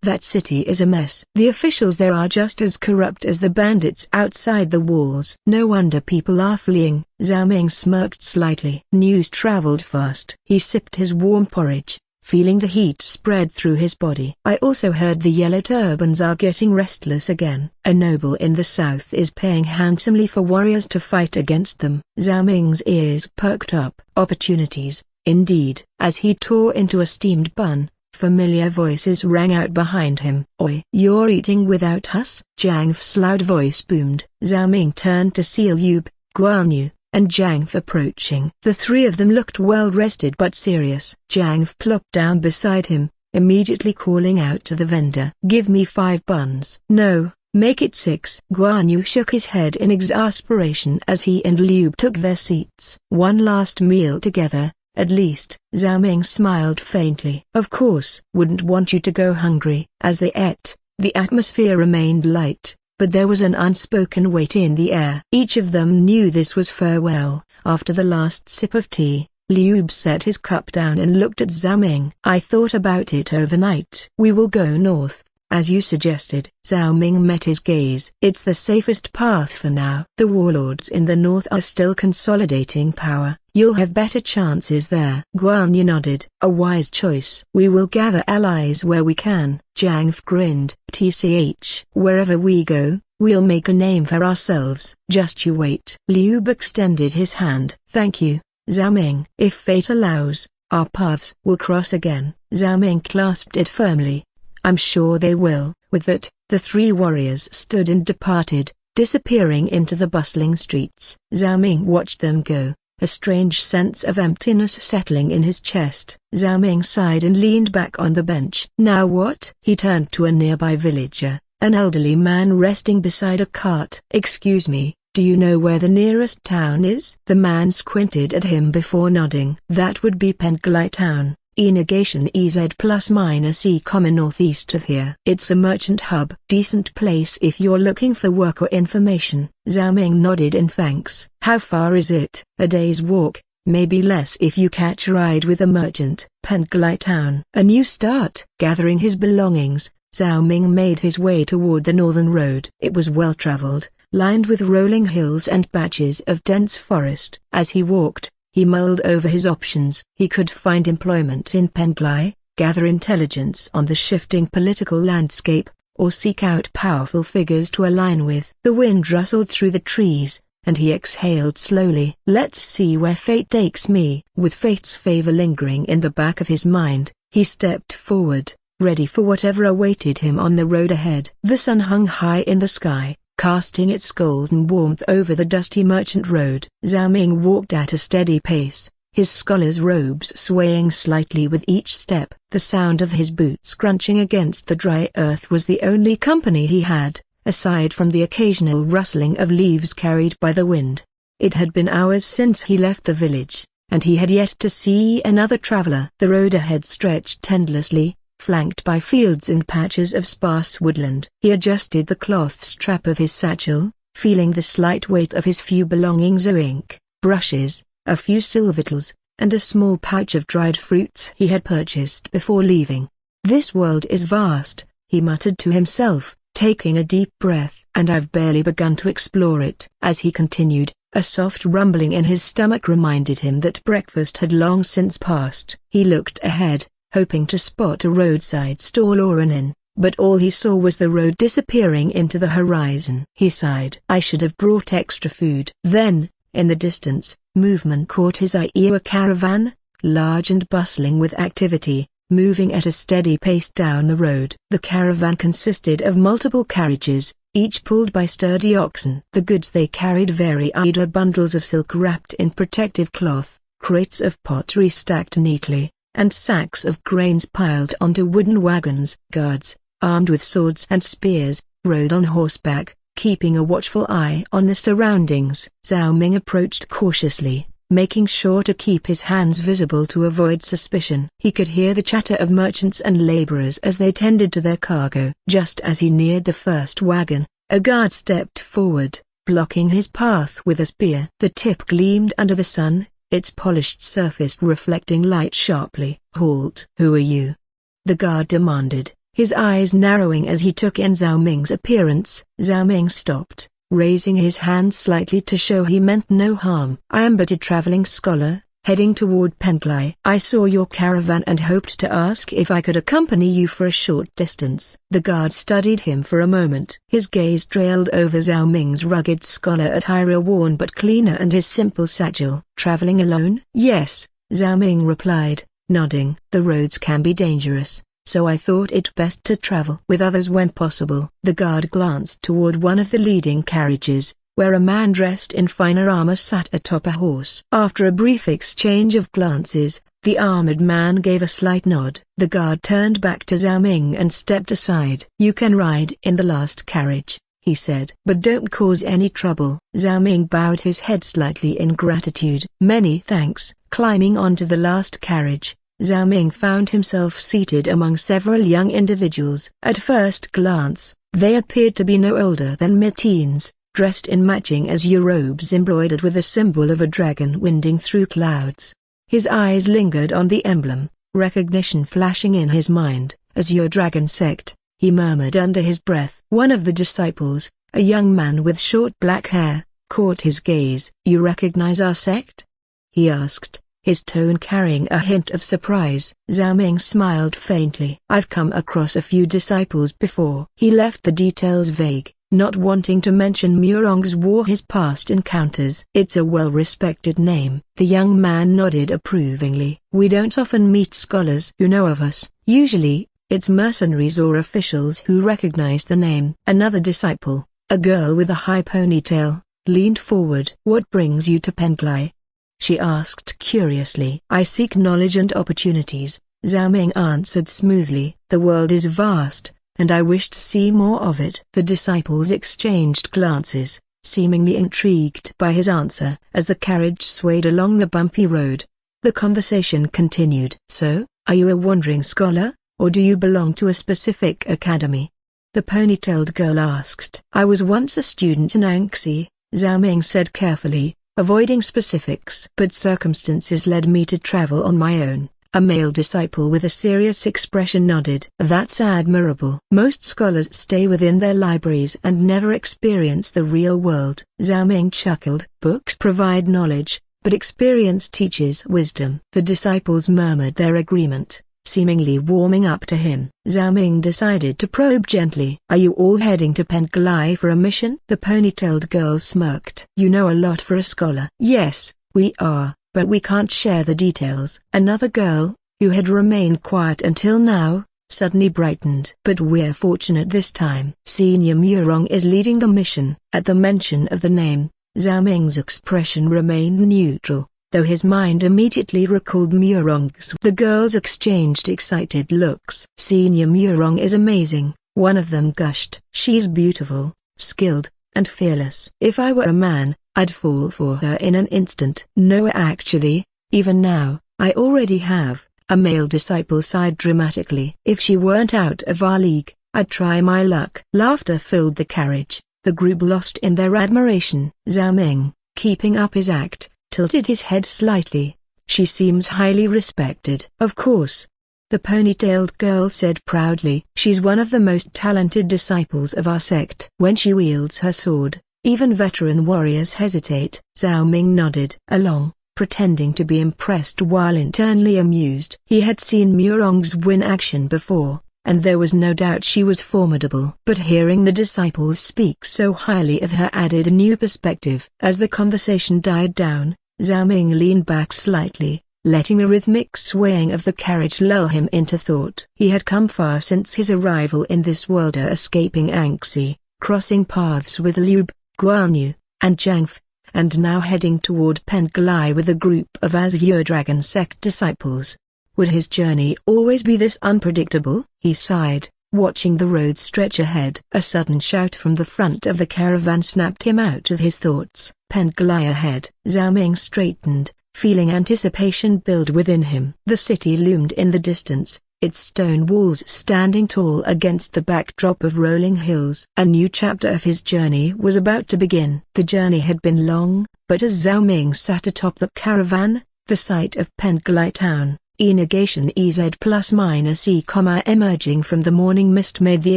Speaker 1: That city is a mess. The officials there are just as corrupt as the bandits outside the walls. No wonder people are fleeing. Zhao Ming smirked slightly. News traveled fast. He sipped his warm porridge, feeling the heat spread through his body. I also heard the yellow turbans are getting restless again. A noble in the south is paying handsomely for warriors to fight against them. Zhao Ming's ears perked up. Opportunities, indeed. As he tore into a steamed bun, familiar voices rang out behind him. "Oi! You're eating without us?" Zhang Fe's loud voice boomed. Zhao Ming turned to see Liu, Guan Yu, and Zhang Fe approaching. The three of them looked well rested but serious. Zhang Fe plopped down beside him, immediately calling out to the vendor, "Give me 5 buns." "No, make it 6. Guan Yu shook his head in exasperation as he and Liu took their seats. "One last meal together, at least." Zhao Ming smiled faintly. "Of course. Wouldn't want you to go hungry." As they ate, the atmosphere remained light, but there was an unspoken weight in the air. Each of them knew this was farewell. After the last sip of tea, Liu set his cup down and looked at Zhao Ming. "I thought about it overnight. We will go north, as you suggested." Zhao Ming met his gaze. "It's the safest path for now. The warlords in the north are still consolidating power. You'll have better chances there." Guan Yu nodded. "A wise choice. We will gather allies where we can." Zhang Fe grinned. "TCH. Wherever we go, we'll make a name for ourselves. Just you wait." Liu extended his hand. "Thank you, Zhao Ming. If fate allows, our paths will cross again." Zhao Ming clasped it firmly. "I'm sure they will." With that, the 3 warriors stood and departed, disappearing into the bustling streets. Zhao Ming watched them go, a strange sense of emptiness settling in his chest. Zhao Ming sighed and leaned back on the bench. "Now what?" He turned to a nearby villager, an elderly man resting beside a cart. "Excuse me, do you know where the nearest town is?" The man squinted at him before nodding. "That would be Penglai town. E-negation EZ ± E, northeast of here. It's a merchant hub. Decent place if you're looking for work or information." Zhao Ming nodded in thanks. "How far is it?" "A day's walk, maybe less if you catch a ride with a merchant." Penglai town. A new start. Gathering his belongings, Zhao Ming made his way toward the northern road. It was well traveled, lined with rolling hills and patches of dense forest. As he walked, he mulled over his options. He could find employment in Penglai, gather intelligence on the shifting political landscape, or seek out powerful figures to align with. The wind rustled through the trees, and he exhaled slowly. "Let's see where fate takes me." With fate's favor lingering in the back of his mind, he stepped forward, ready for whatever awaited him on the road ahead. The sun hung high in the sky, casting its golden warmth over the dusty merchant road. Zhao Ming walked at a steady pace, his scholar's robes swaying slightly with each step. The sound of his boots crunching against the dry earth was the only company he had, aside from the occasional rustling of leaves carried by the wind. It had been hours since he left the village, and he had yet to see another traveler. The road ahead stretched endlessly, flanked by fields and patches of sparse woodland. He adjusted the cloth strap of his satchel, feeling the slight weight of his few belongings: ink, brushes, a few silvertals, and a small pouch of dried fruits he had purchased before leaving. "This world is vast," he muttered to himself, taking a deep breath, "and I've barely begun to explore it." As he continued, a soft rumbling in his stomach reminded him that breakfast had long since passed. He looked ahead, hoping to spot a roadside stall or an inn, but all he saw was the road disappearing into the horizon. He sighed. "I should have brought extra food." Then, in the distance, movement caught his eye. A caravan, large and bustling with activity, moving at a steady pace down the road. The caravan consisted of multiple carriages, each pulled by sturdy oxen. The goods they carried varied: bundles of silk wrapped in protective cloth, crates of pottery stacked neatly, and sacks of grains piled onto wooden wagons. Guards, armed with swords and spears, rode on horseback, keeping a watchful eye on the surroundings. Zhao Ming approached cautiously, making sure to keep his hands visible to avoid suspicion. He could hear the chatter of merchants and laborers as they tended to their cargo. Just as he neared the first wagon, a guard stepped forward, blocking his path with a spear. The tip gleamed under the sun, its polished surface reflecting light sharply. "Halt!" "Who are you?" the guard demanded, his eyes narrowing as he took in Zhao Ming's appearance. Zhao Ming stopped, raising his hand slightly to show he meant no harm. "I am but a traveling scholar, heading toward Penglai. I saw your caravan and hoped to ask if I could accompany you for a short distance. The guard studied him for a moment. His gaze trailed over Zhao Ming's rugged scholar attire, worn but cleaner, and his simple satchel. Traveling alone? Yes, Zhao Ming replied, nodding. The roads can be dangerous, so I thought it best to travel with others when possible. The guard glanced toward one of the leading carriages, where a man dressed in finer armor sat atop a horse. After a brief exchange of glances, the armored man gave a slight nod. The guard turned back to Zhao Ming and stepped aside. You can ride in the last carriage, he said. But don't cause any trouble. Zhao Ming bowed his head slightly in gratitude. Many thanks. Climbing onto the last carriage, Zhao Ming found himself seated among several young individuals. At first glance, they appeared to be no older than mid-teens, dressed in matching azure robes embroidered with a symbol of a dragon winding through clouds. His eyes lingered on the emblem, recognition flashing in his mind. Azure Dragon Sect, he murmured under his breath. One of the disciples, a young man with short black hair, caught his gaze. You recognize our sect? He asked, his tone carrying a hint of surprise. Zhao Ming smiled faintly. I've come across a few disciples before. He left the details vague, not wanting to mention Murong's war, his past encounters. It's a well-respected name. The young man nodded approvingly. We don't often meet scholars who know of us. Usually, it's mercenaries or officials who recognize the name. Another disciple, a girl with a high ponytail, leaned forward. What brings you to Penglai? She asked curiously. I seek knowledge and opportunities, Zhao Ming answered smoothly. The world is vast, and I wish to see more of it. The disciples exchanged glances, seemingly intrigued by his answer. As the carriage swayed along the bumpy road, the conversation continued. So, are you a wandering scholar, or do you belong to a specific academy? The ponytailed girl asked. I was once a student in Anxi, Zhao Ming said carefully, avoiding specifics. But circumstances led me to travel on my own. A male disciple with a serious expression nodded. That's admirable. Most scholars stay within their libraries and never experience the real world. Zhao Ming chuckled. Books provide knowledge, but experience teaches wisdom. The disciples murmured their agreement, seemingly warming up to him. Zhao Ming decided to probe gently. Are you all heading to Penglai for a mission? The ponytailed girl smirked. You know a lot for a scholar. Yes, we are, but we can't share the details. Another girl, who had remained quiet until now, suddenly brightened. But we're fortunate this time. Senior Murong is leading the mission. At the mention of the name, Zhao Ming's expression remained neutral, though his mind immediately recalled Murong's. The girls exchanged excited looks. Senior Murong is amazing, one of them gushed. She's beautiful, skilled, and fearless. If I were a man, I'd fall for her in an instant. No, actually, even now, I already have, a male disciple sighed dramatically. If she weren't out of our league, I'd try my luck. Laughter filled the carriage, the group lost in their admiration. Zhao Ming, keeping up his act, tilted his head slightly. She seems highly respected. Of course, the ponytailed girl said proudly. She's one of the most talented disciples of our sect. When she wields her sword, even veteran warriors hesitate. Zhao Ming nodded along, pretending to be impressed while internally amused. He had seen Murong's win action before, and there was no doubt she was formidable. But hearing the disciples speak so highly of her added a new perspective. As the conversation died down, Zhao Ming leaned back slightly, letting the rhythmic swaying of the carriage lull him into thought. He had come far since his arrival in this world, escaping Anxi, crossing paths with Liu, Guanyu, and Zhangfe, and now heading toward Penglai with a group of Azure Dragon Sect disciples. Would his journey always be this unpredictable? He sighed, watching the road stretch ahead. A sudden shout from the front of the caravan snapped him out of his thoughts. Penglai ahead. Zhao Ming straightened, feeling anticipation build within him. The city loomed in the distance, its stone walls standing tall against the backdrop of rolling hills. A new chapter of his journey was about to begin. The journey had been long, but as Zhao Ming sat atop the caravan, the sight of Penglai town, negation EZ plus minus E, emerging from the morning mist made the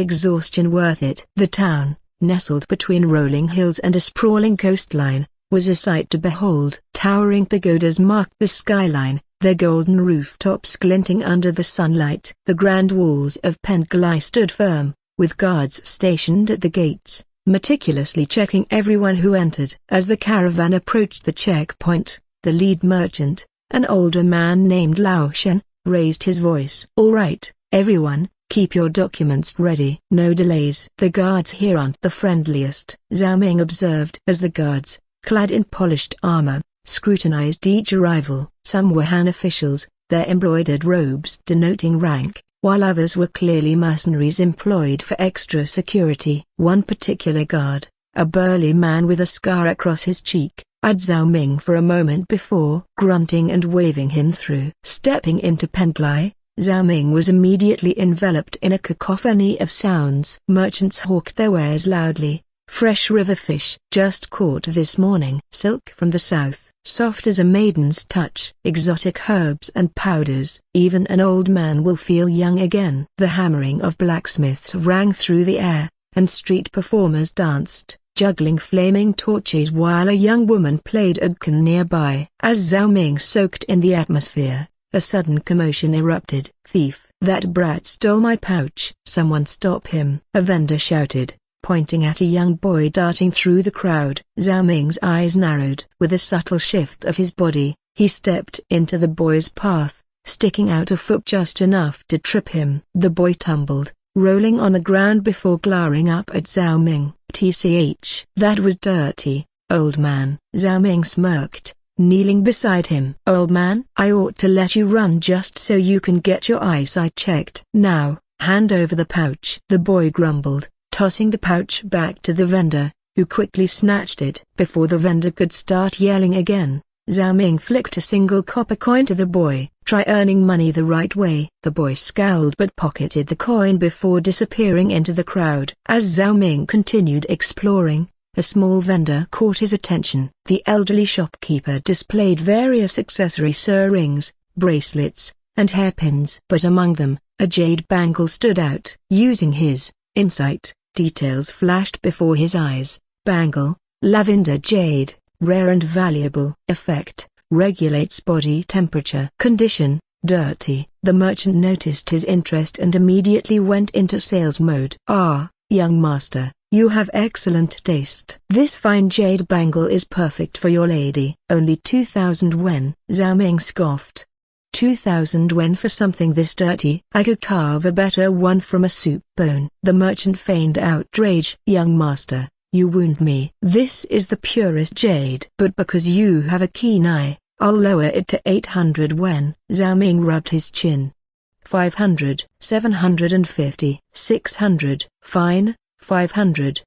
Speaker 1: exhaustion worth it. The town, nestled between rolling hills and a sprawling coastline, was a sight to behold. Towering pagodas marked the skyline, their golden rooftops glinting under the sunlight. The grand walls of Penglai stood firm, with guards stationed at the gates, meticulously checking everyone who entered. As the caravan approached the checkpoint, the lead merchant, an older man named Lao Shen, raised his voice. "All right, everyone, keep your documents ready. No delays. The guards here aren't the friendliest," Zhao Ming observed as the guards, clad in polished armor, scrutinized each arrival. Some were Han officials, their embroidered robes denoting rank, while others were clearly mercenaries employed for extra security. One particular guard, a burly man with a scar across his cheek, eyed Zhao Ming for a moment before grunting and waving him through. Stepping into Penglai, Zhao Ming was immediately enveloped in a cacophony of sounds. Merchants hawked their wares loudly. Fresh river fish just caught this morning. Silk from the south, soft as a maiden's touch. Exotic herbs and powders. Even an old man will feel young again. The hammering of blacksmiths rang through the air, and street performers danced, juggling flaming torches while a young woman played udkan nearby. As Zhao Ming soaked in the atmosphere, a sudden commotion erupted. "Thief! That brat stole my pouch!" "Someone stop him!" a vendor shouted, pointing at a young boy darting through the crowd. Zhao Ming's eyes narrowed. With a subtle shift of his body, he stepped into the boy's path, sticking out a foot just enough to trip him. The boy tumbled, rolling on the ground before glaring up at Zhao Ming. "Tch, that was dirty, old man." Zhao Ming smirked, kneeling beside him. "Old man, I ought to let you run just so you can get your eyesight checked. Now, hand over the pouch." The boy grumbled, tossing the pouch back to the vendor, who quickly snatched it. Before the vendor could start yelling again, Zhao Ming flicked a single copper coin to the boy. "Try earning money the right way." The boy scowled but pocketed the coin before disappearing into the crowd. As Zhao Ming continued exploring, a small vendor caught his attention. The elderly shopkeeper displayed various accessories, rings, bracelets, and hairpins. But among them, a jade bangle stood out. Using his insight, details flashed before his eyes. Bangle, lavender jade, rare and valuable. Effect, regulates body temperature. Condition, dirty. The merchant noticed his interest and immediately went into sales mode. "Ah, young master, you have excellent taste. This fine jade bangle is perfect for your lady." "Only 2,000 wen," Zhao Ming scoffed. 2,000 wen for something this dirty? I could carve a better one from a soup bone. The merchant feigned outrage. "Young master, you wound me. This is the purest jade. But because you have a keen eye, I'll lower it to 800 wen. Zhao Ming rubbed his chin. 500, 750, 600. Fine, 500.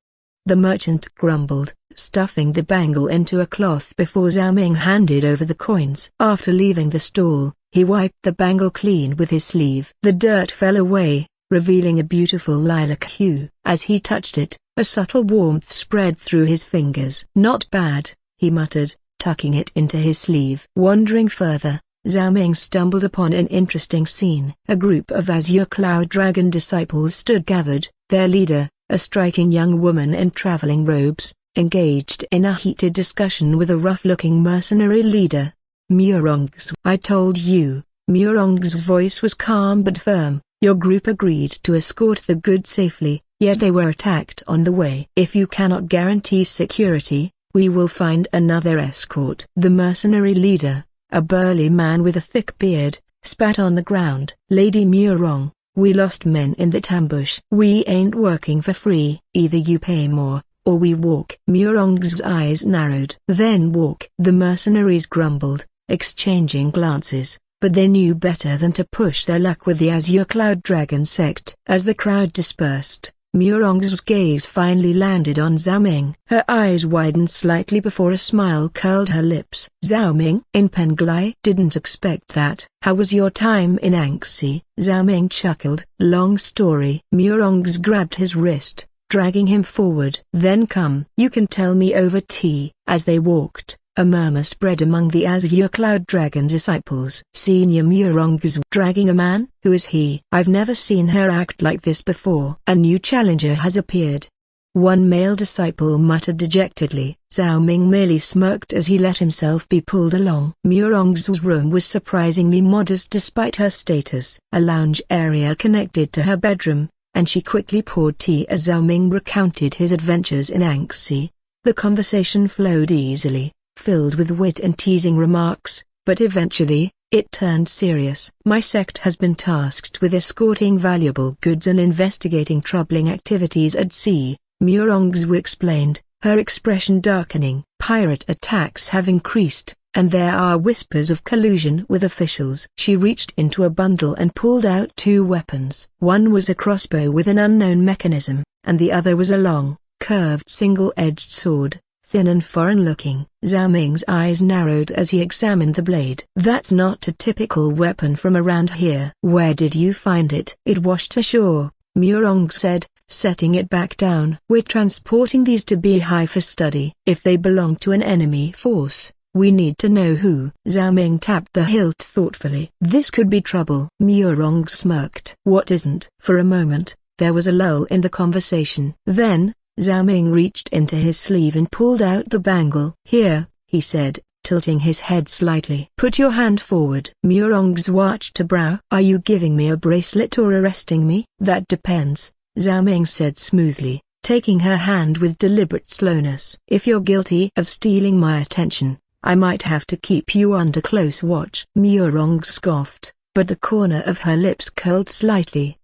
Speaker 1: The merchant grumbled, stuffing the bangle into a cloth before Zhao Ming handed over the coins. After leaving the stall, he wiped the bangle clean with his sleeve. The dirt fell away, revealing a beautiful lilac hue. As he touched it, a subtle warmth spread through his fingers. "Not bad," he muttered, tucking it into his sleeve. Wandering further, Zhao Ming stumbled upon an interesting scene. A group of Azure Cloud Dragon disciples stood gathered, their leader, a striking young woman in traveling robes, engaged in a heated discussion with a rough-looking mercenary leader. "Murong's, I told you." Murong's voice was calm but firm. "Your group agreed to escort the goods safely, yet they were attacked on the way. If you cannot guarantee security, we will find another escort." The mercenary leader, a burly man with a thick beard, spat on the ground. "Lady Murong, we lost men in that ambush. We ain't working for free. Either you pay more, or we walk." Murong's eyes narrowed. "Then walk." The mercenaries grumbled, exchanging glances, but they knew better than to push their luck with the Azure Cloud Dragon sect. As the crowd dispersed, Murong's gaze finally landed on Zhao Ming. Her eyes widened slightly before a smile curled her lips. "Zhao Ming? In Penglai? Didn't expect that. How was your time in Anxi?" Zhao Ming chuckled. "Long story." Murong's grabbed his wrist, dragging him forward. "Then come. You can tell me over tea." As they walked, a murmur spread among the Azure Cloud Dragon disciples. "Senior Murong's dragging a man? Who is he? I've never seen her act like this before." "A new challenger has appeared. one male disciple muttered dejectedly. Zhao Ming merely smirked as he let himself be pulled along. Murong's room was surprisingly modest despite her status. A lounge area connected to her bedroom, and she quickly poured tea as Zhao Ming recounted his adventures in Anxi. The conversation flowed easily, filled with wit and teasing remarks, but eventually, it turned serious. My sect has been tasked with escorting valuable goods and investigating troubling activities at sea, Murongzhu explained, her expression darkening. Pirate attacks have increased, and there are whispers of collusion with officials. She reached into a bundle and pulled out two weapons. One was a crossbow with an unknown mechanism, and the other was a long, curved single-edged sword, thin and foreign-looking. Zhao Ming's eyes narrowed as he examined the blade. That's not a typical weapon from around here. Where did you find it? It washed ashore, Murong said, setting it back down. We're transporting these to Beihai for study. If they belong to an enemy force, we need to know who. Zhao Ming tapped the hilt thoughtfully. This could be trouble. Murong smirked. What isn't? For a moment, there was a lull in the conversation. Then, Zhao Ming reached into his sleeve and pulled out the bangle. Here, he said, tilting his head slightly. Put your hand forward. Murong's arched a brow. Are you giving me a bracelet or arresting me? That depends, Zhao Ming said smoothly, taking her hand with deliberate slowness. If you're guilty of stealing my attention, I might have to keep you under close watch. Murong scoffed, but the corner of her lips curled slightly.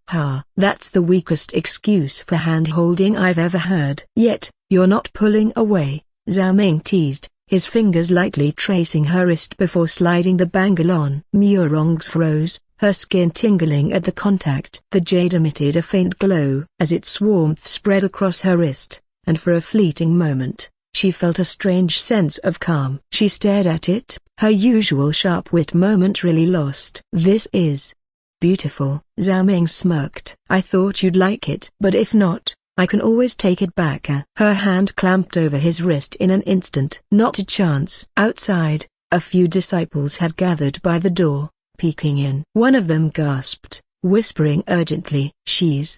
Speaker 1: That's the weakest excuse for hand-holding I've ever heard. Yet, you're not pulling away, Zhao Ming teased, his fingers lightly tracing her wrist before sliding the bangle on. Murong froze, her skin tingling at the contact. The jade emitted a faint glow as its warmth spread across her wrist, and for a fleeting moment, she felt a strange sense of calm. She stared at it, her usual sharp wit momentarily lost. This is beautiful, Zhao Ming smirked. I thought you'd like it. But if not, I can always take it back. Her hand clamped over his wrist in an instant. Not a chance. Outside, a few disciples had gathered by the door, peeking in. One of them gasped, whispering urgently, "She's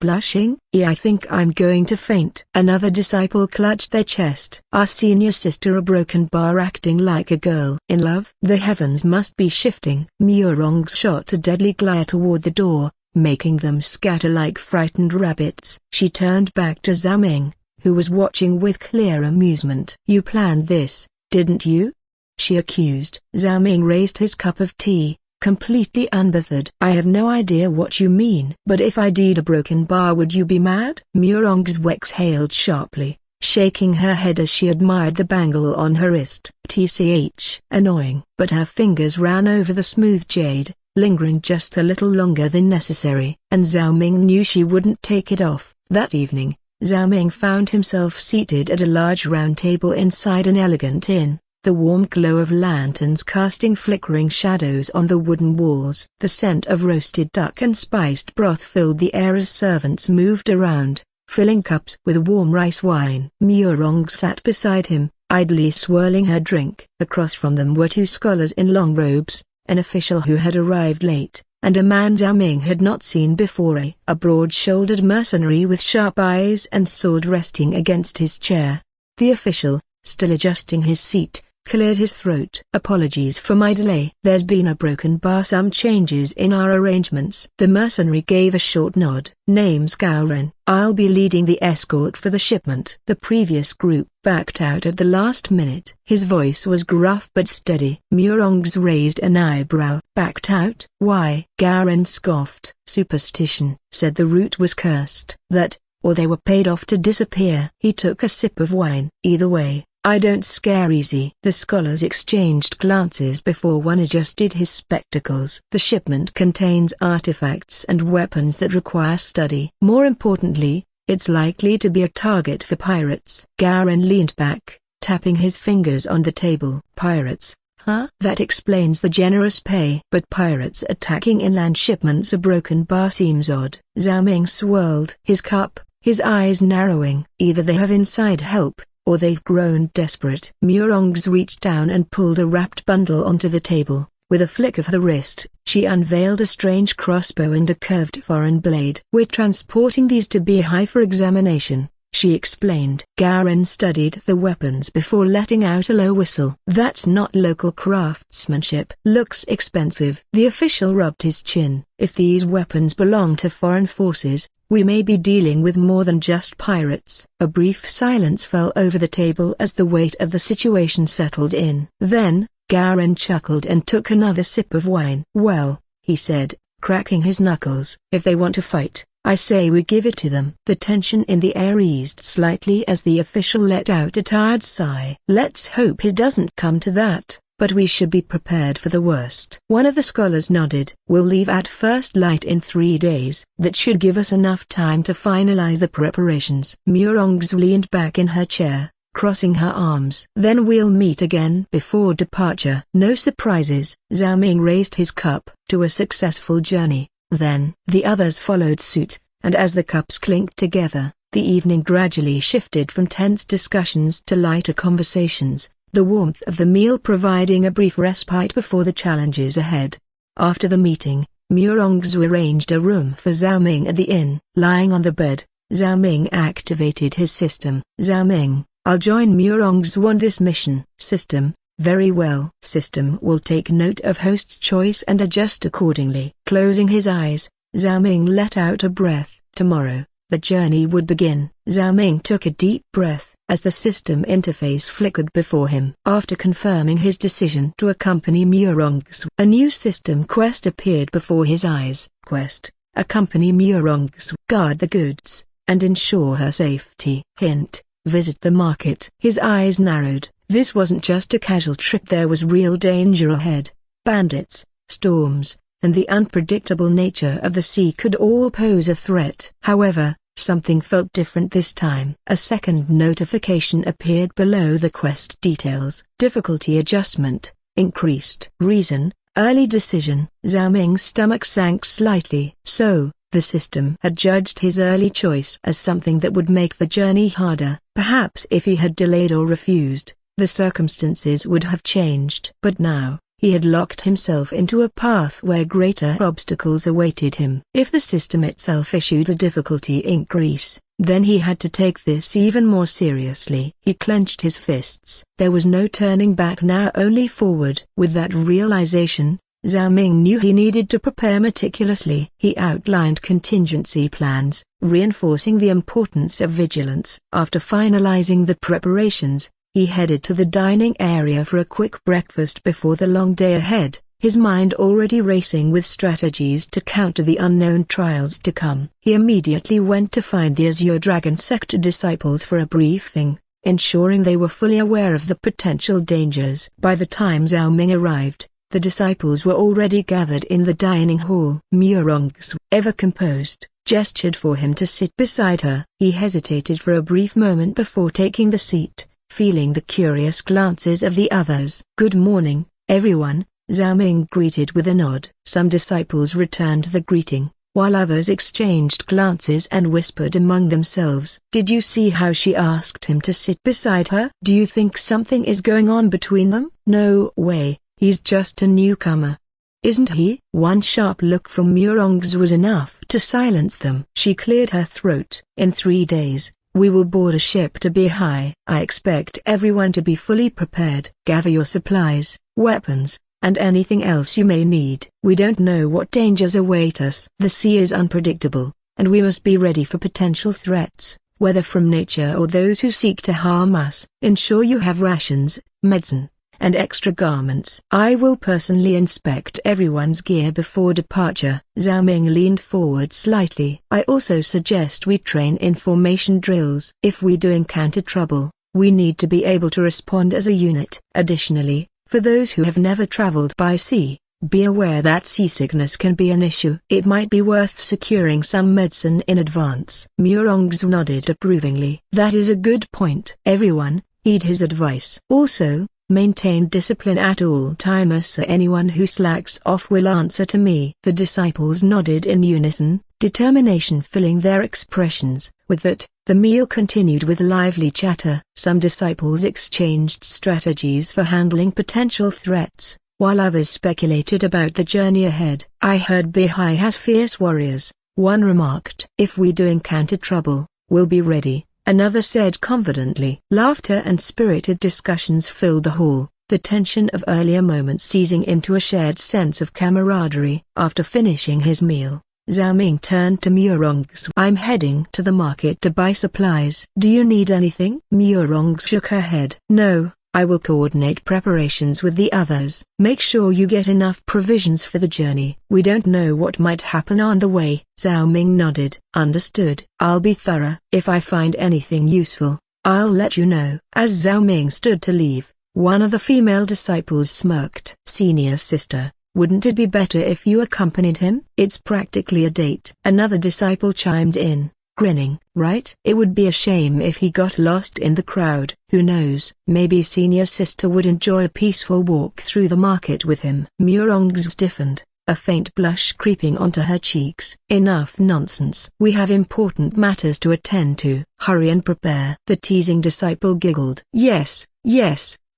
Speaker 1: blushing? Yeah, I think I'm going to faint." Another disciple clutched their chest. Our senior sister a broken bar acting like a girl in love. The heavens must be shifting. Murong shot a deadly glare toward the door, making them scatter like frightened rabbits. She turned back to Zhao Ming, who was watching with clear amusement. You planned this, didn't you? She accused. Zhao Ming raised his cup of tea, completely unbothered. I have no idea what you mean. But if I did a broken bar, would you be mad? Murong's exhaled sharply, shaking her head as she admired the bangle on her wrist. Tch, annoying. But her fingers ran over the smooth jade, lingering just a little longer than necessary. And Zhao Ming knew she wouldn't take it off. That evening, Zhao Ming found himself seated at a large round table inside an elegant inn, the warm glow of lanterns casting flickering shadows on the wooden walls. The scent of roasted duck and spiced broth filled the air as servants moved around, filling cups with warm rice wine. Murong sat beside him, idly swirling her drink. Across from them were two scholars in long robes, an official who had arrived late, and a man Zhao Ming had not seen before, a broad-shouldered mercenary with sharp eyes and sword resting against his chair. The official, still adjusting his seat, cleared his throat. Apologies for my delay. There's been a broken bar, some changes in our arrangements. The mercenary gave a short nod. Name's Gaoren. I'll be leading the escort for the shipment. The previous group backed out at the last minute. His voice was gruff but steady. Murong's raised an eyebrow. Backed out? Why? Gaoren scoffed. Superstition, said the route was cursed. That, or they were paid off to disappear. He took a sip of wine. Either way, I don't scare easy. The scholars exchanged glances before one adjusted his spectacles. The shipment contains artifacts and weapons that require study. More importantly, it's likely to be a target for pirates. Garen leaned back, tapping his fingers on the table. Pirates, huh? That explains the generous pay. But pirates attacking inland shipments a broken bar seems odd. Zhao Ming swirled his cup, his eyes narrowing. Either they have inside help, or they've grown desperate. Murong's reached down and pulled a wrapped bundle onto the table. With a flick of her wrist, she unveiled a strange crossbow and a curved foreign blade. We're transporting these to Beihai for examination, she explained. Garen studied the weapons before letting out a low whistle. That's not local craftsmanship. Looks expensive. The official rubbed his chin. If these weapons belong to foreign forces, we may be dealing with more than just pirates. A brief silence fell over the table as the weight of the situation settled in. Then, Garen chuckled and took another sip of wine. Well, he said, cracking his knuckles, if they want to fight, I say we give it to them. The tension in the air eased slightly as the official let out a tired sigh. Let's hope it doesn't come to that, but we should be prepared for the worst. One of the scholars nodded. We'll leave at first light in 3 days. That should give us enough time to finalize the preparations. Murongz leaned back in her chair, crossing her arms. Then we'll meet again before departure. No surprises. Zhao Ming raised his cup. To a successful journey. Then, the others followed suit, and as the cups clinked together, the evening gradually shifted from tense discussions to lighter conversations, the warmth of the meal providing a brief respite before the challenges ahead. After the meeting, Murongz arranged a room for Zhao Ming at the inn. Lying on the bed, Zhao Ming activated his system. Zhao Ming, I'll join Murongz on this mission. System. Very well. System will take note of host's choice and adjust accordingly. Closing his eyes, Zhao Ming let out a breath. Tomorrow, the journey would begin. Zhao Ming took a deep breath as the system interface flickered before him. After confirming his decision to accompany Murongz, a new system quest appeared before his eyes. Quest: accompany Murongz, guard the goods, and ensure her safety. Hint: visit the market. His eyes narrowed. This wasn't just a casual trip, there was real danger ahead. Bandits, storms, and the unpredictable nature of the sea could all pose a threat. However, something felt different this time. A second notification appeared below the quest details. Difficulty adjustment, increased. Reason, early decision. Zhao Ming's stomach sank slightly. So, the system had judged his early choice as something that would make the journey harder. Perhaps if he had delayed or refused, the circumstances would have changed. But now, he had locked himself into a path where greater obstacles awaited him. If the system itself issued a difficulty increase, then he had to take this even more seriously. He clenched his fists. There was no turning back now, only forward. With that realization, Zhao Ming knew he needed to prepare meticulously. He outlined contingency plans, reinforcing the importance of vigilance. After finalizing the preparations, he headed to the dining area for a quick breakfast before the long day ahead, his mind already racing with strategies to counter the unknown trials to come. He immediately went to find the Azure Dragon Sector disciples for a briefing, ensuring they were fully aware of the potential dangers. By the time Zhao Ming arrived, the disciples were already gathered in the dining hall. Murongz, ever composed, gestured for him to sit beside her. He hesitated for a brief moment before taking the seat, feeling the curious glances of the others. Good morning, everyone, Zhao Ming greeted with a nod. Some disciples returned the greeting, while others exchanged glances and whispered among themselves. Did you see how she asked him to sit beside her? Do you think something is going on between them? No way, he's just a newcomer. Isn't he? One sharp look from Murongz was enough to silence them. She cleared her throat. In 3 days, we will board a ship to Bihai. I expect everyone to be fully prepared. Gather your supplies, weapons, and anything else you may need. We don't know what dangers await us. The sea is unpredictable, and we must be ready for potential threats, whether from nature or those who seek to harm us. Ensure you have rations, medicine, and extra garments. I will personally inspect everyone's gear before departure. Zhao Ming leaned forward slightly. I also suggest we train in formation drills. If we do encounter trouble, we need to be able to respond as a unit. Additionally, for those who have never traveled by sea, be aware that seasickness can be an issue. It might be worth securing some medicine in advance. Murongz nodded approvingly. That is a good point. Everyone, heed his advice. Also, maintain discipline at all times. Anyone who slacks off will answer to me. The disciples nodded in unison, determination filling their expressions. With that, the meal continued with lively chatter. Some disciples exchanged strategies for handling potential threats, while others speculated about the journey ahead. I heard Bihai has fierce warriors, one remarked. If we do encounter trouble, we'll be ready, another said confidently. Laughter and spirited discussions filled the hall, the tension of earlier moments easing into a shared sense of camaraderie. After finishing his meal, Zhao Ming turned to Murongx. "I'm heading to the market to buy supplies. Do you need anything?" Murongx shook her head. "No, I will coordinate preparations with the others. Make sure you get enough provisions for the journey. We don't know what might happen on the way." Zhao Ming nodded. "Understood. I'll be thorough. If I find anything useful, I'll let you know." As Zhao Ming stood to leave, one of the female disciples smirked. "Senior sister, wouldn't it be better if you accompanied him? It's practically a date." Another disciple chimed in, grinning. "Right? It would be a shame if he got lost in the crowd." "Who knows, maybe senior sister would enjoy a peaceful walk through the market with him." Murongx stiffened, a faint blush creeping onto her cheeks. "Enough nonsense. We have important matters to attend to. Hurry and prepare." The teasing disciple giggled. Yes,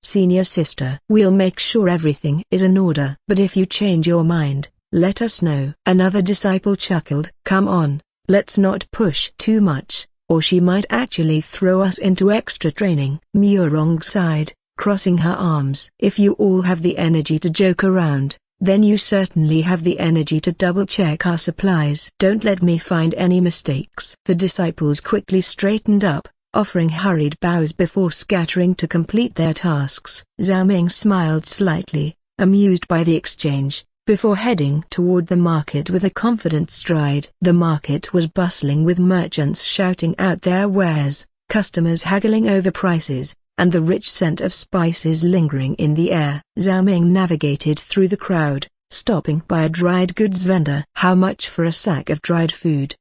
Speaker 1: senior sister. We'll make sure everything is in order. But if you change your mind, let us know." Another disciple chuckled. "Come on, let's not push too much, or she might actually throw us into extra training." Murongx sighed, crossing her arms. "If you all have the energy to joke around, then you certainly have the energy to double-check our supplies. Don't let me find any mistakes." The disciples quickly straightened up, offering hurried bows before scattering to complete their tasks. Zhao Ming smiled slightly, amused by the exchange, before heading toward the market with a confident stride. The market was bustling with merchants shouting out their wares, customers haggling over prices, and the rich scent of spices lingering in the air. Zhao Ming navigated through the crowd, stopping by a dried goods vendor. "How much for a sack of dried food?"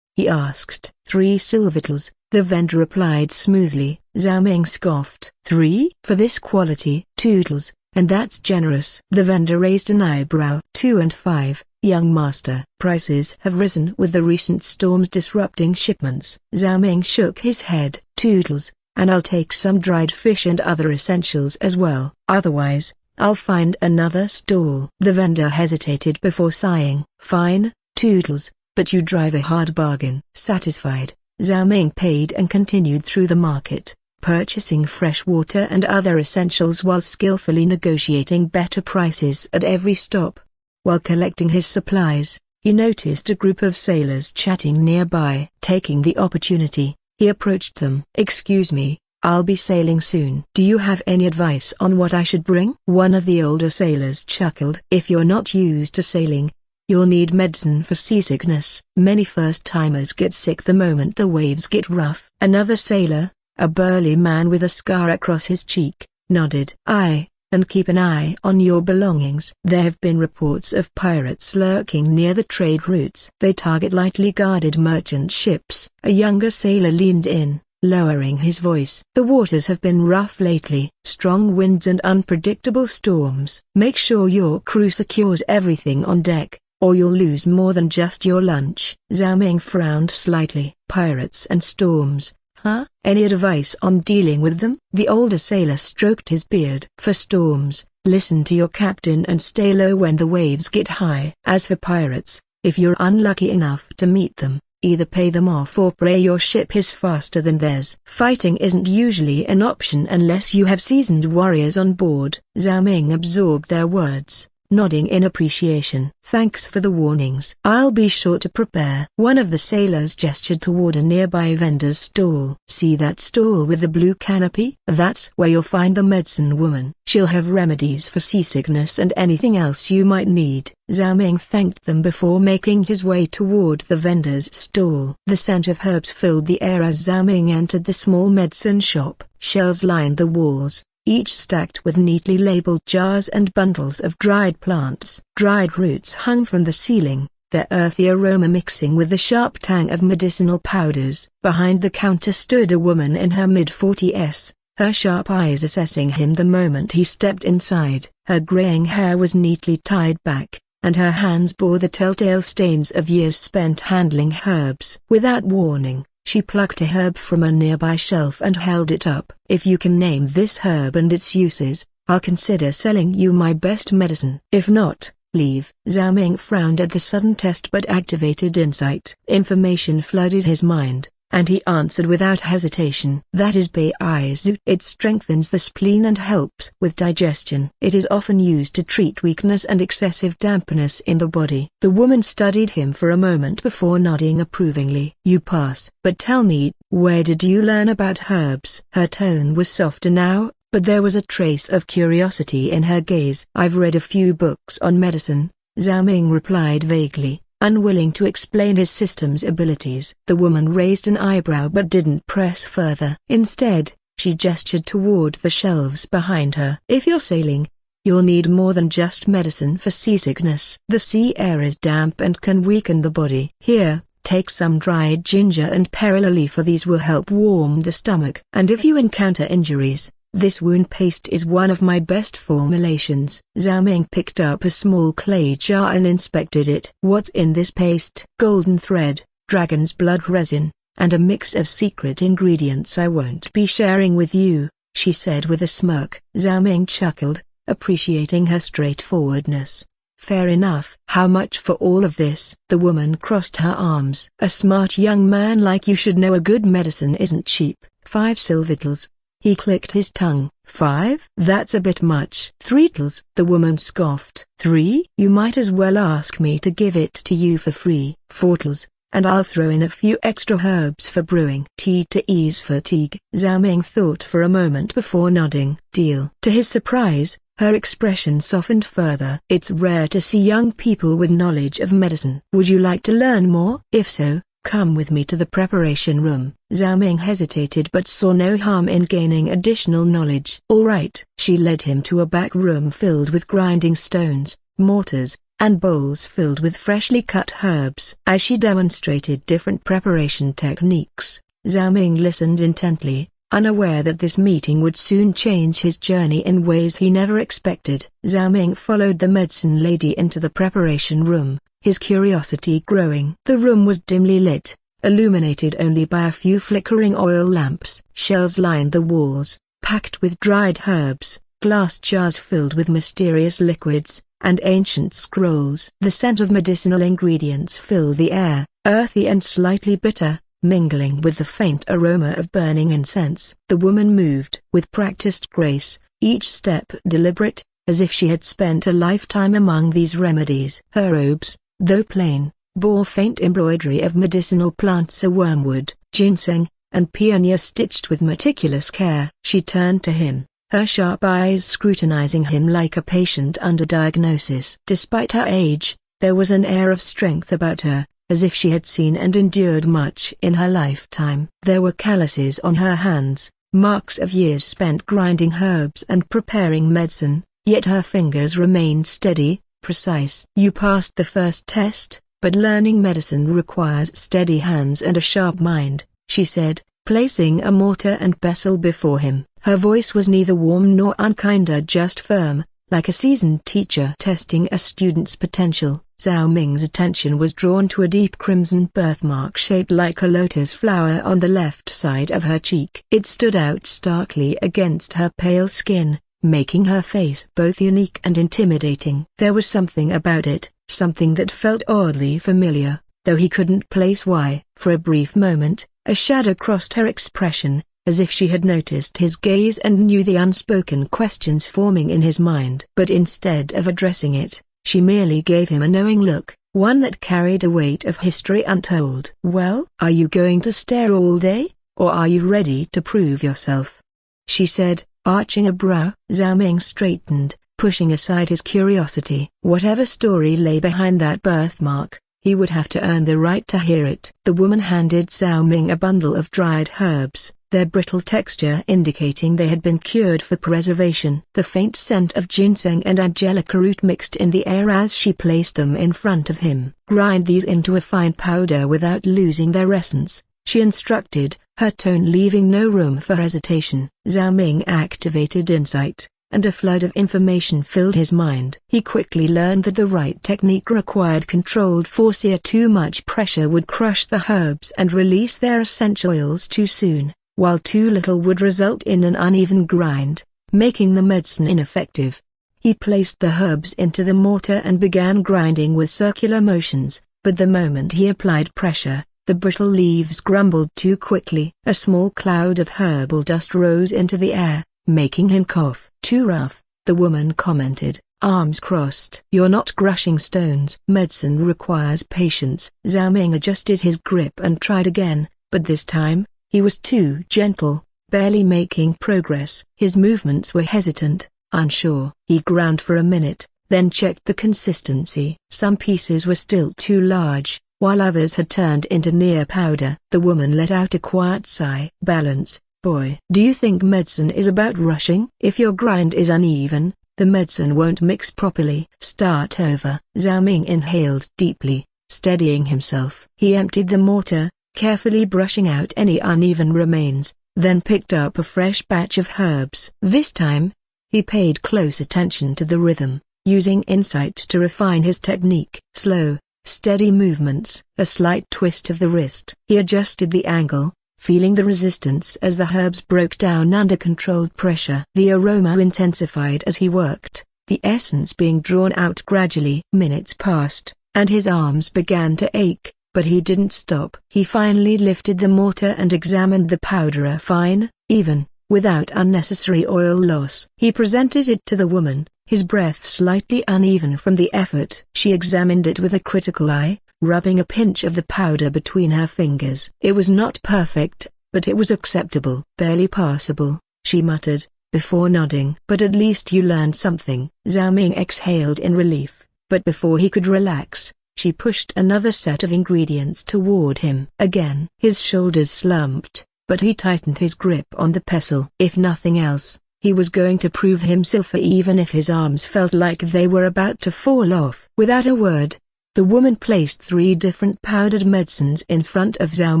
Speaker 1: he asked. "3 silvertals," the vendor replied smoothly. Zhao Ming scoffed. "3? For this quality?" "Toodles, and that's generous." The vendor raised an eyebrow. 2 and 5, young master. Prices have risen with the recent storms disrupting shipments. Zhao Ming shook his head. "Toodles, and I'll take some dried fish and other essentials as well. Otherwise, I'll find another stall." The vendor hesitated before sighing. "Fine, Toodles, but you drive a hard bargain." Satisfied, Zhao Ming paid and continued through the market, purchasing fresh water and other essentials while skillfully negotiating better prices at every stop. While collecting his supplies, he noticed a group of sailors chatting nearby. Taking the opportunity, he approached them. "Excuse me, I'll be sailing soon. Do you have any advice on what I should bring?" One of the older sailors chuckled. "If you're not used to sailing, you'll need medicine for seasickness. Many first-timers get sick the moment the waves get rough." Another sailor, a burly man with a scar across his cheek, nodded. "Aye, and keep an eye on your belongings. There have been reports of pirates lurking near the trade routes. They target lightly guarded merchant ships." A younger sailor leaned in, lowering his voice. "The waters have been rough lately. Strong winds and unpredictable storms. Make sure your crew secures everything on deck, or you'll lose more than just your lunch." Zhao Ming frowned slightly. "Pirates and storms, huh? Any advice on dealing with them?" The older sailor stroked his beard. "For storms, listen to your captain and stay low when the waves get high. As for pirates, if you're unlucky enough to meet them, either pay them off or pray your ship is faster than theirs. Fighting isn't usually an option unless you have seasoned warriors on board." Zhao Ming absorbed their words, nodding in appreciation. "Thanks for the warnings. I'll be sure to prepare." One of the sailors gestured toward a nearby vendor's stall. "See that stall with the blue canopy? That's where you'll find the medicine woman. She'll have remedies for seasickness and anything else you might need." Zhao Ming thanked them before making his way toward the vendor's stall. The scent of herbs filled the air as Zhao Ming entered the small medicine shop. Shelves lined the walls, each stacked with neatly labeled jars and bundles of dried plants. Dried roots hung from the ceiling, their earthy aroma mixing with the sharp tang of medicinal powders. Behind the counter stood a woman in her mid-40s, her sharp eyes assessing him the moment he stepped inside. Her graying hair was neatly tied back, and her hands bore the telltale stains of years spent handling herbs. Without warning, she plucked a herb from a nearby shelf and held it up. "If you can name this herb and its uses, I'll consider selling you my best medicine. If not, leave." Zhao Ming frowned at the sudden test but activated insight. Information flooded his mind, and he answered without hesitation. That is Baizu. It strengthens the spleen and helps with digestion. It is often used to treat weakness and excessive dampness in the body. The woman studied him for a moment before nodding approvingly. You pass. But tell me, where did you learn about herbs? Her tone was softer now, but there was a trace of curiosity in her gaze. I've read a few books on medicine, Zhao Ming replied vaguely, unwilling to explain his system's abilities. The woman raised an eyebrow but didn't press further. Instead, she gestured toward the shelves behind her. If you're sailing, you'll need more than just medicine for seasickness. The sea air is damp and can weaken the body. Here, take some dried ginger and perilla leaf, for these will help warm the stomach. And if you encounter injuries, this wound paste is one of my best formulations. Zhao Ming picked up a small clay jar and inspected it. What's in this paste? Golden thread, dragon's blood resin, and a mix of secret ingredients I won't be sharing with you, she said with a smirk. Zhao Ming chuckled, appreciating her straightforwardness. Fair enough. How much for all of this? The woman crossed her arms. A smart young man like you should know a good medicine isn't cheap. 5 silvertals. He clicked his tongue. 5? That's a bit much. 3 tals, the woman scoffed. 3? You might as well ask me to give it to you for free. 4 tals, and I'll throw in a few extra herbs for brewing. Tea to ease fatigue. Zhao Ming thought for a moment before nodding. Deal. To his surprise, her expression softened further. It's rare to see young people with knowledge of medicine. Would you like to learn more? If so, come with me to the preparation room. Zhao Ming hesitated but saw no harm in gaining additional knowledge. All right. She led him to a back room filled with grinding stones, mortars, and bowls filled with freshly cut herbs. As she demonstrated different preparation techniques, Zhao Ming listened intently, unaware that this meeting would soon change his journey in ways he never expected. Zhao Ming followed the medicine lady into the preparation room, his curiosity growing. The room was dimly lit, illuminated only by a few flickering oil lamps. Shelves lined the walls, packed with dried herbs, glass jars filled with mysterious liquids, and ancient scrolls. The scent of medicinal ingredients filled the air, earthy and slightly bitter, mingling with the faint aroma of burning incense. The woman moved with practiced grace, each step deliberate, as if she had spent a lifetime among these remedies. Her robes, though plain, bore faint embroidery of medicinal plants, a wormwood, ginseng, and peonia stitched with meticulous care. She turned to him, her sharp eyes scrutinizing him like a patient under diagnosis. Despite her age, there was an air of strength about her, as if she had seen and endured much in her lifetime. There were calluses on her hands, marks of years spent grinding herbs and preparing medicine, yet her fingers remained steady, precise. You passed the first test, but learning medicine requires steady hands and a sharp mind, she said, placing a mortar and pestle before him. Her voice was neither warm nor unkind, just firm, like a seasoned teacher testing a student's potential. Zhao Ming's attention was drawn to a deep crimson birthmark shaped like a lotus flower on the left side of her cheek. It stood out starkly against her pale skin, making her face both unique and intimidating. There was something about it, something that felt oddly familiar, though he couldn't place why. For a brief moment, a shadow crossed her expression, as if she had noticed his gaze and knew the unspoken questions forming in his mind. But instead of addressing it, she merely gave him a knowing look, one that carried a weight of history untold. Well, are you going to stare all day, or are you ready to prove yourself? She said, arching a brow. Zhao Ming straightened, pushing aside his curiosity. Whatever story lay behind that birthmark, he would have to earn the right to hear it. The woman handed Zhao Ming a bundle of dried herbs, their brittle texture indicating they had been cured for preservation. The faint scent of ginseng and angelica root mixed in the air as she placed them in front of him. Grind these into a fine powder without losing their essence, she instructed, her tone leaving no room for hesitation. Zhao Ming activated insight, and a flood of information filled his mind. He quickly learned that the right technique required controlled force, here too much pressure would crush the herbs and release their essential oils too soon, while too little would result in an uneven grind, making the medicine ineffective. He placed the herbs into the mortar and began grinding with circular motions, but the moment he applied pressure, The brittle leaves grumbled too quickly. A small cloud of herbal dust rose into the air, making him cough. "Too rough," the woman commented, arms crossed. "You're not crushing stones." "Medicine requires patience." Zhao Ming adjusted his grip and tried again, but this time, he was too gentle, barely making progress. His movements were hesitant, unsure. He ground for a minute, then checked the consistency. Some pieces were still too large, while others had turned into near powder. The woman let out a quiet sigh. "Balance, boy." "Do you think medicine is about rushing? If your grind is uneven, the medicine won't mix properly." "Start over." Zhao Ming inhaled deeply, steadying himself. He emptied the mortar, carefully brushing out any uneven remains, then picked up a fresh batch of herbs. This time, he paid close attention to the rhythm, using insight to refine his technique. Slow, steady movements, a slight twist of the wrist. He adjusted the angle, feeling the resistance as the herbs broke down under controlled pressure. The aroma intensified as he worked, the essence being drawn out gradually. Minutes passed, and his arms began to ache, but he didn't stop. He finally lifted the mortar and examined the powder. Fine, even, without unnecessary oil loss. He presented it to the woman, his breath slightly uneven from the effort. She examined it with a critical eye, rubbing a pinch of the powder between her fingers. It was not perfect, but it was acceptable. "Barely passable," she muttered, before nodding. "But at least you learned something." Zhao Ming exhaled in relief, but before he could relax, she pushed another set of ingredients toward him. Again, his shoulders slumped, but he tightened his grip on the pestle. If nothing else, he was going to prove himself even if his arms felt like they were about to fall off. Without a word, the woman placed 3 different powdered medicines in front of Zhao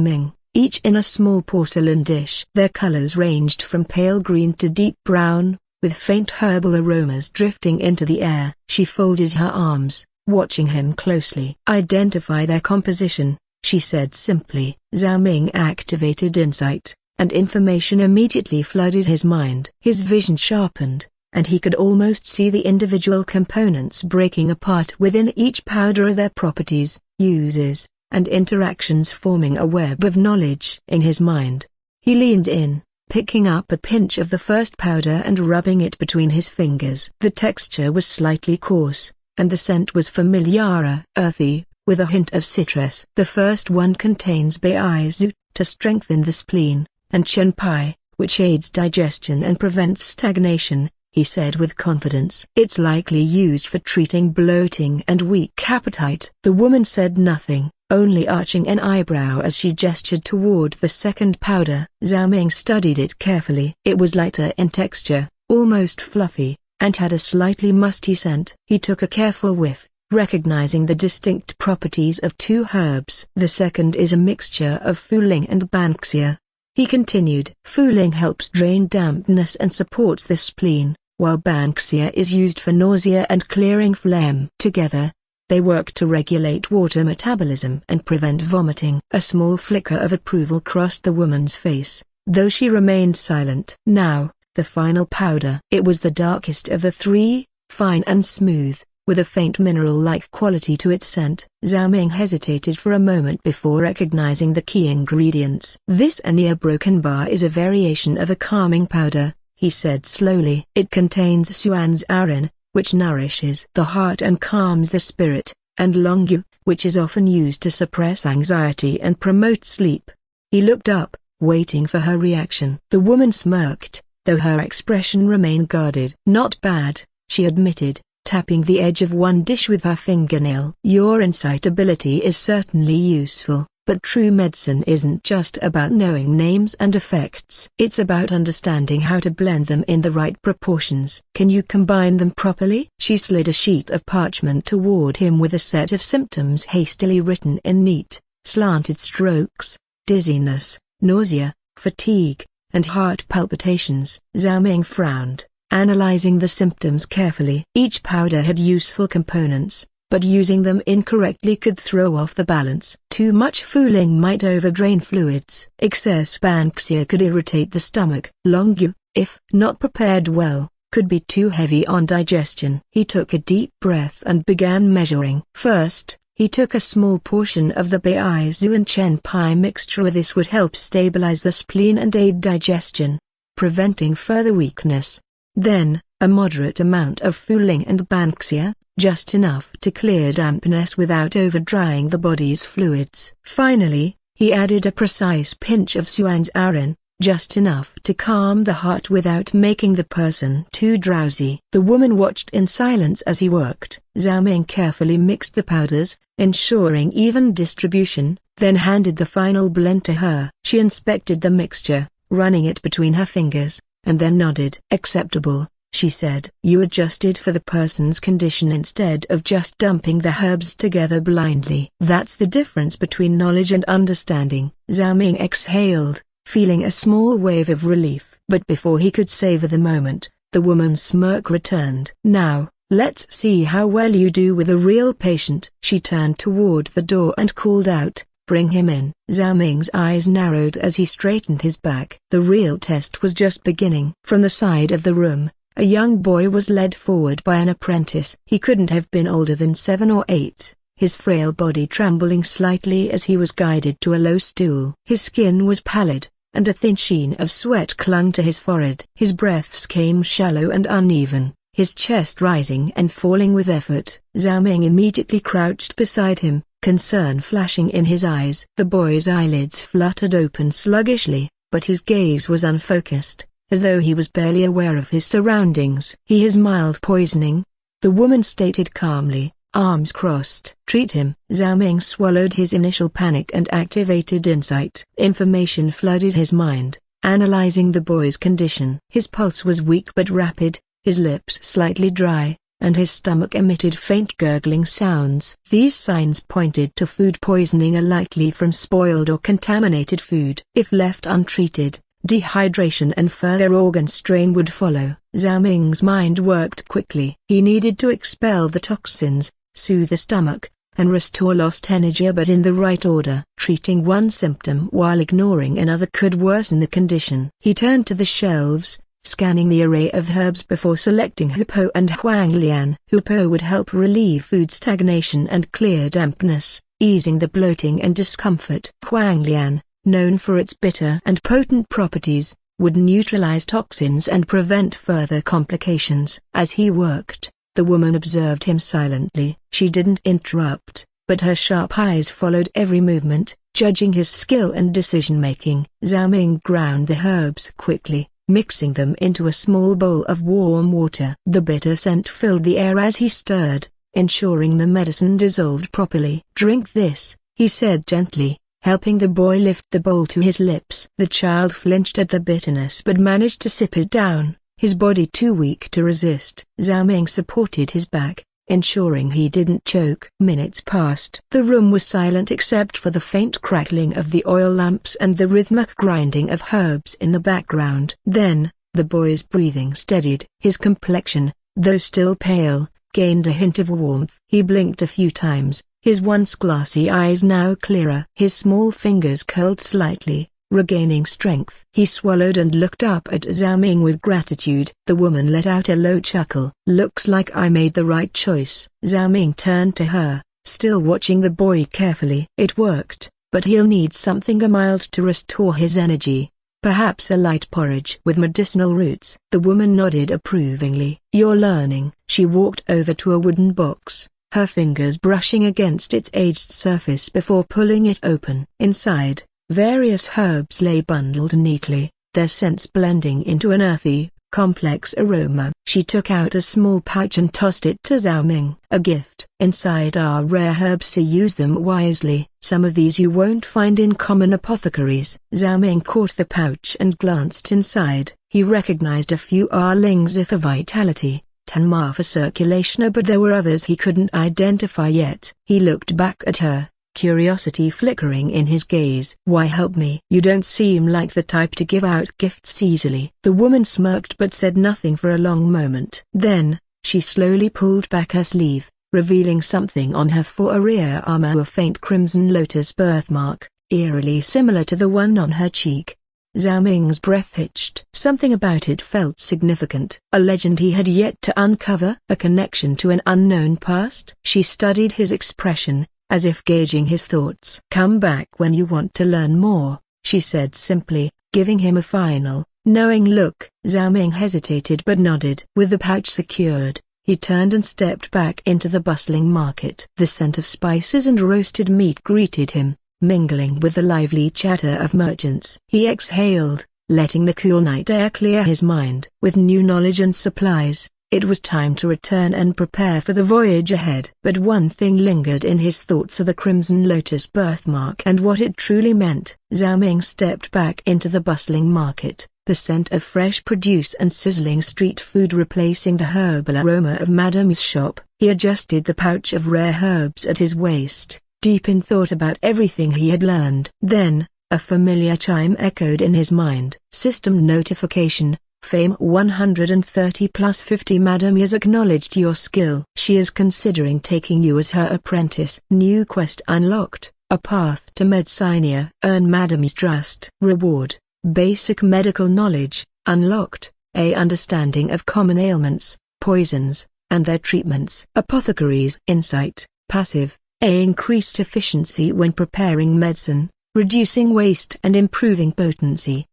Speaker 1: Ming, each in a small porcelain dish. Their colors ranged from pale green to deep brown, with faint herbal aromas drifting into the air. She folded her arms, watching him closely. "Identify their composition," she said simply. Zhao Ming activated insight, and information immediately flooded his mind. His vision sharpened, and he could almost see the individual components breaking apart within each powder, their properties, uses, and interactions forming a web of knowledge. In his mind, he leaned in, picking up a pinch of the first powder and rubbing it between his fingers. The texture was slightly coarse, and the scent was familiar, earthy, with a hint of citrus. The first one contains baizu, to strengthen the spleen, and chenpai, which aids digestion and prevents stagnation, he said with confidence. "It's likely used for treating bloating and weak appetite." The woman said nothing, only arching an eyebrow as she gestured toward the second powder. Zhao Ming studied it carefully. It was lighter in texture, almost fluffy, and had a slightly musty scent. He took a careful whiff, recognizing the distinct properties of 2 herbs. "The second is a mixture of fuling and banksia," he continued. "Fuling helps drain dampness and supports the spleen, while banksia is used for nausea and clearing phlegm. Together, they work to regulate water metabolism and prevent vomiting." A small flicker of approval crossed the woman's face, though she remained silent. Now, the final powder. It was the darkest of the 3, fine and smooth, with a faint mineral-like quality to its scent. Zhao Ming hesitated for a moment before recognizing the key ingredients. "This near broken bar is a variation of a calming powder," he said slowly. "It contains suan's arin, which nourishes the heart and calms the spirit, and longyu, which is often used to suppress anxiety and promote sleep." He looked up, waiting for her reaction. The woman smirked, though her expression remained guarded. "Not bad," she admitted, tapping the edge of one dish with her fingernail. "Your insight ability is certainly useful, but true medicine isn't just about knowing names and effects. It's about understanding how to blend them in the right proportions. Can you combine them properly?" She slid a sheet of parchment toward him with a set of symptoms hastily written in neat, slanted strokes: dizziness, nausea, fatigue, and heart palpitations. Zhao Ming frowned, analyzing the symptoms carefully. Each powder had useful components, but using them incorrectly could throw off the balance. Too much fuling might overdrain fluids. Excess banksia could irritate the stomach. Longyu, if not prepared well, could be too heavy on digestion. He took a deep breath and began measuring. First, he He took a small portion of the baizu and chen pai mixture. This would help stabilize the spleen and aid digestion, preventing further weakness. Then, a moderate amount of fuling and banksia, just enough to clear dampness without over-drying the body's fluids. Finally, he added a precise pinch of suanzarin, just enough to calm the heart without making the person too drowsy. The woman watched in silence as he worked. Zhao Ming carefully mixed the powders, ensuring even distribution, then handed the final blend to her. She inspected the mixture, running it between her fingers, and then nodded. "Acceptable," she said. "You adjusted for the person's condition instead of just dumping the herbs together blindly. That's the difference between knowledge and understanding." Zhao Ming exhaled, feeling a small wave of relief. But before he could savor the moment, the woman's smirk returned. "Now, let's see how well you do with a real patient." She turned toward the door and called out, "Bring him in." Zhao Ming's eyes narrowed as he straightened his back. The real test was just beginning. From the side of the room, a young boy was led forward by an apprentice. He couldn't have been older than 7 or 8. His frail body trembling slightly as he was guided to a low stool. His skin was pallid, and a thin sheen of sweat clung to his forehead. His breaths came shallow and uneven, his chest rising and falling with effort. Zhao Ming immediately crouched beside him, concern flashing in his eyes. The boy's eyelids fluttered open sluggishly, but his gaze was unfocused, as though he was barely aware of his surroundings. "He has mild poisoning," the woman stated calmly, arms crossed. "Treat him." Zhao Ming swallowed his initial panic and activated insight. Information flooded his mind, analyzing the boy's condition. His pulse was weak but rapid, his lips slightly dry, and his stomach emitted faint gurgling sounds. These signs pointed to food poisoning, likely from spoiled or contaminated food. If left untreated, dehydration and further organ strain would follow. Zhao Ming's mind worked quickly. He needed to expel the toxins, soothe the stomach, and restore lost energy, but in the right order. Treating one symptom while ignoring another could worsen the condition. He turned to the shelves, scanning the array of herbs before selecting Hupo and Huanglian. Hupo would help relieve food stagnation and clear dampness, easing the bloating and discomfort. Huanglian, known for its bitter and potent properties, would neutralize toxins and prevent further complications. As he worked, the woman observed him silently. She didn't interrupt, but her sharp eyes followed every movement, judging his skill and decision-making. Zhao Ming ground the herbs quickly, mixing them into a small bowl of warm water. The bitter scent filled the air as he stirred, ensuring the medicine dissolved properly. "Drink this," he said gently, helping the boy lift the bowl to his lips. The child flinched at the bitterness but managed to sip it down, his body too weak to resist. Zhao Ming supported his back, ensuring he didn't choke. Minutes passed. The room was silent except for the faint crackling of the oil lamps and the rhythmic grinding of herbs in the background. Then, the boy's breathing steadied. His complexion, though still pale, gained a hint of warmth. He blinked a few times, his once glassy eyes now clearer. His small fingers curled slightly, regaining strength. He swallowed and looked up at Zhao Ming with gratitude. The woman let out a low chuckle. "Looks like I made the right choice." Zhao Ming turned to her, still watching the boy carefully. "It worked, but he'll need something mild to restore his energy. Perhaps a light porridge with medicinal roots." The woman nodded approvingly. "You're learning." She walked over to a wooden box, her fingers brushing against its aged surface before pulling it open. Inside, various herbs lay bundled neatly, their scents blending into an earthy, complex aroma. She took out a small pouch and tossed it to Zhao Ming. "A gift. Inside are rare herbs, so use them wisely. Some of these you won't find in common apothecaries." Zhao Ming caught the pouch and glanced inside. He recognized a few Arlings for vitality, 10 Ma for circulation, but there were others he couldn't identify yet. He looked back at her, curiosity flickering in his gaze. "Why help me? You don't seem like the type to give out gifts easily." The woman smirked but said nothing for a long moment. Then, she slowly pulled back her sleeve, revealing something on her rear arm, a faint crimson lotus birthmark, eerily similar to the one on her cheek. Zhao Ming's breath hitched. Something about it felt significant. A legend he had yet to uncover? A connection to an unknown past? She studied his expression, as if gauging his thoughts. "Come back when you want to learn more," she said simply, giving him a final, knowing look. Zhao Ming hesitated but nodded. With the pouch secured, he turned and stepped back into the bustling market. The scent of spices and roasted meat greeted him, mingling with the lively chatter of merchants. He exhaled, letting the cool night air clear his mind. With new knowledge and supplies, it was time to return and prepare for the voyage ahead. But one thing lingered in his thoughts of the Crimson Lotus birthmark and what it truly meant. Zhao Ming stepped back into the bustling market, the scent of fresh produce and sizzling street food replacing the herbal aroma of Madame's shop. He adjusted the pouch of rare herbs at his waist, deep in thought about everything he had learned. Then, a familiar chime echoed in his mind. System notification. Fame 130 plus 50. Madame has acknowledged your skill. She is considering taking you as her apprentice. New quest unlocked, a path to Medicina. Earn Madame's trust. Reward, basic medical knowledge, unlocked, a understanding of common ailments, poisons, and their treatments. Apothecary's insight, passive, a increased efficiency when preparing medicine, reducing waste and improving potency.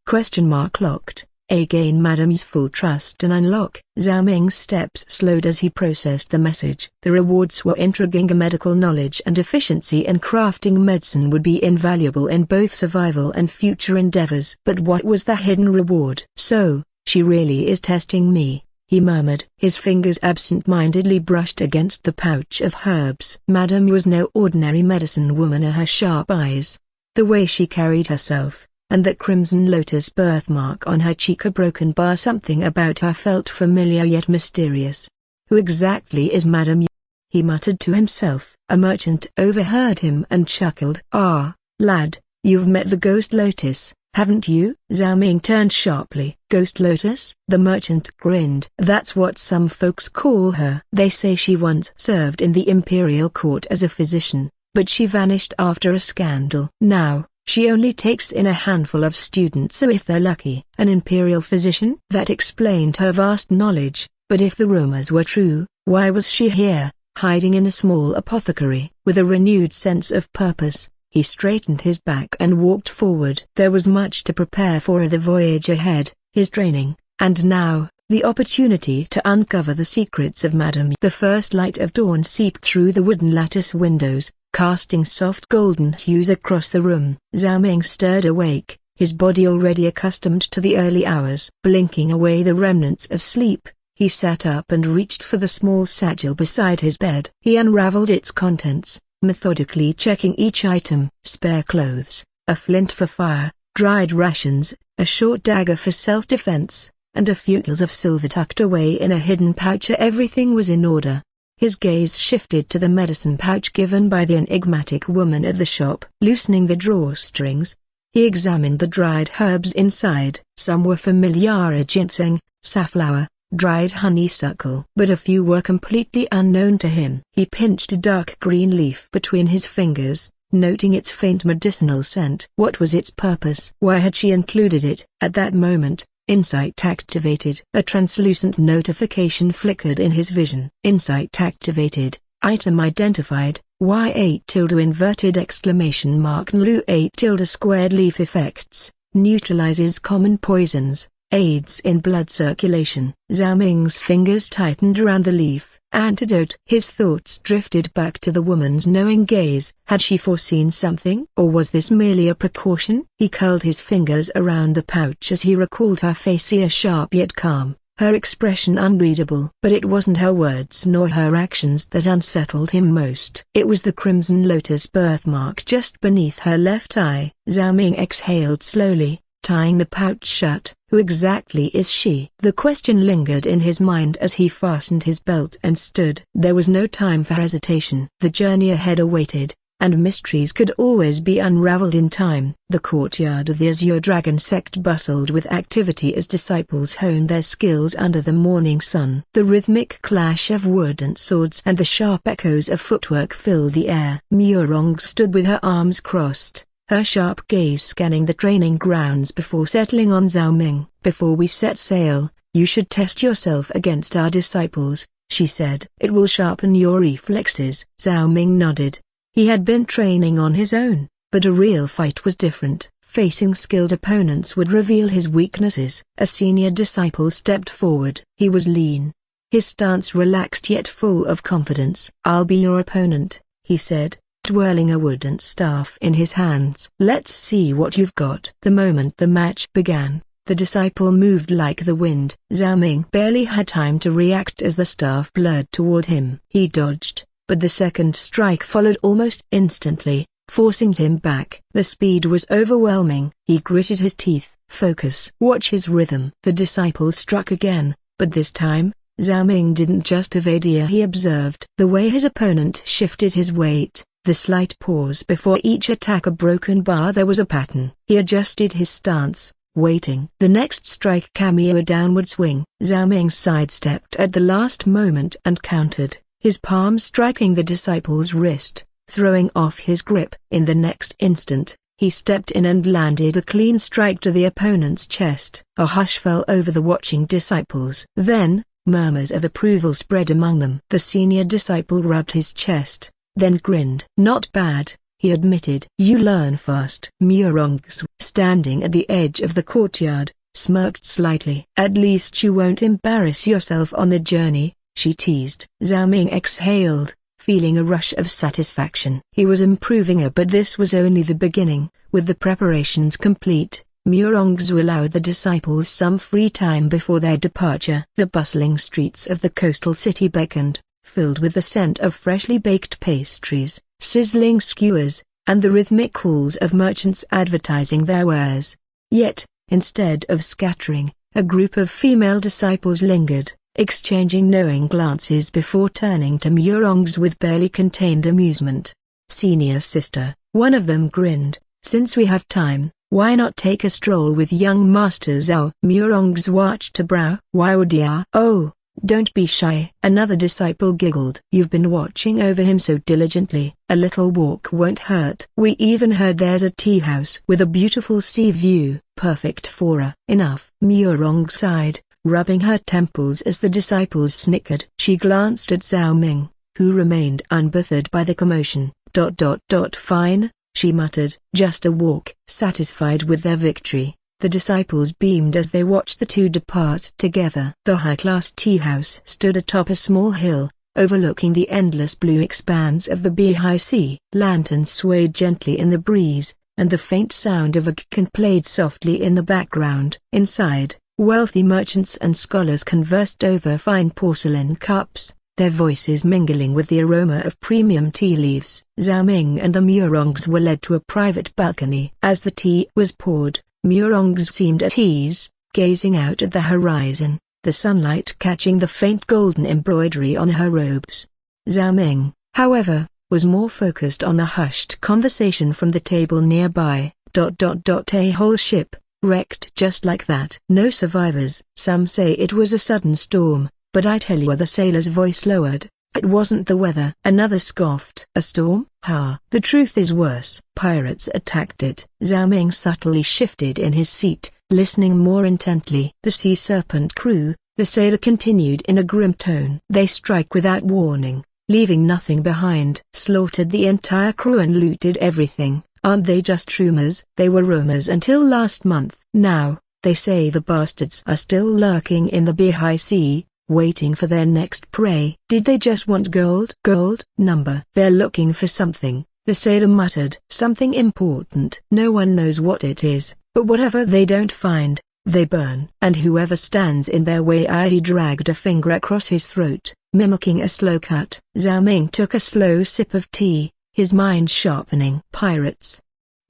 Speaker 1: Locked. A gain Madame's full trust and unlock. Zhao Ming's steps slowed as he processed the message. The rewards were intriguing. Medical knowledge and efficiency in crafting medicine would be invaluable in both survival and future endeavors. But what was the hidden reward? So, she really is testing me, he murmured. His fingers absent-mindedly brushed against the pouch of herbs. Madame was no ordinary medicine woman. Her sharp eyes, the way she carried herself, and that Crimson Lotus birthmark on her cheek, a broken bar. Something about her felt familiar yet mysterious. Who exactly is Madame? He muttered to himself. A merchant overheard him and chuckled. "Ah, lad, you've met the Ghost Lotus, haven't you?" Zhao Ming turned sharply. "Ghost Lotus?" The merchant grinned. "That's what some folks call her. They say she once served in the imperial court as a physician, but she vanished after a scandal. Now, she only takes in a handful of students, so if they're lucky." An imperial physician? That explained her vast knowledge, but if the rumors were true, why was she here, hiding in a small apothecary? With a renewed sense of purpose, he straightened his back and walked forward. There was much to prepare for the voyage ahead, his training, and now, the opportunity to uncover the secrets of Madame. The first light of dawn seeped through the wooden lattice windows, casting soft golden hues across the room. Zhao Ming stirred awake, his body already accustomed to the early hours. Blinking away the remnants of sleep, he sat up and reached for the small satchel beside his bed. He unraveled its contents, methodically checking each item. Spare clothes, a flint for fire, dried rations, a short dagger for self-defense, and a few taels of silver tucked away in a hidden pouch. Everything was in order. His gaze shifted to the medicine pouch given by the enigmatic woman at the shop. Loosening the drawstrings, he examined the dried herbs inside. Some were familiar: ginseng, safflower, dried honeysuckle. But a few were completely unknown to him. He pinched a dark green leaf between his fingers, noting its faint medicinal scent. What was its purpose? Why had she included it? At that moment, insight activated. A translucent notification flickered in his vision. Insight activated. Item identified. Y8 NLU 8 squared leaf effects. Neutralizes common poisons. Aids in blood circulation. Zhao Ming's fingers tightened around the leaf. Antidote. His thoughts drifted back to the woman's knowing gaze. Had she foreseen something? Or was this merely a precaution? He curled his fingers around the pouch as he recalled her face, sharp yet calm, her expression unreadable. But it wasn't her words nor her actions that unsettled him most. It was the Crimson Lotus birthmark just beneath her left eye. Zhao Ming exhaled slowly, tying the pouch shut. Who exactly is she? The question lingered in his mind as he fastened his belt and stood. There was no time for hesitation. The journey ahead awaited, and mysteries could always be unraveled in time. The courtyard of the Azure Dragon sect bustled with activity as disciples honed their skills under the morning sun. The rhythmic clash of wood and swords and the sharp echoes of footwork filled the air. Murong stood with her arms crossed, her sharp gaze scanning the training grounds before settling on Zhao Ming. "Before we set sail, you should test yourself against our disciples," she said. "It will sharpen your reflexes." Zhao Ming nodded. He had been training on his own, but a real fight was different. Facing skilled opponents would reveal his weaknesses. A senior disciple stepped forward. He was lean. His stance relaxed yet full of confidence. "I'll be your opponent," he said, twirling a wooden staff in his hands. "Let's see what you've got." The moment the match began, the disciple moved like the wind. Zhao Ming barely had time to react as the staff blurred toward him. He dodged, but the second strike followed almost instantly, forcing him back. The speed was overwhelming. He gritted his teeth. "Focus. Watch his rhythm." The disciple struck again, but this time, Zhao Ming didn't just evade. He observed the way his opponent shifted his weight, the slight pause before each attack. A broken bar. There was a pattern. He adjusted his stance, waiting. The next strike came a downward swing. Zhao Ming sidestepped at the last moment and countered, his palm striking the disciple's wrist, throwing off his grip. In the next instant, he stepped in and landed a clean strike to the opponent's chest. A hush fell over the watching disciples. Then, murmurs of approval spread among them. The senior disciple rubbed his chest, then grinned. "Not bad," he admitted. "You learn fast." Murong's, standing at the edge of the courtyard, smirked slightly. "At least you won't embarrass yourself on the journey," she teased. Zhao Ming exhaled, feeling a rush of satisfaction. He was improving, but this was only the beginning. With the preparations complete, Murongzu allowed the disciples some free time before their departure. The bustling streets of the coastal city beckoned, filled with the scent of freshly baked pastries, sizzling skewers, and the rhythmic calls of merchants advertising their wares. Yet, instead of scattering, a group of female disciples lingered, exchanging knowing glances before turning to Murong's with barely contained amusement. "Senior sister," one of them grinned, "since we have time, why not take a stroll with young Master Zhao?" Murong's arched a brow. "Why would ya?" "Oh, don't be shy." Another disciple giggled. "You've been watching over him so diligently. A little walk won't hurt. We even heard there's a tea house with a beautiful sea view, perfect for a." "Enough." Murong sighed, rubbing her temples as the disciples snickered. She glanced at Zhao Ming, who remained unbothered by the commotion. Fine, she muttered. "Just a walk." Satisfied with their victory, the disciples beamed as they watched the two depart together. The high-class tea house stood atop a small hill, overlooking the endless blue expanse of the Bihai Sea. Lanterns swayed gently in the breeze, and the faint sound of a gong played softly in the background. Inside, wealthy merchants and scholars conversed over fine porcelain cups, their voices mingling with the aroma of premium tea leaves. Zhao Ming and the Murongs were led to a private balcony. As the tea was poured, Murongs seemed at ease, gazing out at the horizon, the sunlight catching the faint golden embroidery on her robes. Zhao Ming, however, was more focused on the hushed conversation from the table nearby. A whole ship, wrecked just like that. No survivors. Some say it was a sudden storm, but I tell you, the sailor's voice lowered, it wasn't the weather. Another scoffed. A storm? Ha! The truth is worse. Pirates attacked it. Zhao Ming subtly shifted in his seat, listening more intently. The Sea Serpent crew, the sailor continued in a grim tone. They strike without warning, leaving nothing behind. Slaughtered the entire crew and looted everything. Aren't they just rumors? They were rumors until last month. Now, they say the bastards are still lurking in the Bihai Sea, waiting for their next prey. Did they just want gold? Gold? Number. They're looking for something, the sailor muttered. Something important. No one knows what it is, but whatever they don't find, they burn. And whoever stands in their way. He dragged a finger across his throat, mimicking a slow cut. Zhao Ming took a slow sip of tea, his mind sharpening. Pirates.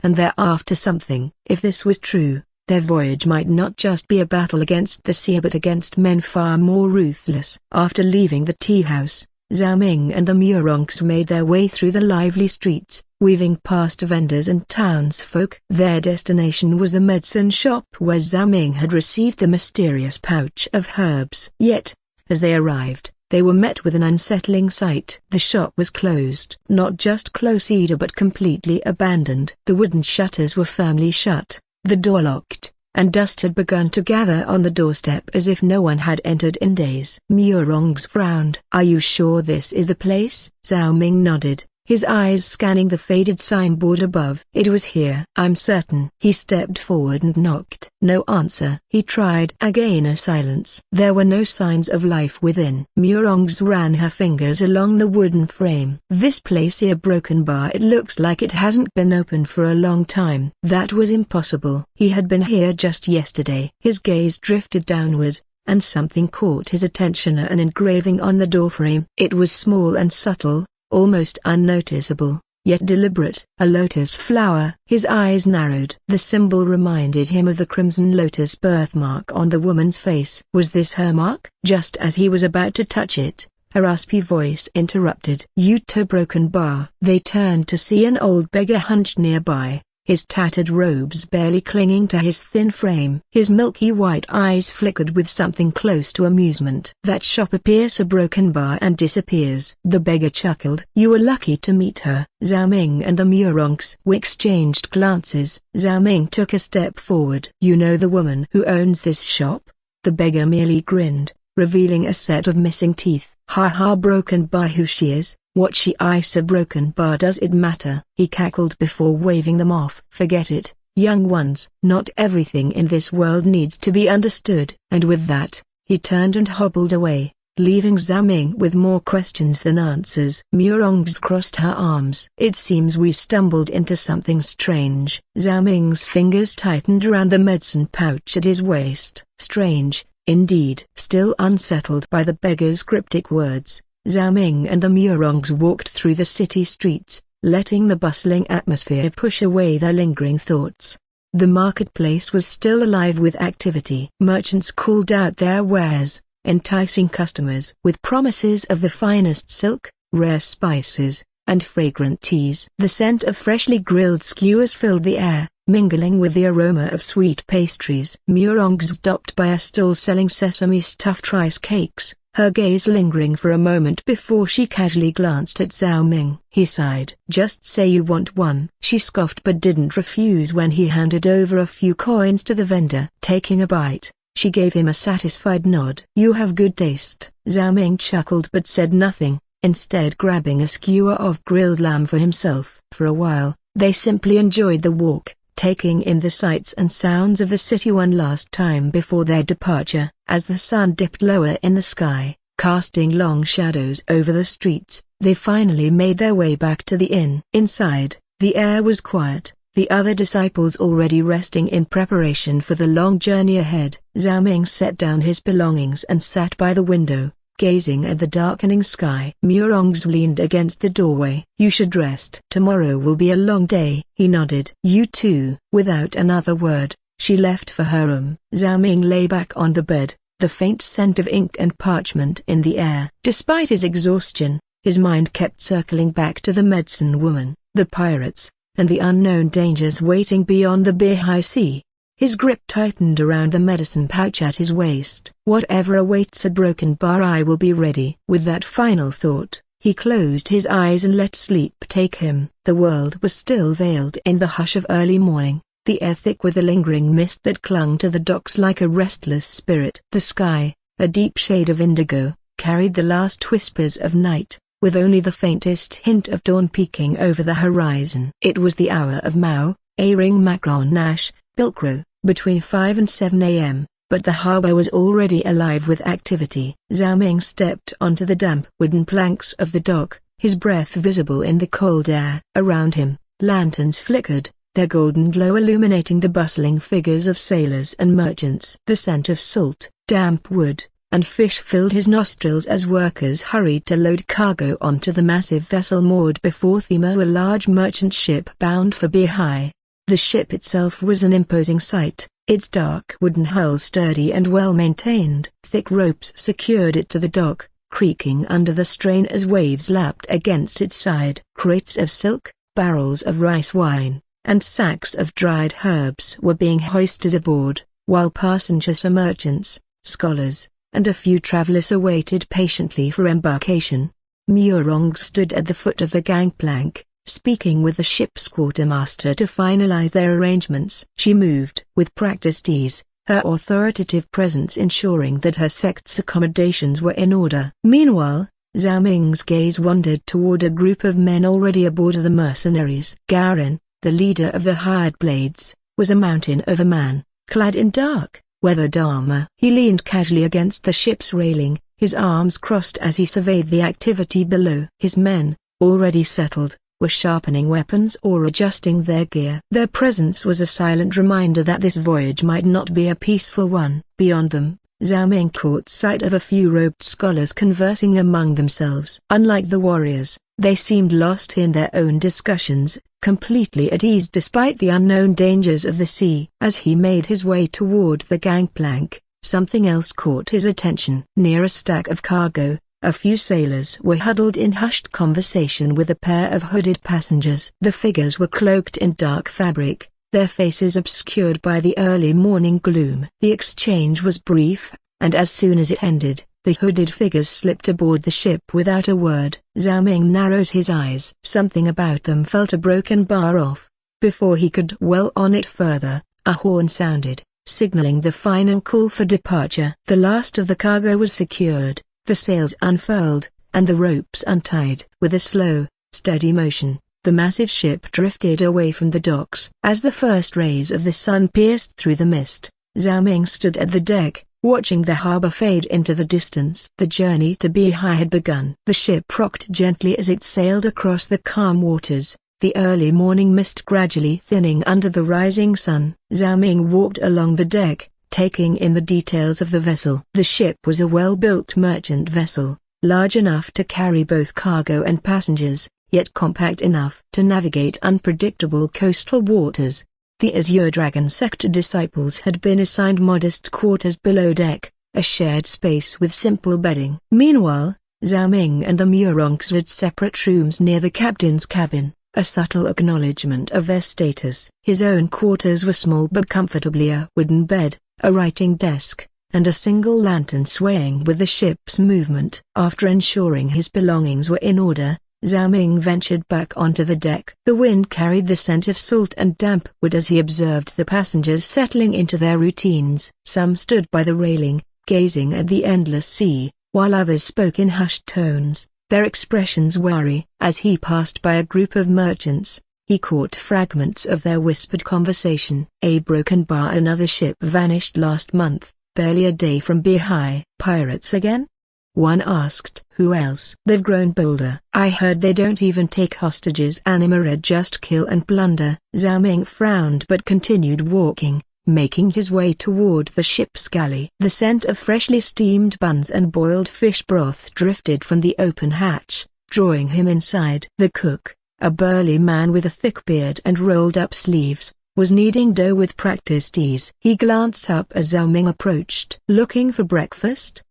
Speaker 1: And they're after something. If this was true, their voyage might not just be a battle against the sea but against men far more ruthless. After leaving the tea house, Zhao Ming and the Murongs made their way through the lively streets, weaving past vendors and townsfolk. Their destination was the medicine shop where Zhao Ming had received the mysterious pouch of herbs. Yet, as they arrived, they were met with an unsettling sight. The shop was closed. Not just closed but completely abandoned. The wooden shutters were firmly shut, the door locked, and dust had begun to gather on the doorstep as if no one had entered in days. Murongs frowned. "Are you sure this is the place?" Zhao Ming nodded, his eyes scanning the faded signboard above. It was here. I'm certain. He stepped forward and knocked. No answer. He tried again. A silence. There were no signs of life within. Murongs ran her fingers along the wooden frame. This place here, broken bar. It looks like it hasn't been open for a long time. That was impossible. He had been here just yesterday. His gaze drifted downward, and something caught his attention. An engraving on the doorframe. It was small and subtle, almost unnoticeable, yet deliberate. A lotus flower. His eyes narrowed. The symbol reminded him of the crimson lotus birthmark on the woman's face. Was this her mark? Just as he was about to touch it, a raspy voice interrupted. "You broken bar." They turned to see an old beggar hunched nearby, his tattered robes barely clinging to his thin frame. His milky white eyes flickered with something close to amusement. "That shop appears a broken bar and disappears." The beggar chuckled. "You were lucky to meet her." Zhao Ming and the Murongs exchanged glances. Zhao Ming took a step forward. "You know the woman who owns this shop?" The beggar merely grinned, revealing a set of missing teeth. "Ha ha, broken bar. Who she is, what she is a broken bar, does it matter?" He cackled before waving them off. "Forget it, young ones. Not everything in this world needs to be understood." And with that, he turned and hobbled away, leaving Zhao Ming with more questions than answers. Murongs crossed her arms. "It seems we stumbled into something strange." Zhao Ming's fingers tightened around the medicine pouch at his waist. "Strange, indeed." Still unsettled by the beggar's cryptic words, Zhao Ming and the Murongs walked through the city streets, letting the bustling atmosphere push away their lingering thoughts. The marketplace was still alive with activity. Merchants called out their wares, enticing customers with promises of the finest silk, rare spices, and fragrant teas. The scent of freshly grilled skewers filled the air, mingling with the aroma of sweet pastries. Murongs stopped by a stall selling sesame-stuffed rice cakes, her gaze lingering for a moment before she casually glanced at Zhao Ming. He sighed. "Just say you want one." She scoffed but didn't refuse when he handed over a few coins to the vendor. Taking a bite, she gave him a satisfied nod. "You have good taste." Zhao Ming chuckled but said nothing, instead grabbing a skewer of grilled lamb for himself. For a while, they simply enjoyed the walk, taking in the sights and sounds of the city one last time before their departure. As the sun dipped lower in the sky, casting long shadows over the streets, they finally made their way back to the inn. Inside, the air was quiet, the other disciples already resting in preparation for the long journey ahead. Zhao Ming set down his belongings and sat by the window, gazing at the darkening sky. Murongs leaned against the doorway. "You should rest. Tomorrow will be a long day." He nodded. "You too." Without another word, she left for her room. Zhao Ming lay back on the bed, the faint scent of ink and parchment in the air. Despite his exhaustion, his mind kept circling back to the medicine woman, the pirates, and the unknown dangers waiting beyond the Bihai Sea. His grip tightened around the medicine pouch at his waist. "Whatever awaits a broken bar, I will be ready." With that final thought, he closed his eyes and let sleep take him. The world was still veiled in the hush of early morning, the air thick with a lingering mist that clung to the docks like a restless spirit. The sky, a deep shade of indigo, carried the last whispers of night, with only the faintest hint of dawn peeking over the horizon. It was the hour of Mao, A-Ring Macron Nash, Pilcrow, between 5 and 7 a.m., but the harbor was already alive with activity. Zhao Ming stepped onto the damp wooden planks of the dock, his breath visible in the cold air. Around him, lanterns flickered, their golden glow illuminating the bustling figures of sailors and merchants. The scent of salt, damp wood, and fish filled his nostrils as workers hurried to load cargo onto the massive vessel moored before Thema, a large merchant ship bound for Bihai. The ship itself was an imposing sight, its dark wooden hull sturdy and well-maintained. Thick ropes secured it to the dock, creaking under the strain as waves lapped against its side. Crates of silk, barrels of rice wine, and sacks of dried herbs were being hoisted aboard, while passengers, merchants, scholars, and a few travelers awaited patiently for embarkation. Murong stood at the foot of the gangplank, speaking with the ship's quartermaster to finalize their arrangements. She moved with practiced ease, her authoritative presence ensuring that her sect's accommodations were in order. Meanwhile, Zhao Ming's gaze wandered toward a group of men already aboard the mercenaries. Garin, the leader of the hired blades, was a mountain of a man, clad in dark, weathered armor. He leaned casually against the ship's railing, his arms crossed as he surveyed the activity below. His men, already settled, were sharpening weapons or adjusting their gear. Their presence was a silent reminder that this voyage might not be a peaceful one. Beyond them, Zhao Ming caught sight of a few robed scholars conversing among themselves. Unlike the warriors, they seemed lost in their own discussions, completely at ease despite the unknown dangers of the sea. As he made his way toward the gangplank, something else caught his attention. Near a stack of cargo, a few sailors were huddled in hushed conversation with a pair of hooded passengers. The figures were cloaked in dark fabric, their faces obscured by the early morning gloom. The exchange was brief, and as soon as it ended, the hooded figures slipped aboard the ship without a word. Zhao Ming narrowed his eyes. Something about them felt a broken bar off. Before he could dwell on it further, a horn sounded, signaling the final call for departure. The last of the cargo was secured, the sails unfurled, and the ropes untied. With a slow, steady motion, the massive ship drifted away from the docks. As the first rays of the sun pierced through the mist, Zhao Ming stood at the deck, watching the harbor fade into the distance. The journey to Beihai had begun. The ship rocked gently as it sailed across the calm waters, the early morning mist gradually thinning under the rising sun. Zhao Ming walked along the deck, taking in the details of the vessel. The ship was a well-built merchant vessel, large enough to carry both cargo and passengers, yet compact enough to navigate unpredictable coastal waters. The Azure Dragon sector disciples had been assigned modest quarters below deck, a shared space with simple bedding. Meanwhile, Zhao Ming and the Murongs had separate rooms near the captain's cabin, a subtle acknowledgement of their status. His own quarters were small but comfortably, a wooden bed, a writing desk, and a single lantern swaying with the ship's movement. After ensuring his belongings were in order, Zhao Ming ventured back onto the deck. The wind carried the scent of salt and damp wood as he observed the passengers settling into their routines. Some stood by the railing, gazing at the endless sea, while others spoke in hushed tones, their expressions wary. As he passed by a group of merchants, he caught fragments of their whispered conversation. A broken bar. Another ship vanished last month, barely a day from Beihai. Pirates again? One asked. Who else? They've grown bolder. I heard they don't even take hostages anymore, just kill and plunder. Zhao Ming frowned but continued walking, making his way toward the ship's galley. The scent of freshly steamed buns and boiled fish broth drifted from the open hatch, drawing him inside. The cook, a burly man with a thick beard and rolled-up sleeves, was kneading dough with practiced ease. He glanced up as Zhao Ming approached. Looking for breakfast?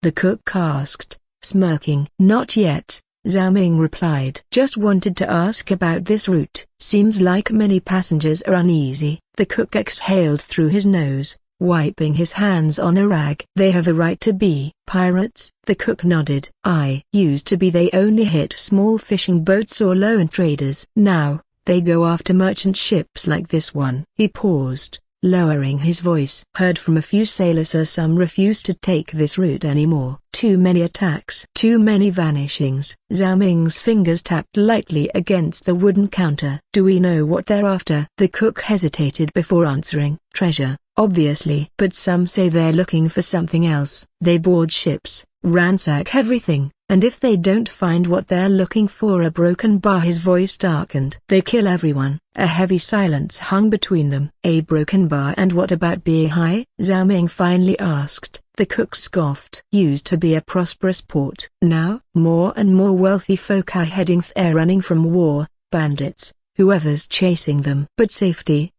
Speaker 1: The cook asked, smirking. Not yet, Zhao Ming replied. Just wanted to ask about this route. Seems like many passengers are uneasy. The cook exhaled through his nose, wiping his hands on a rag. They have a right to be. Pirates? The cook nodded. I used to be they only hit small fishing boats or lone traders. Now, they go after merchant ships like this one. He paused, lowering his voice. Heard from a few sailors some refuse to take this route anymore. Too many attacks. Too many vanishings. Zhao Ming's fingers tapped lightly against the wooden counter. Do we know what they're after? The cook hesitated before answering. Treasure, obviously. But some say they're looking for something else. They board ships, ransack everything, and if they don't find what they're looking for, a broken bar. His voice darkened. They kill everyone. A heavy silence hung between them. A broken bar. And what about Beihai? Zhao Ming finally asked. The cook scoffed. Used to be a prosperous port. Now, more and more wealthy folk are heading there, running from war, bandits, whoever's chasing them. But safety,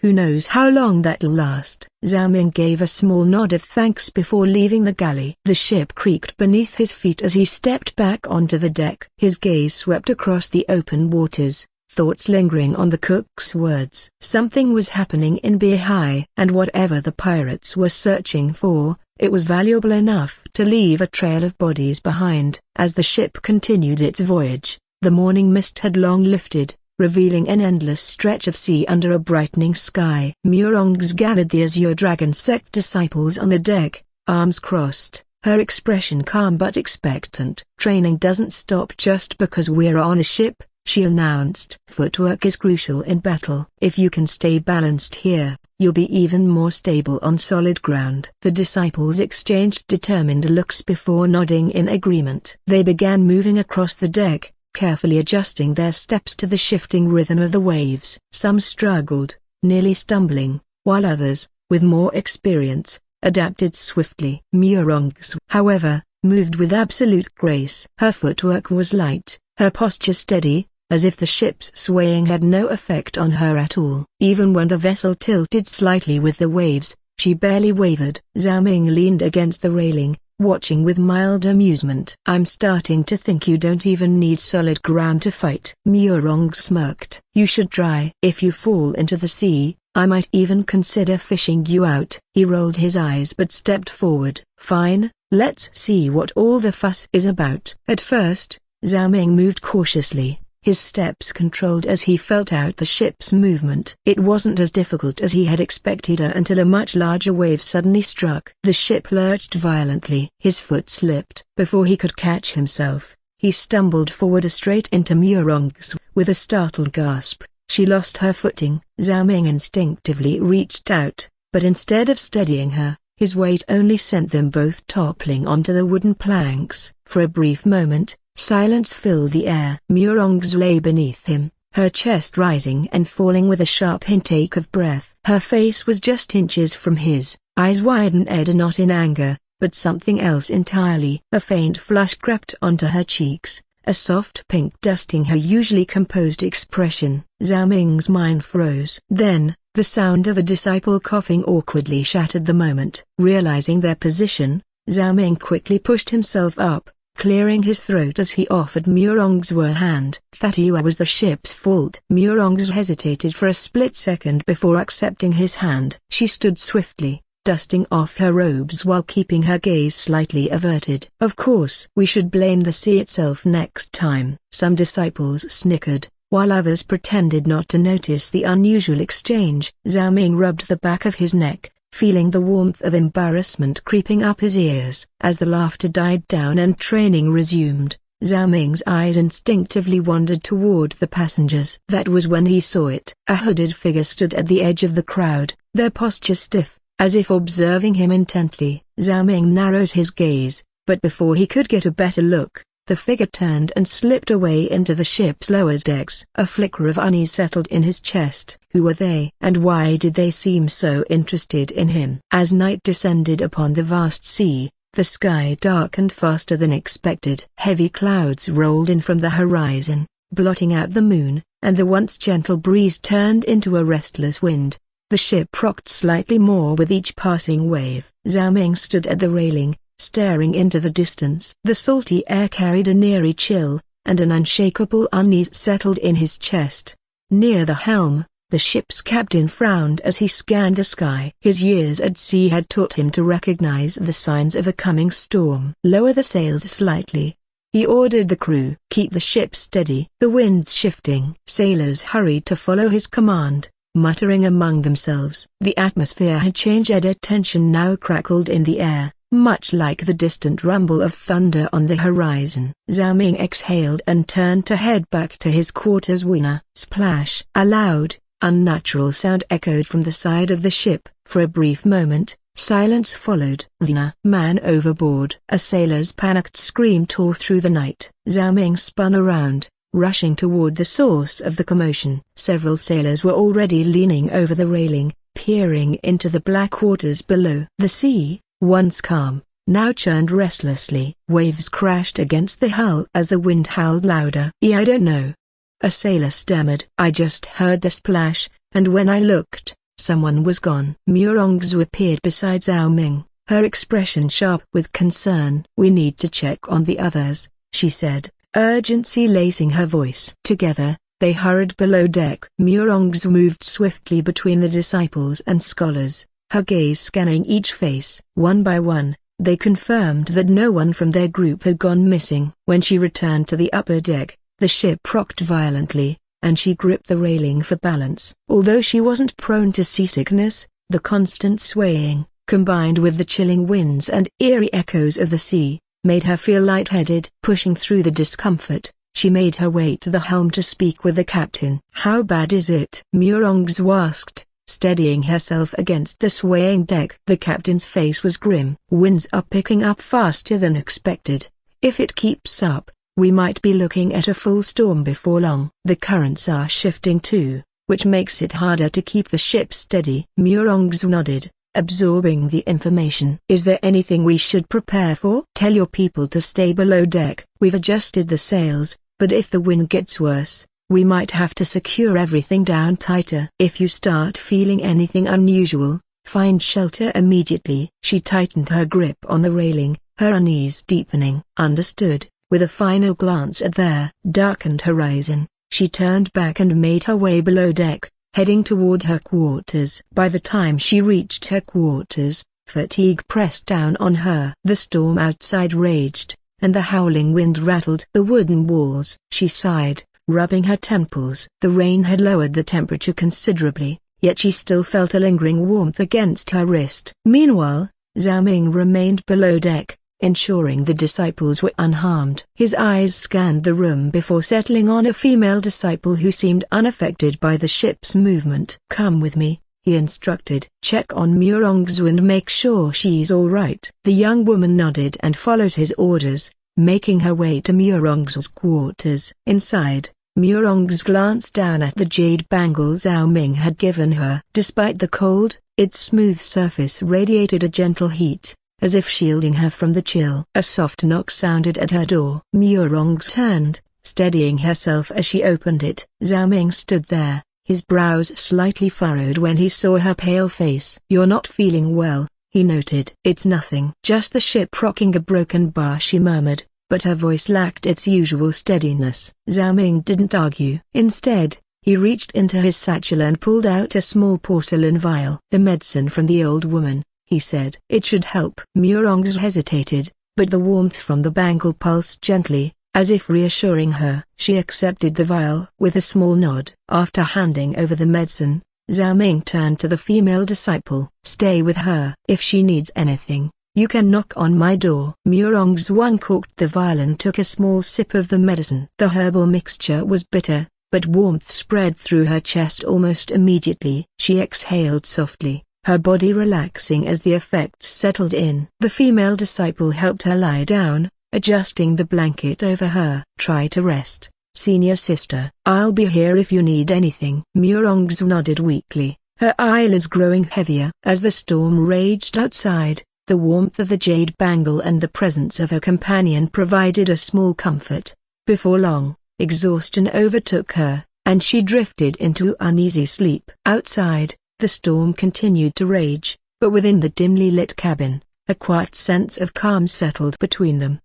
Speaker 1: who knows how long that'll last. Zhao Ming gave a small nod of thanks before leaving the galley. The ship creaked beneath his feet as he stepped back onto the deck. His gaze swept across the open waters, thoughts lingering on the cook's words. Something was happening in Beihai, and whatever the pirates were searching for, it was valuable enough to leave a trail of bodies behind. As the ship continued its voyage, the morning mist had long lifted, revealing an endless stretch of sea under a brightening sky. Murongs gathered the Azure Dragon sect disciples on the deck, arms crossed, her expression calm but expectant. "Training doesn't stop just because we're on a ship," she announced. "Footwork is crucial in battle. If you can stay balanced here, you'll be even more stable on solid ground." The disciples exchanged determined looks before nodding in agreement. They began moving across the deck, carefully adjusting their steps to the shifting rhythm of the waves. Some struggled, nearly stumbling, while others, with more experience, adapted swiftly. Murong's, however, moved with absolute grace. Her footwork was light, her posture steady, as if the ship's swaying had no effect on her at all. Even when the vessel tilted slightly with the waves, she barely wavered. Zhao Ming leaned against the railing, watching with mild amusement. "I'm starting to think you don't even need solid ground to fight." Murong smirked. "You should try. If you fall into the sea, I might even consider fishing you out." He rolled his eyes but stepped forward. "Fine, let's see what all the fuss is about." At first, Zhao Ming moved cautiously, his steps controlled as he felt out the ship's movement. It wasn't as difficult as he had expected until a much larger wave suddenly struck. The ship lurched violently. His foot slipped. Before he could catch himself, he stumbled forward straight into Murong's. With a startled gasp, she lost her footing. Zhao Ming instinctively reached out, but instead of steadying her, his weight only sent them both toppling onto the wooden planks. For a brief moment, silence filled the air. Murong's lay beneath him, her chest rising and falling with a sharp intake of breath. Her face was just inches from his, eyes widened not in anger, but something else entirely. A faint flush crept onto her cheeks, a soft pink dusting her usually composed expression. Zhao Ming's mind froze. Then, the sound of a disciple coughing awkwardly shattered the moment. Realizing their position, Zhao Ming quickly pushed himself up, clearing his throat as he offered Murong's a hand. "That was the ship's fault." Murong's hesitated for a split second before accepting his hand. She stood swiftly, dusting off her robes while keeping her gaze slightly averted. "Of course, we should blame the sea itself next time." Some disciples snickered, while others pretended not to notice the unusual exchange. Zhao Ming rubbed the back of his neck, feeling the warmth of embarrassment creeping up his ears. As the laughter died down and training resumed, Zhao Ming's eyes instinctively wandered toward the passengers. That was when he saw it. A hooded figure stood at the edge of the crowd, their posture stiff, as if observing him intently. Zhao Ming narrowed his gaze, but before he could get a better look, the figure turned and slipped away into the ship's lower decks. A flicker of unease settled in his chest. Who were they? And why did they seem so interested in him? As night descended upon the vast sea, the sky darkened faster than expected. Heavy clouds rolled in from the horizon, blotting out the moon, and the once gentle breeze turned into a restless wind. The ship rocked slightly more with each passing wave. Zhao Ming stood at the railing, staring into the distance. The salty air carried an eerie chill, and an unshakable unease settled in his chest. Near the helm, the ship's captain frowned as he scanned the sky. His years at sea had taught him to recognize the signs of a coming storm. "Lower the sails slightly," he ordered the crew. "Keep the ship steady." The wind's shifting. Sailors hurried to follow his command, muttering among themselves. The atmosphere had changed. Tension now crackled in the air, much like the distant rumble of thunder on the horizon. Zhao Ming exhaled and turned to head back to his quarters. Winner. Splash! A loud, unnatural sound echoed from the side of the ship. For a brief moment, silence followed. "Winner! Man overboard!" A sailor's panicked scream tore through the night. Zhao Ming spun around, rushing toward the source of the commotion. Several sailors were already leaning over the railing, peering into the black waters below. The sea, once calm, now churned restlessly. Waves crashed against the hull as the wind howled louder. "I don't know," a sailor stammered. "I just heard the splash, and when I looked, someone was gone." Murongzu appeared beside Zhao Ming, her expression sharp with concern. "We need to check on the others," she said, urgency lacing her voice. Together, they hurried below deck. Murongzu moved swiftly between the disciples and scholars, her gaze scanning each face. One by one, they confirmed that no one from their group had gone missing. When she returned to the upper deck, the ship rocked violently, and she gripped the railing for balance. Although she wasn't prone to seasickness, the constant swaying, combined with the chilling winds and eerie echoes of the sea, made her feel lightheaded. Pushing through the discomfort, she made her way to the helm to speak with the captain. "How bad is it?" Murongzu asked, steadying herself against the swaying deck. The captain's face was grim. "Winds are picking up faster than expected. If it keeps up, we might be looking at a full storm before long. The currents are shifting too, which makes it harder to keep the ship steady." Murongzu nodded, absorbing the information. "Is there anything we should prepare for?" "Tell your people to stay below deck. We've adjusted the sails, but if the wind gets worse, we might have to secure everything down tighter. If you start feeling anything unusual, find shelter immediately." She tightened her grip on the railing, her unease deepening. "Understood." With a final glance at their darkened horizon, she turned back and made her way below deck, heading toward her quarters. By the time she reached her quarters, fatigue pressed down on her. The storm outside raged, and the howling wind rattled the wooden walls. She sighed, rubbing her temples. The rain had lowered the temperature considerably, yet she still felt a lingering warmth against her wrist. Meanwhile, Zhao Ming remained below deck, ensuring the disciples were unharmed. His eyes scanned the room before settling on a female disciple who seemed unaffected by the ship's movement. "Come with me," he instructed. "Check on Murongzu and make sure she's all right." The young woman nodded and followed his orders, making her way to Murongzu's quarters. Inside, Murongzu glanced down at the jade bangle Zhao Ming had given her. Despite the cold, its smooth surface radiated a gentle heat, as if shielding her from the chill. A soft knock sounded at her door. Murongzu turned, steadying herself as she opened it. Zhao Ming stood there, his brows slightly furrowed when he saw her pale face. "You're not feeling well," he noted. "It's nothing. Just the ship rocking a broken bar," she murmured, but her voice lacked its usual steadiness. Zhao Ming didn't argue. Instead, he reached into his satchel and pulled out a small porcelain vial. "The medicine from the old woman," he said. "It should help." Murongzu hesitated, but the warmth from the bangle pulsed gently, as if reassuring her. She accepted the vial with a small nod. After handing over the medicine, Zhao Ming turned to the female disciple. "Stay with her. If she needs anything, you can knock on my door." Murongzu uncorked the vial and took a small sip of the medicine. The herbal mixture was bitter, but warmth spread through her chest almost immediately. She exhaled softly, her body relaxing as the effects settled in. The female disciple helped her lie down, adjusting the blanket over her. "Try to rest, senior sister. I'll be here if you need anything." Murongzu nodded weakly, her eyelids growing heavier. As the storm raged outside, the warmth of the jade bangle and the presence of her companion provided a small comfort. Before long, exhaustion overtook her, and she drifted into uneasy sleep. Outside, the storm continued to rage, but within the dimly lit cabin, a quiet sense of calm settled between them.